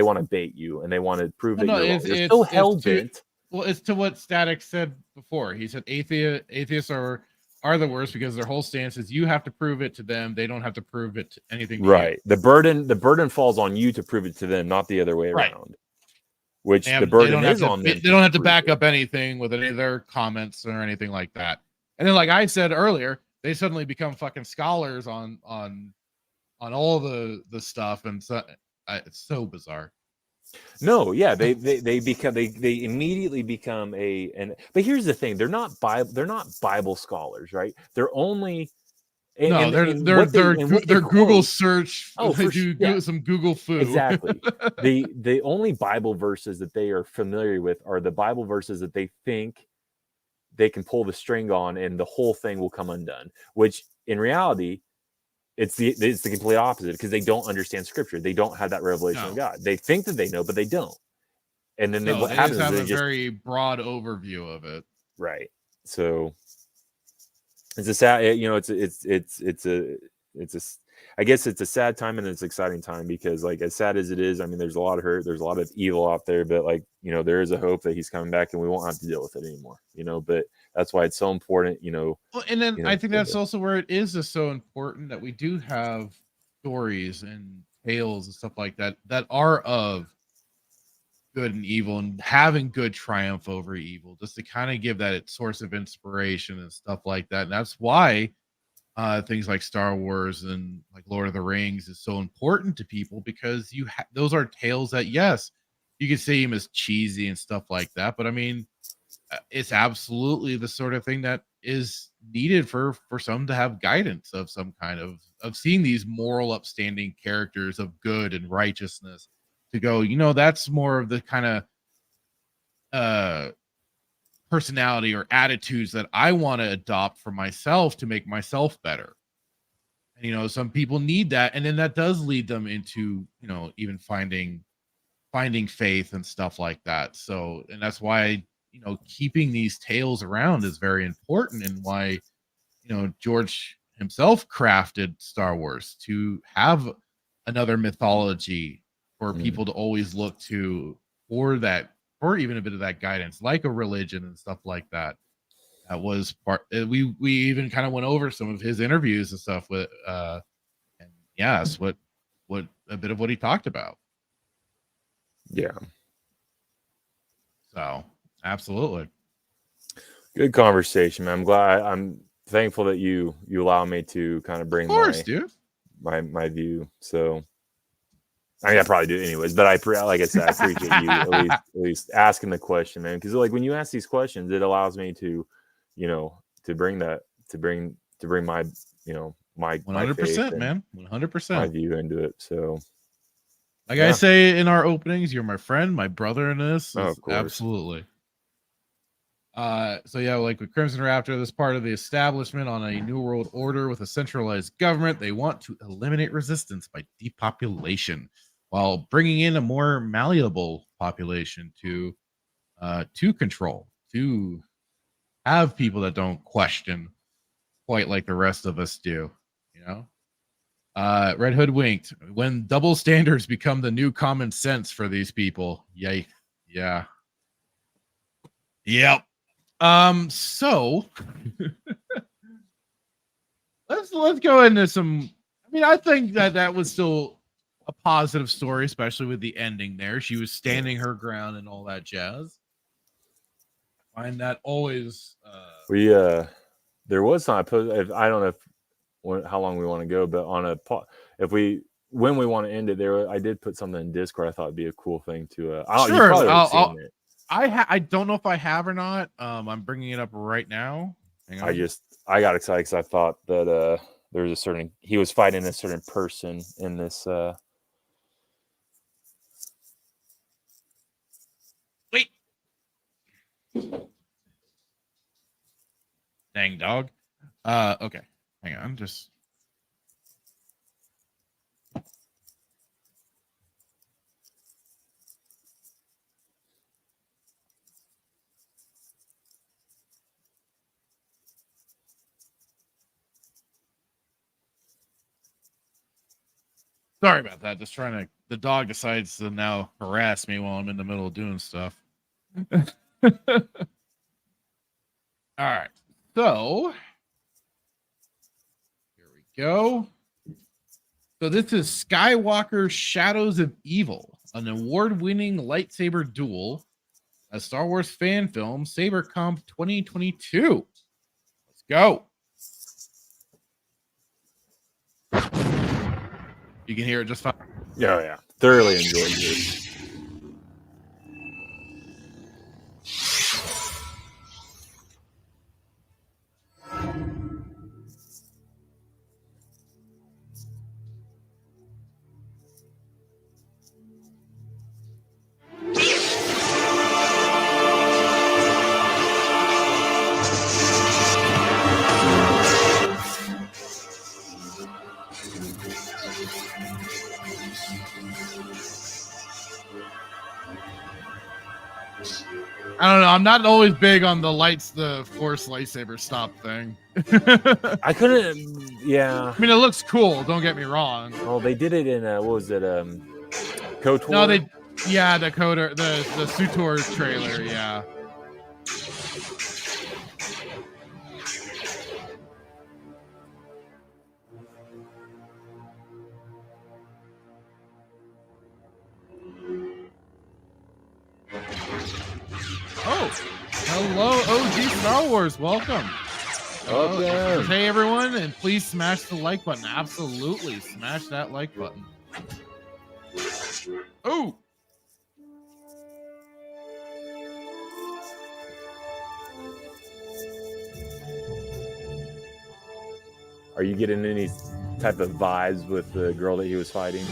want to bait you and they want to prove that you're wrong. They're so hell bent. Well, it's to what Static said before. He said atheists are the worst because their whole stance is you have to prove it to them. They don't have to prove it to anything. Right. The burden falls on you to prove it to them, not the other way around. Which the burden is on them. They don't have to back up anything with any of their comments or anything like that. And then, like I said earlier, they suddenly become fucking scholars on all the stuff, and so it's so bizarre. No, yeah, they immediately become but here's the thing, they're not Bible scholars, right? They're only they're Google search. Oh, they do some Google food. Exactly. the only Bible verses that they are familiar with are the Bible verses that they think they can pull the string on and the whole thing will come undone, which in reality it's the complete opposite, because they don't understand scripture. They don't have that revelation of God. They think that they know, but they don't. And then what happens is they have a very broad overview of it. Right. So it's a sad, I guess it's a sad time and it's an exciting time, because like, as sad as it is, I mean, there's a lot of hurt, there's a lot of evil out there, but like, there is a hope that he's coming back and we won't have to deal with it anymore, but that's why it's so important, Well, and then I think that's also where it is just so important that we do have stories and tales and stuff like that are of good and evil, and having good triumph over evil, just to kind of give that source of inspiration and stuff like that. And that's why things like Star Wars and like Lord of the Rings is so important to people, because those are tales that, yes, you can see them as cheesy and stuff like that, but I mean, it's absolutely the sort of thing that is needed for some to have guidance of some kind of seeing these moral, upstanding characters of good and righteousness, to go, that's more of the kind of personality or attitudes that I want to adopt for myself to make myself better. And some people need that, and then that does lead them into even finding faith and stuff like that. So, and that's why keeping these tales around is very important, and why George himself crafted Star Wars to have another mythology for people to always look to for that, or even a bit of that guidance, like a religion and stuff like that. That was part. We even kind of went over some of his interviews and stuff with, and yes, what a bit of what he talked about. Yeah. So absolutely, good conversation, man. I'm thankful that you allow me to kind of bring my view. So. I mean, I probably do anyways, but like I said, I appreciate you at least asking the question, man. Because like when you ask these questions, it allows me to, to bring my, my 100%, man, 100% my view into it. So, like I say in our openings, you're my friend, my brother in this. Of course. Absolutely. So yeah, like with Crimson Raptor, this part of the establishment on a new world order with a centralized government. They want to eliminate resistance by depopulation, while bringing in a more malleable population to control, to have people that don't question quite like the rest of us do. Red Hood winked. When double standards become the new common sense for these people. Yay. Yeah. Yep. So let's go into some. I mean, I think that was still a positive story, especially with the ending there. She was standing her ground and all that jazz. I find that always. There was some. I don't know how long we want to go, but when we want to end it, I did put something in Discord. I thought it'd be a cool thing to. Sure, I don't know if I have or not. I'm bringing it up right now. Hang on. I got excited because I thought that there's a certain he was fighting a certain person in this. Wait. Dang dog. Okay. Hang on. Just. Sorry about that. Just trying to. The dog decides to now harass me while I'm in the middle of doing stuff. All right. So here we go. So this is Skywalker Shadows of Evil, an award-winning lightsaber duel, a Star Wars fan film, SaberComp 2022. Let's go. You can hear it just fine. Yeah. Thoroughly enjoyed this. I don't know. I'm not always big on the Force lightsaber stop thing. I couldn't. Yeah. I mean, it looks cool. Don't get me wrong. Oh, they did it in what was it? KOTOR? No, the KOTOR, the SUTOR trailer. Yeah. Oh, hello, OG Star Wars. Welcome. Welcome. Hey, everyone, and please smash the like button. Absolutely. Smash that like button. Oh. Are you getting any type of vibes with the girl that he was fighting?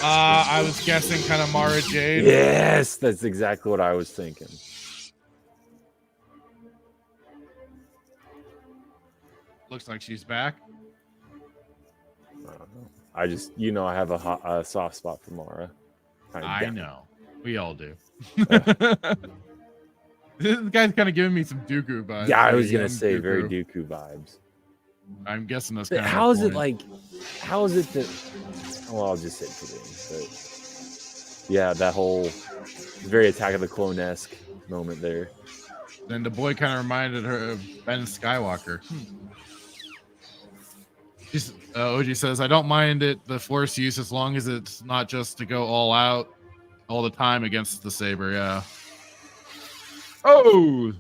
I was guessing kind of Mara Jade. Yes, that's exactly what I was thinking. Looks like she's back. I just, I have a soft spot for Mara. I know. We all do. This guy's kind of giving me some Dooku vibes. Yeah, I was going to say very Dooku vibes. I'm guessing that's kind of how is it that, well, I'll just say it for me. But yeah, that whole very Attack of the Clone-esque moment there. Then the boy kind of reminded her of Ben Skywalker. OG says, I don't mind the Force use as long as it's not just to go all out all the time against the saber. Yeah. Oh,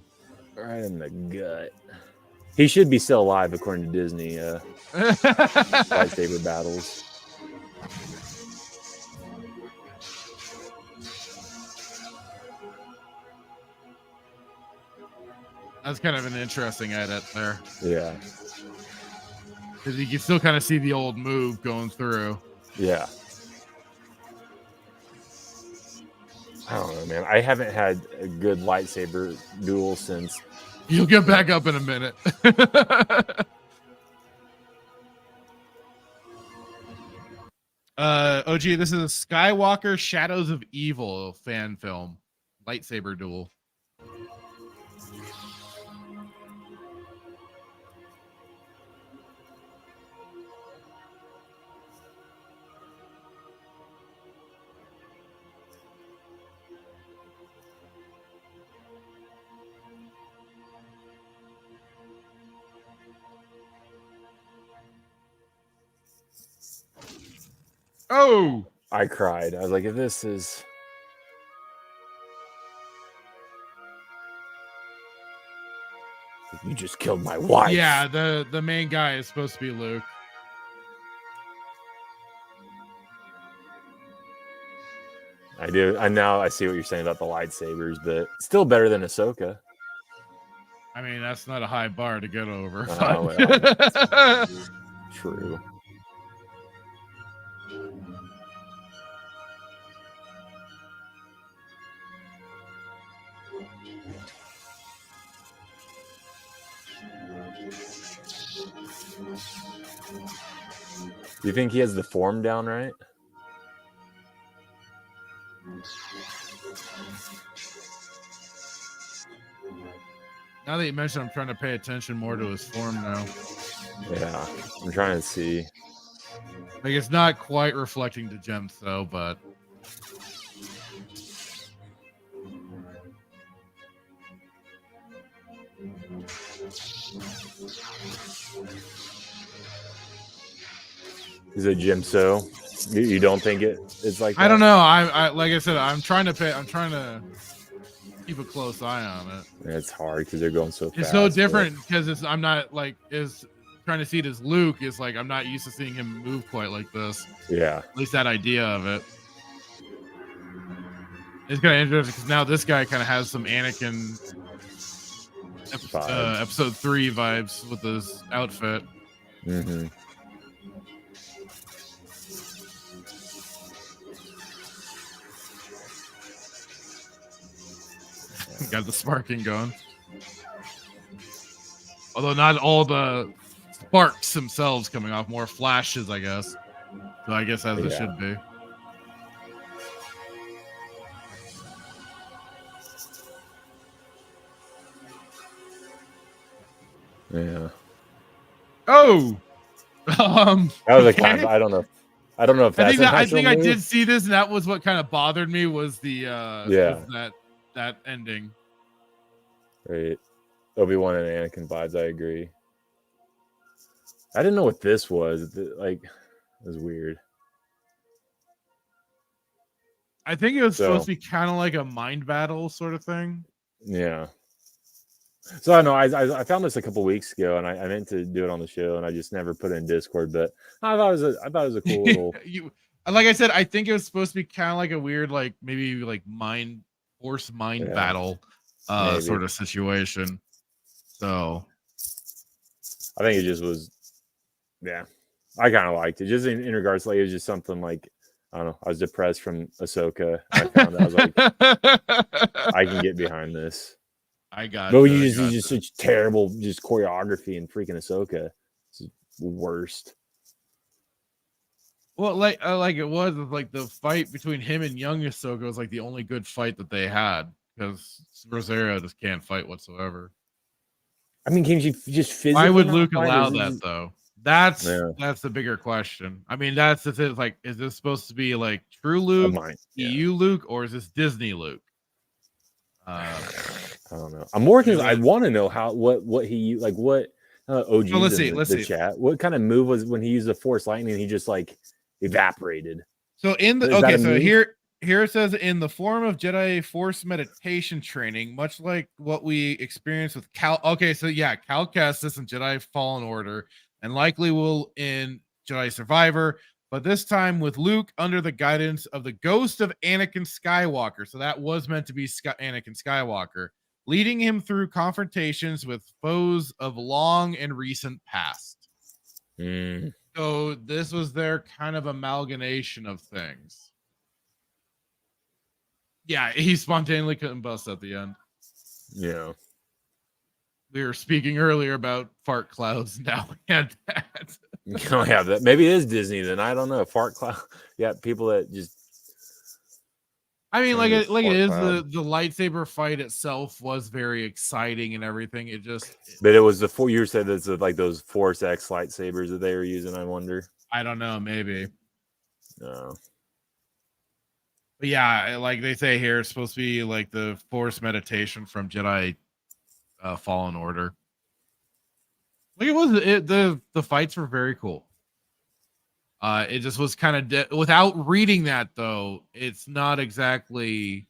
right in the gut. He should be still alive according to Disney. Lightsaber battles. That's kind of an interesting edit there. Yeah. Because you can still kind of see the old move going through. Yeah. I don't know, man. I haven't had a good lightsaber duel since. You'll get back up in a minute. OG, this is a Skywalker Shadows of Evil fan film. Lightsaber duel. Oh, I cried. I was like, if this is. You just killed my wife. Yeah, the main guy is supposed to be Luke. I do. I now I see what you're saying about the lightsabers, but still better than Ahsoka. I mean, that's not a high bar to get over. Well, True. Do you think he has the form down right? Now that you mentioned, I'm trying to pay attention more to his form now. Yeah, I'm trying to see. Like, it's not quite reflecting the gems, though, but... Is it Jim So? You don't think it's like that? I don't know. I like I said, I'm trying to keep a close eye on it. It's hard because they're going so fast. It's so different because I'm not like trying to see it as Luke is like I'm not used to seeing him move quite like this. Yeah. At least that idea of it. It's kind of interesting because now this guy kind of has some Anakin episode 3 vibes with his outfit. Mm-hmm. Got the sparking going. Although not all the sparks themselves coming off, more flashes, I guess. So I guess as it should be. Yeah. Oh! That was a kind of, I don't know if that's I think I did see this, and that was what kind of bothered me was the was that ending. Right. Obi-Wan and Anakin vibes, I agree. I didn't know what this was. Like, it was weird. I think it was supposed to be kind of like a mind battle sort of thing. Yeah. So I know I found this a couple weeks ago, and I meant to do it on the show, and I just never put it in Discord. But I thought it was a cool little. Like I said, I think it was supposed to be kind of like a weird, like maybe like force mind battle sort of situation. So I think it just was. Yeah, I kind of liked it. Just in regards to like, it was just something like, I don't know. I was depressed from Ahsoka. I found I was like, I can get behind this. I got. But you just such terrible just choreography and freaking Ahsoka. It's the worst. Well, like it was like the fight between him and young Ahsoka was like the only good fight that they had because Rosario just can't fight whatsoever. I mean, can she just physically? Why would Luke allow that though? That's the bigger question. I mean, that's the thing. Like, is this supposed to be like true Luke, EU Luke, or is this Disney Luke? I don't know. I'm more because I want to know what he like what OG. So let's see. Chat. What kind of move was when he used the Force lightning? He just like evaporated. So in the so here it says in the form of Jedi Force meditation training, much like what we experienced with Cal. Okay, so yeah, Cal Kestis and Jedi Fallen Order, and likely will in Jedi Survivor, but this time with Luke under the guidance of the ghost of Anakin Skywalker. So that was meant to be Anakin Skywalker, leading him through confrontations with foes of long and recent past. So this was their kind of amalgamation of things. Yeah, he spontaneously couldn't bust at the end. Yeah. We were speaking earlier about fart clouds. Now we had that. You don't have that. Maybe it is Disney then. I don't know. Fart cloud. Yeah, people that just. I mean, like it is the lightsaber fight itself was very exciting and everything. It just. But it was the you said it's like those Force X lightsabers that they were using. I wonder. I don't know. Maybe. No. But yeah, like they say here, it's supposed to be like the Force meditation from Jedi Fallen Order. Like the fights were very cool. It just was kind of without reading that though, it's not exactly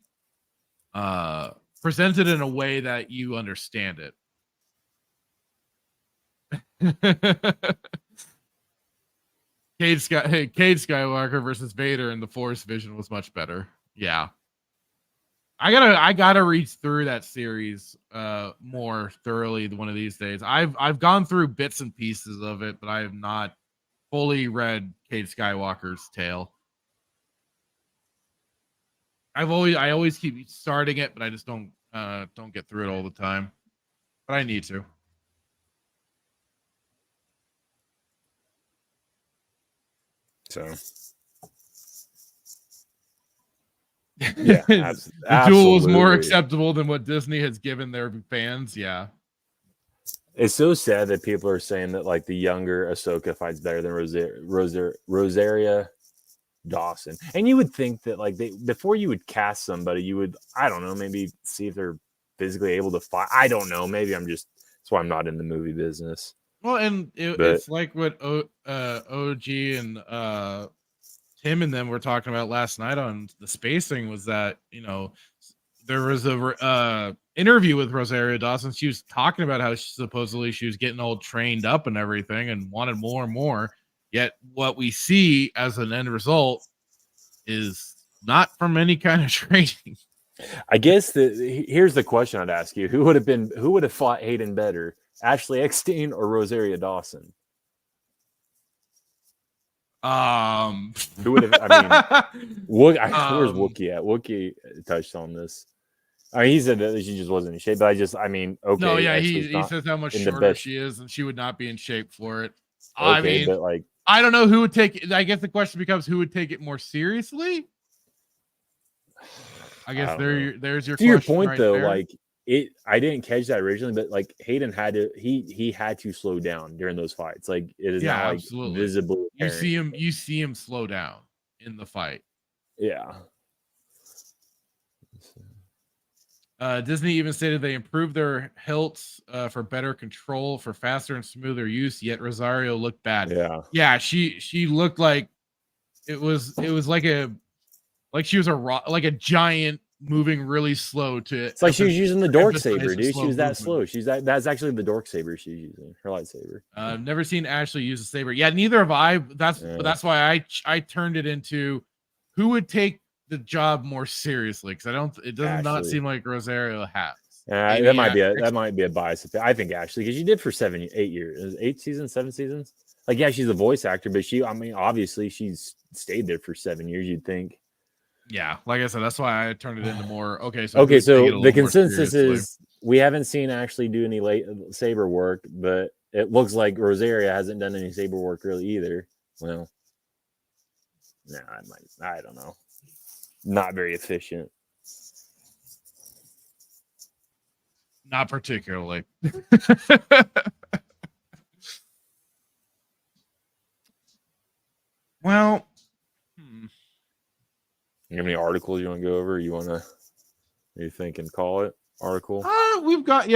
presented in a way that you understand it. Cade Skywalker versus Vader in the Force vision was much better. Yeah. I gotta read through that series more thoroughly one of these days. I've gone through bits and pieces of it, but I have not fully read Kate Skywalker's tale. I always keep starting it, but I just don't get through it all the time. But I need to. So yeah, the duel was more absolutely. acceptable than what Disney has given their fans. Yeah. It's so sad that people are saying that like the younger Ahsoka fights better than Rosaria Dawson. And you would think that like before you would cast somebody, you would, I don't know, maybe see if they're physically able to fight. I don't know. Maybe that's why I'm not in the movie business. Well, and it's like what OG and Tim and them were talking about last night on the spacing was that, there was a interview with Rosario Dawson. She was talking about how supposedly she was getting all trained up and everything and wanted more and more. Yet what we see as an end result is not from any kind of training. I guess here's the question I'd ask you: who would have fought Hayden better, Ashley Eckstein or Rosaria Dawson? Who would have? I mean, where's Wookiee at? Wookiee touched on this. I mean, he said that she just wasn't in shape, but okay. No, yeah, he says how much shorter she is, and she would not be in shape for it. Okay, I mean, but like, I don't know who would take it. I guess the question becomes who would take it more seriously. I guess there's your to your question point right though. there. Like I didn't catch that originally, but like Hayden had to he had to slow down during those fights. Like it is not like absolutely visible. You see him slow down in the fight. Yeah. Disney even stated they improved their hilts for better control, for faster and smoother use. Yet Rosario looked bad. Yeah. She looked like it was like she was like a giant moving really slow to. It's like she was using the dork saber, dude. She was that slow. That's actually the dork saber she's using, her lightsaber. I've never seen Ashley use a saber. Yeah, neither have I. That's why I turned it into who would take the job more seriously, because it does not seem like Rosario has. That might be a bias. I think Ashley, because she did for 8 years, 8 seasons, 7 seasons. Like, yeah, she's a voice actor, but obviously she's stayed there for 7 years. You'd think. Yeah, like I said, that's why I turned it into more. So the consensus is we haven't seen Ashley do any saber work, but it looks like Rosaria hasn't done any saber work really either. Well, I don't know. Not very efficient. Not particularly. Well, you have any articles you want to go over? You think and call it article? We've got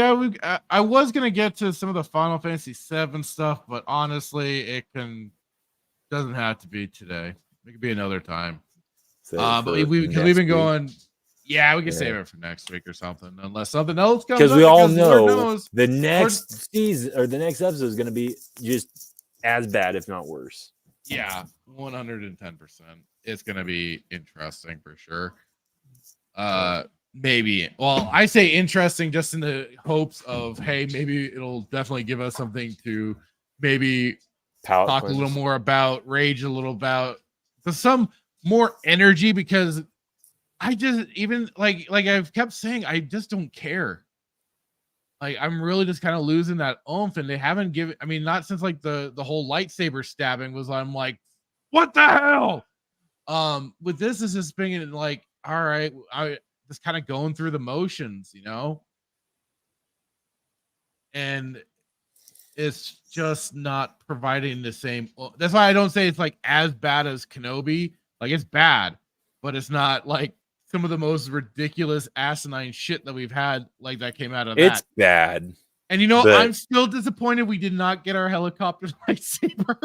I was gonna get to some of the Final Fantasy VII stuff, but honestly, doesn't have to be today. It could be another time. But we've been going. Yeah, we can save it for next week or something, unless something else comes. Because we all know the next season or the next episode is going to be just as bad, if not worse. Yeah, 110%. It's going to be interesting for sure. Maybe. Well, I say interesting just in the hopes of, hey, maybe it'll definitely give us something to maybe talk a little more about, rage a little about, some more energy, because I just like I've kept saying, I just don't care. Like, I'm really just kind of losing that oomph, and they haven't given. I mean, not since like the whole lightsaber stabbing was. I'm like, what the hell? With this is just being like, all right, I just kind of going through the motions, and it's just not providing the same. That's why I don't say it's like as bad as Kenobi. Like, it's bad, but it's not like some of the most ridiculous asinine shit that we've had, like that came out of that. It's bad. And I'm still disappointed we did not get our helicopter lightsaber.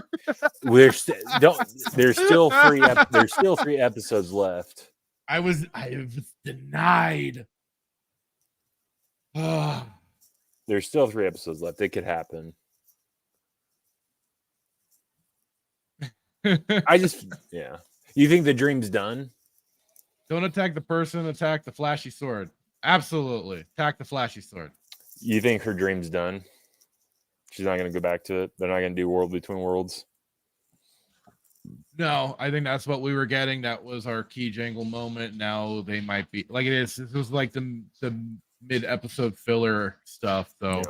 There's still 3 episodes left. I was denied. There's still 3 episodes left. It could happen. You think the dream's done? Don't attack the person, attack the flashy sword. Absolutely. Attack the flashy sword. You think her dream's done? She's not going to go back to it? They're not going to do World Between Worlds? No, I think that's what we were getting. That was our key jangle moment. Now they might be like it is. This was like the mid-episode filler stuff. So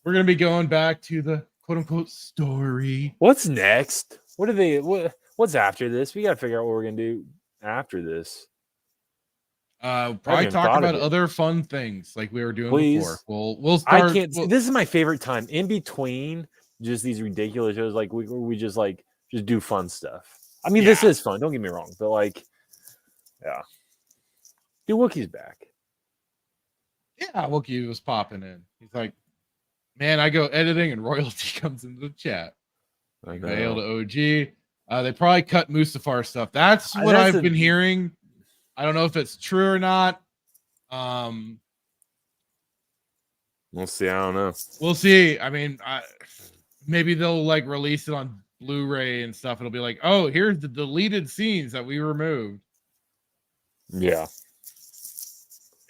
we're gonna be going back to the quote-unquote story. What's next? What's after this? We gotta figure out what we're gonna do after this. Probably talk about other fun things like we were doing before. We'll I start. can't. This is my favorite time in between just these ridiculous shows. Like we just do fun stuff. I mean, this is fun. Don't get me wrong, but like, yeah, dude, Wookiee's back. Yeah, Wookiee was popping in. He's like, man, I go editing and royalty comes into the chat. Like mail to OG. They probably cut Mustafar stuff. That's what I've been hearing. I don't know if it's true or not. We'll see. I don't know. We'll see. I mean, maybe they'll like release it on Blu-ray and stuff. It'll be like, oh, here's the deleted scenes that we removed. Yeah.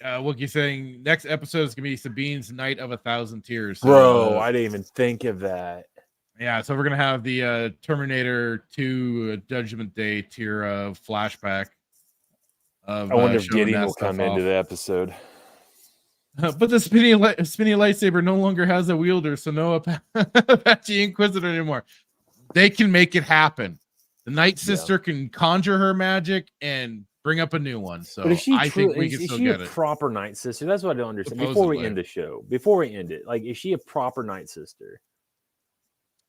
Wookie saying next episode is gonna be Sabine's Night of 1,000 Tears. So, Bro, I didn't even think of that. Yeah, so we're gonna have the Terminator 2 Judgment Day tier of flashback. I wonder if Gideon will come into the episode. But the spinny lightsaber no longer has a wielder, so no Apache Inquisitor anymore. They can make it happen. The Night Sister can conjure her magic and bring up a new one. So I think we can still get it. Is she a proper Night Sister? That's what I don't understand. Before we end the show, before we end it, like, is she a proper Night Sister?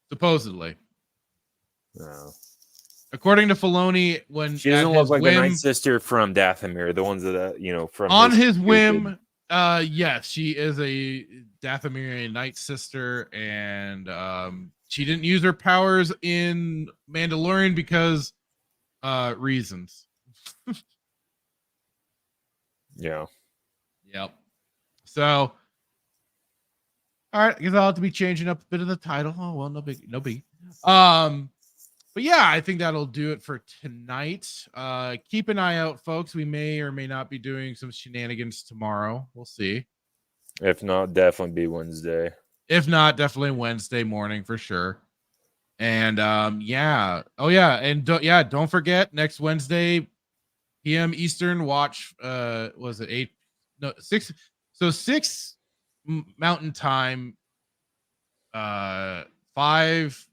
Supposedly. No. According to Filoni, when she doesn't look like the Night Sister from Dathomir, the ones that from on his whim. Yes, she is a Dathomirian Night Sister, and she didn't use her powers in Mandalorian because reasons. Yeah. Yep. So, all right, I guess I'll have to be changing up a bit of the title. Oh well, no big. But yeah, I think that'll do it for tonight. Keep an eye out, folks. We may or may not be doing some shenanigans tomorrow. We'll see. If not, definitely be Wednesday. If not, definitely Wednesday morning for sure. And yeah. Oh yeah, and don't forget next Wednesday p.m. Eastern watch was it 8 no 6 so 6 Mountain Time, 5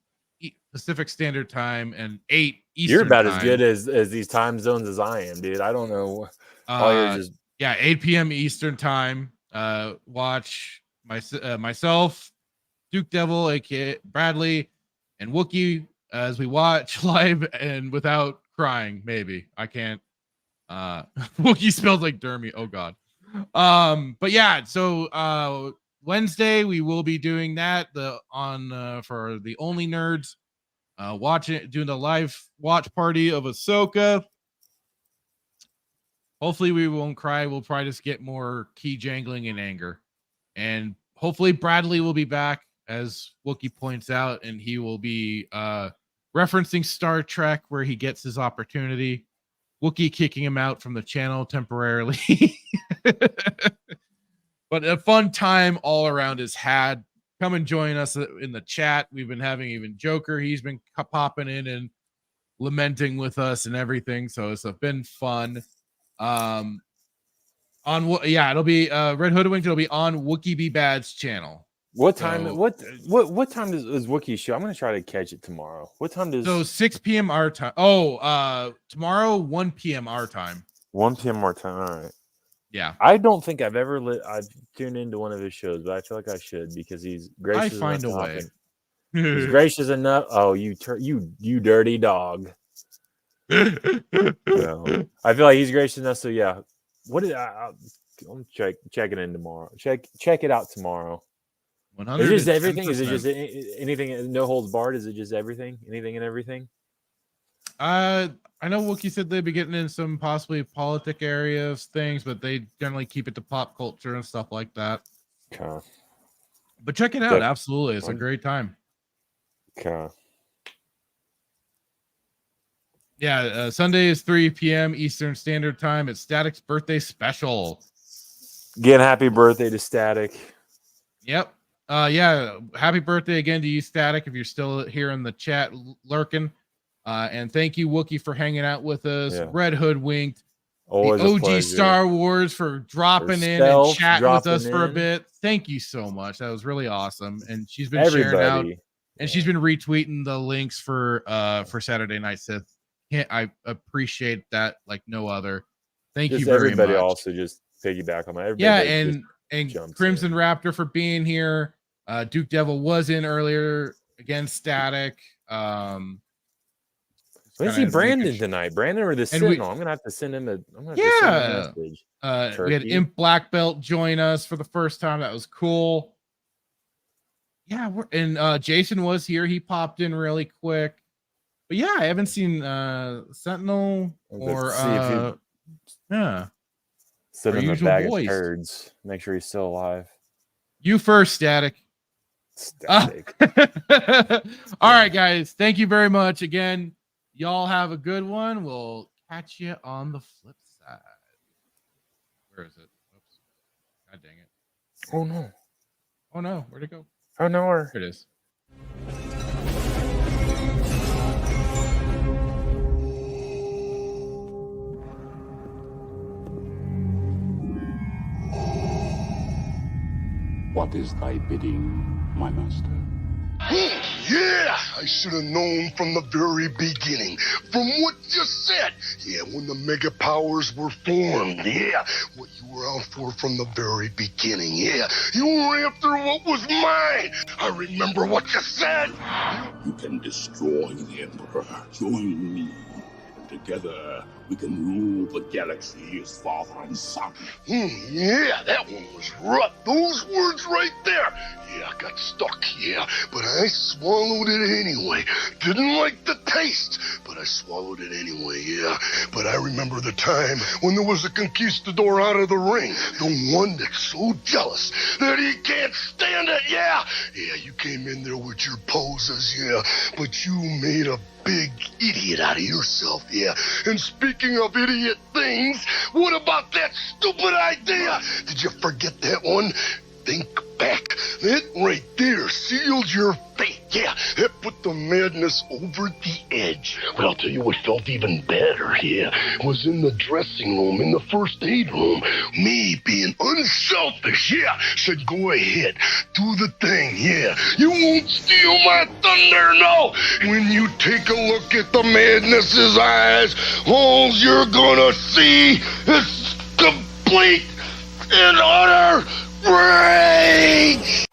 Pacific Standard Time, and 8 Eastern. You're about time. as good as these time zones as I am, dude. I don't know. Yeah, 8 p.m. Eastern Time. Watch myself, Duke Devil, aka Bradley, and Wookie as we watch live and without crying. Maybe I can't. Wookie smells like Dermy. Oh God. But yeah, so Wednesday we will be doing that for the Only Nerds. Doing the live watch party of Ahsoka. Hopefully we won't cry. We'll probably just get more key jangling and anger. And hopefully Bradley will be back, as Wookie points out, and he will be referencing Star Trek where he gets his opportunity. Wookie kicking him out from the channel temporarily. But a fun time all around is had. Come and join us in the chat. We've been having even Joker. He's been popping in and lamenting with us and everything. So it's been fun. It'll be Red Hoodwinked. It'll be on Wookie Be Bad's channel. What time? What time is Wookie's show? I'm gonna try to catch it tomorrow. What time does? So 6 p.m. our time. Oh, tomorrow 1 p.m. our time. 1 p.m. our time. All right. Yeah. I don't think I've tuned into one of his shows, but I feel like I should because he's gracious. I find a way. He's gracious enough. Oh, you dirty dog. No. I feel like he's gracious enough. So yeah. What did I'm checking in tomorrow. Check it out tomorrow. 100%. Is it just everything? Is it just anything? No holds barred? Is it just everything? Anything and everything? I know Wookie said they'd be getting in some possibly politic areas things, but they generally keep it to pop culture and stuff like that. Okay. But check it out. Absolutely. It's a great time. Okay. Yeah, Sunday is 3 p.m. Eastern Standard Time. It's Static's birthday special. Again, happy birthday to Static. Yep. Yeah, happy birthday again to you, Static, if you're still here in the chat lurking. And thank you, Wookie, for hanging out with us. Yeah. Red Hoodwinked. Always the a OG pleasure. Star Wars for dropping in and Herself chatting with dropping us for a in. bit. Thank you so much. That was really awesome. And she's been sharing out, Everybody. and she's been retweeting the links for Saturday Night Sith. I appreciate that like no other. Thank Just you very much. everybody also just piggyback on my. Everybody Yeah, just and jumps Crimson Raptor for being here. Duke Devil was in earlier against Static. When's he Brandon tonight? Brandon or the Sentinel? I'm gonna have to send him a. I'm gonna have to send him a message. We had Imp Black Belt join us for the first time. That was cool. Yeah, Jason was here. He popped in really quick. But yeah, I haven't seen Sentinel or yeah. Send him a usual bag boys. of turds. Make sure he's still alive. You first, Static. Static. All right, guys. Thank you very much again. Y'all have a good one. We'll catch you on the flip side. Where is it? Oops. God dang it. Oh no. Oh no. Where'd it go? Oh no. Here it is. What is thy bidding, my master? Yeah, I should have known from the very beginning. From what you said. Yeah, when the mega powers were formed. Yeah, what you were out for from the very beginning. Yeah, you were after what was mine. I remember what you said. You can destroy the Emperor. Join me. Together, we can rule the galaxy as father and son. Yeah, that one was rough. Those words right there. Yeah, I got stuck, yeah, but I swallowed it anyway. Didn't like the taste, but I swallowed it anyway, yeah. But I remember the time when there was a conquistador out of the ring. The one that's so jealous that he can't stand it, yeah. Yeah, you came in there with your poses, yeah, but you made a big idiot out of yourself, yeah. And speaking of idiot things, what about that stupid idea? Did you forget that one? Think back. That right there sealed your fate. Yeah, that put the madness over the edge. But I'll tell you what felt even better, yeah, was in the dressing room, in the first aid room. Me being unselfish, yeah, said go ahead, do the thing, yeah. You won't steal my thunder, no. When you take a look at the madness's eyes, all you're gonna see is complete and utter rage!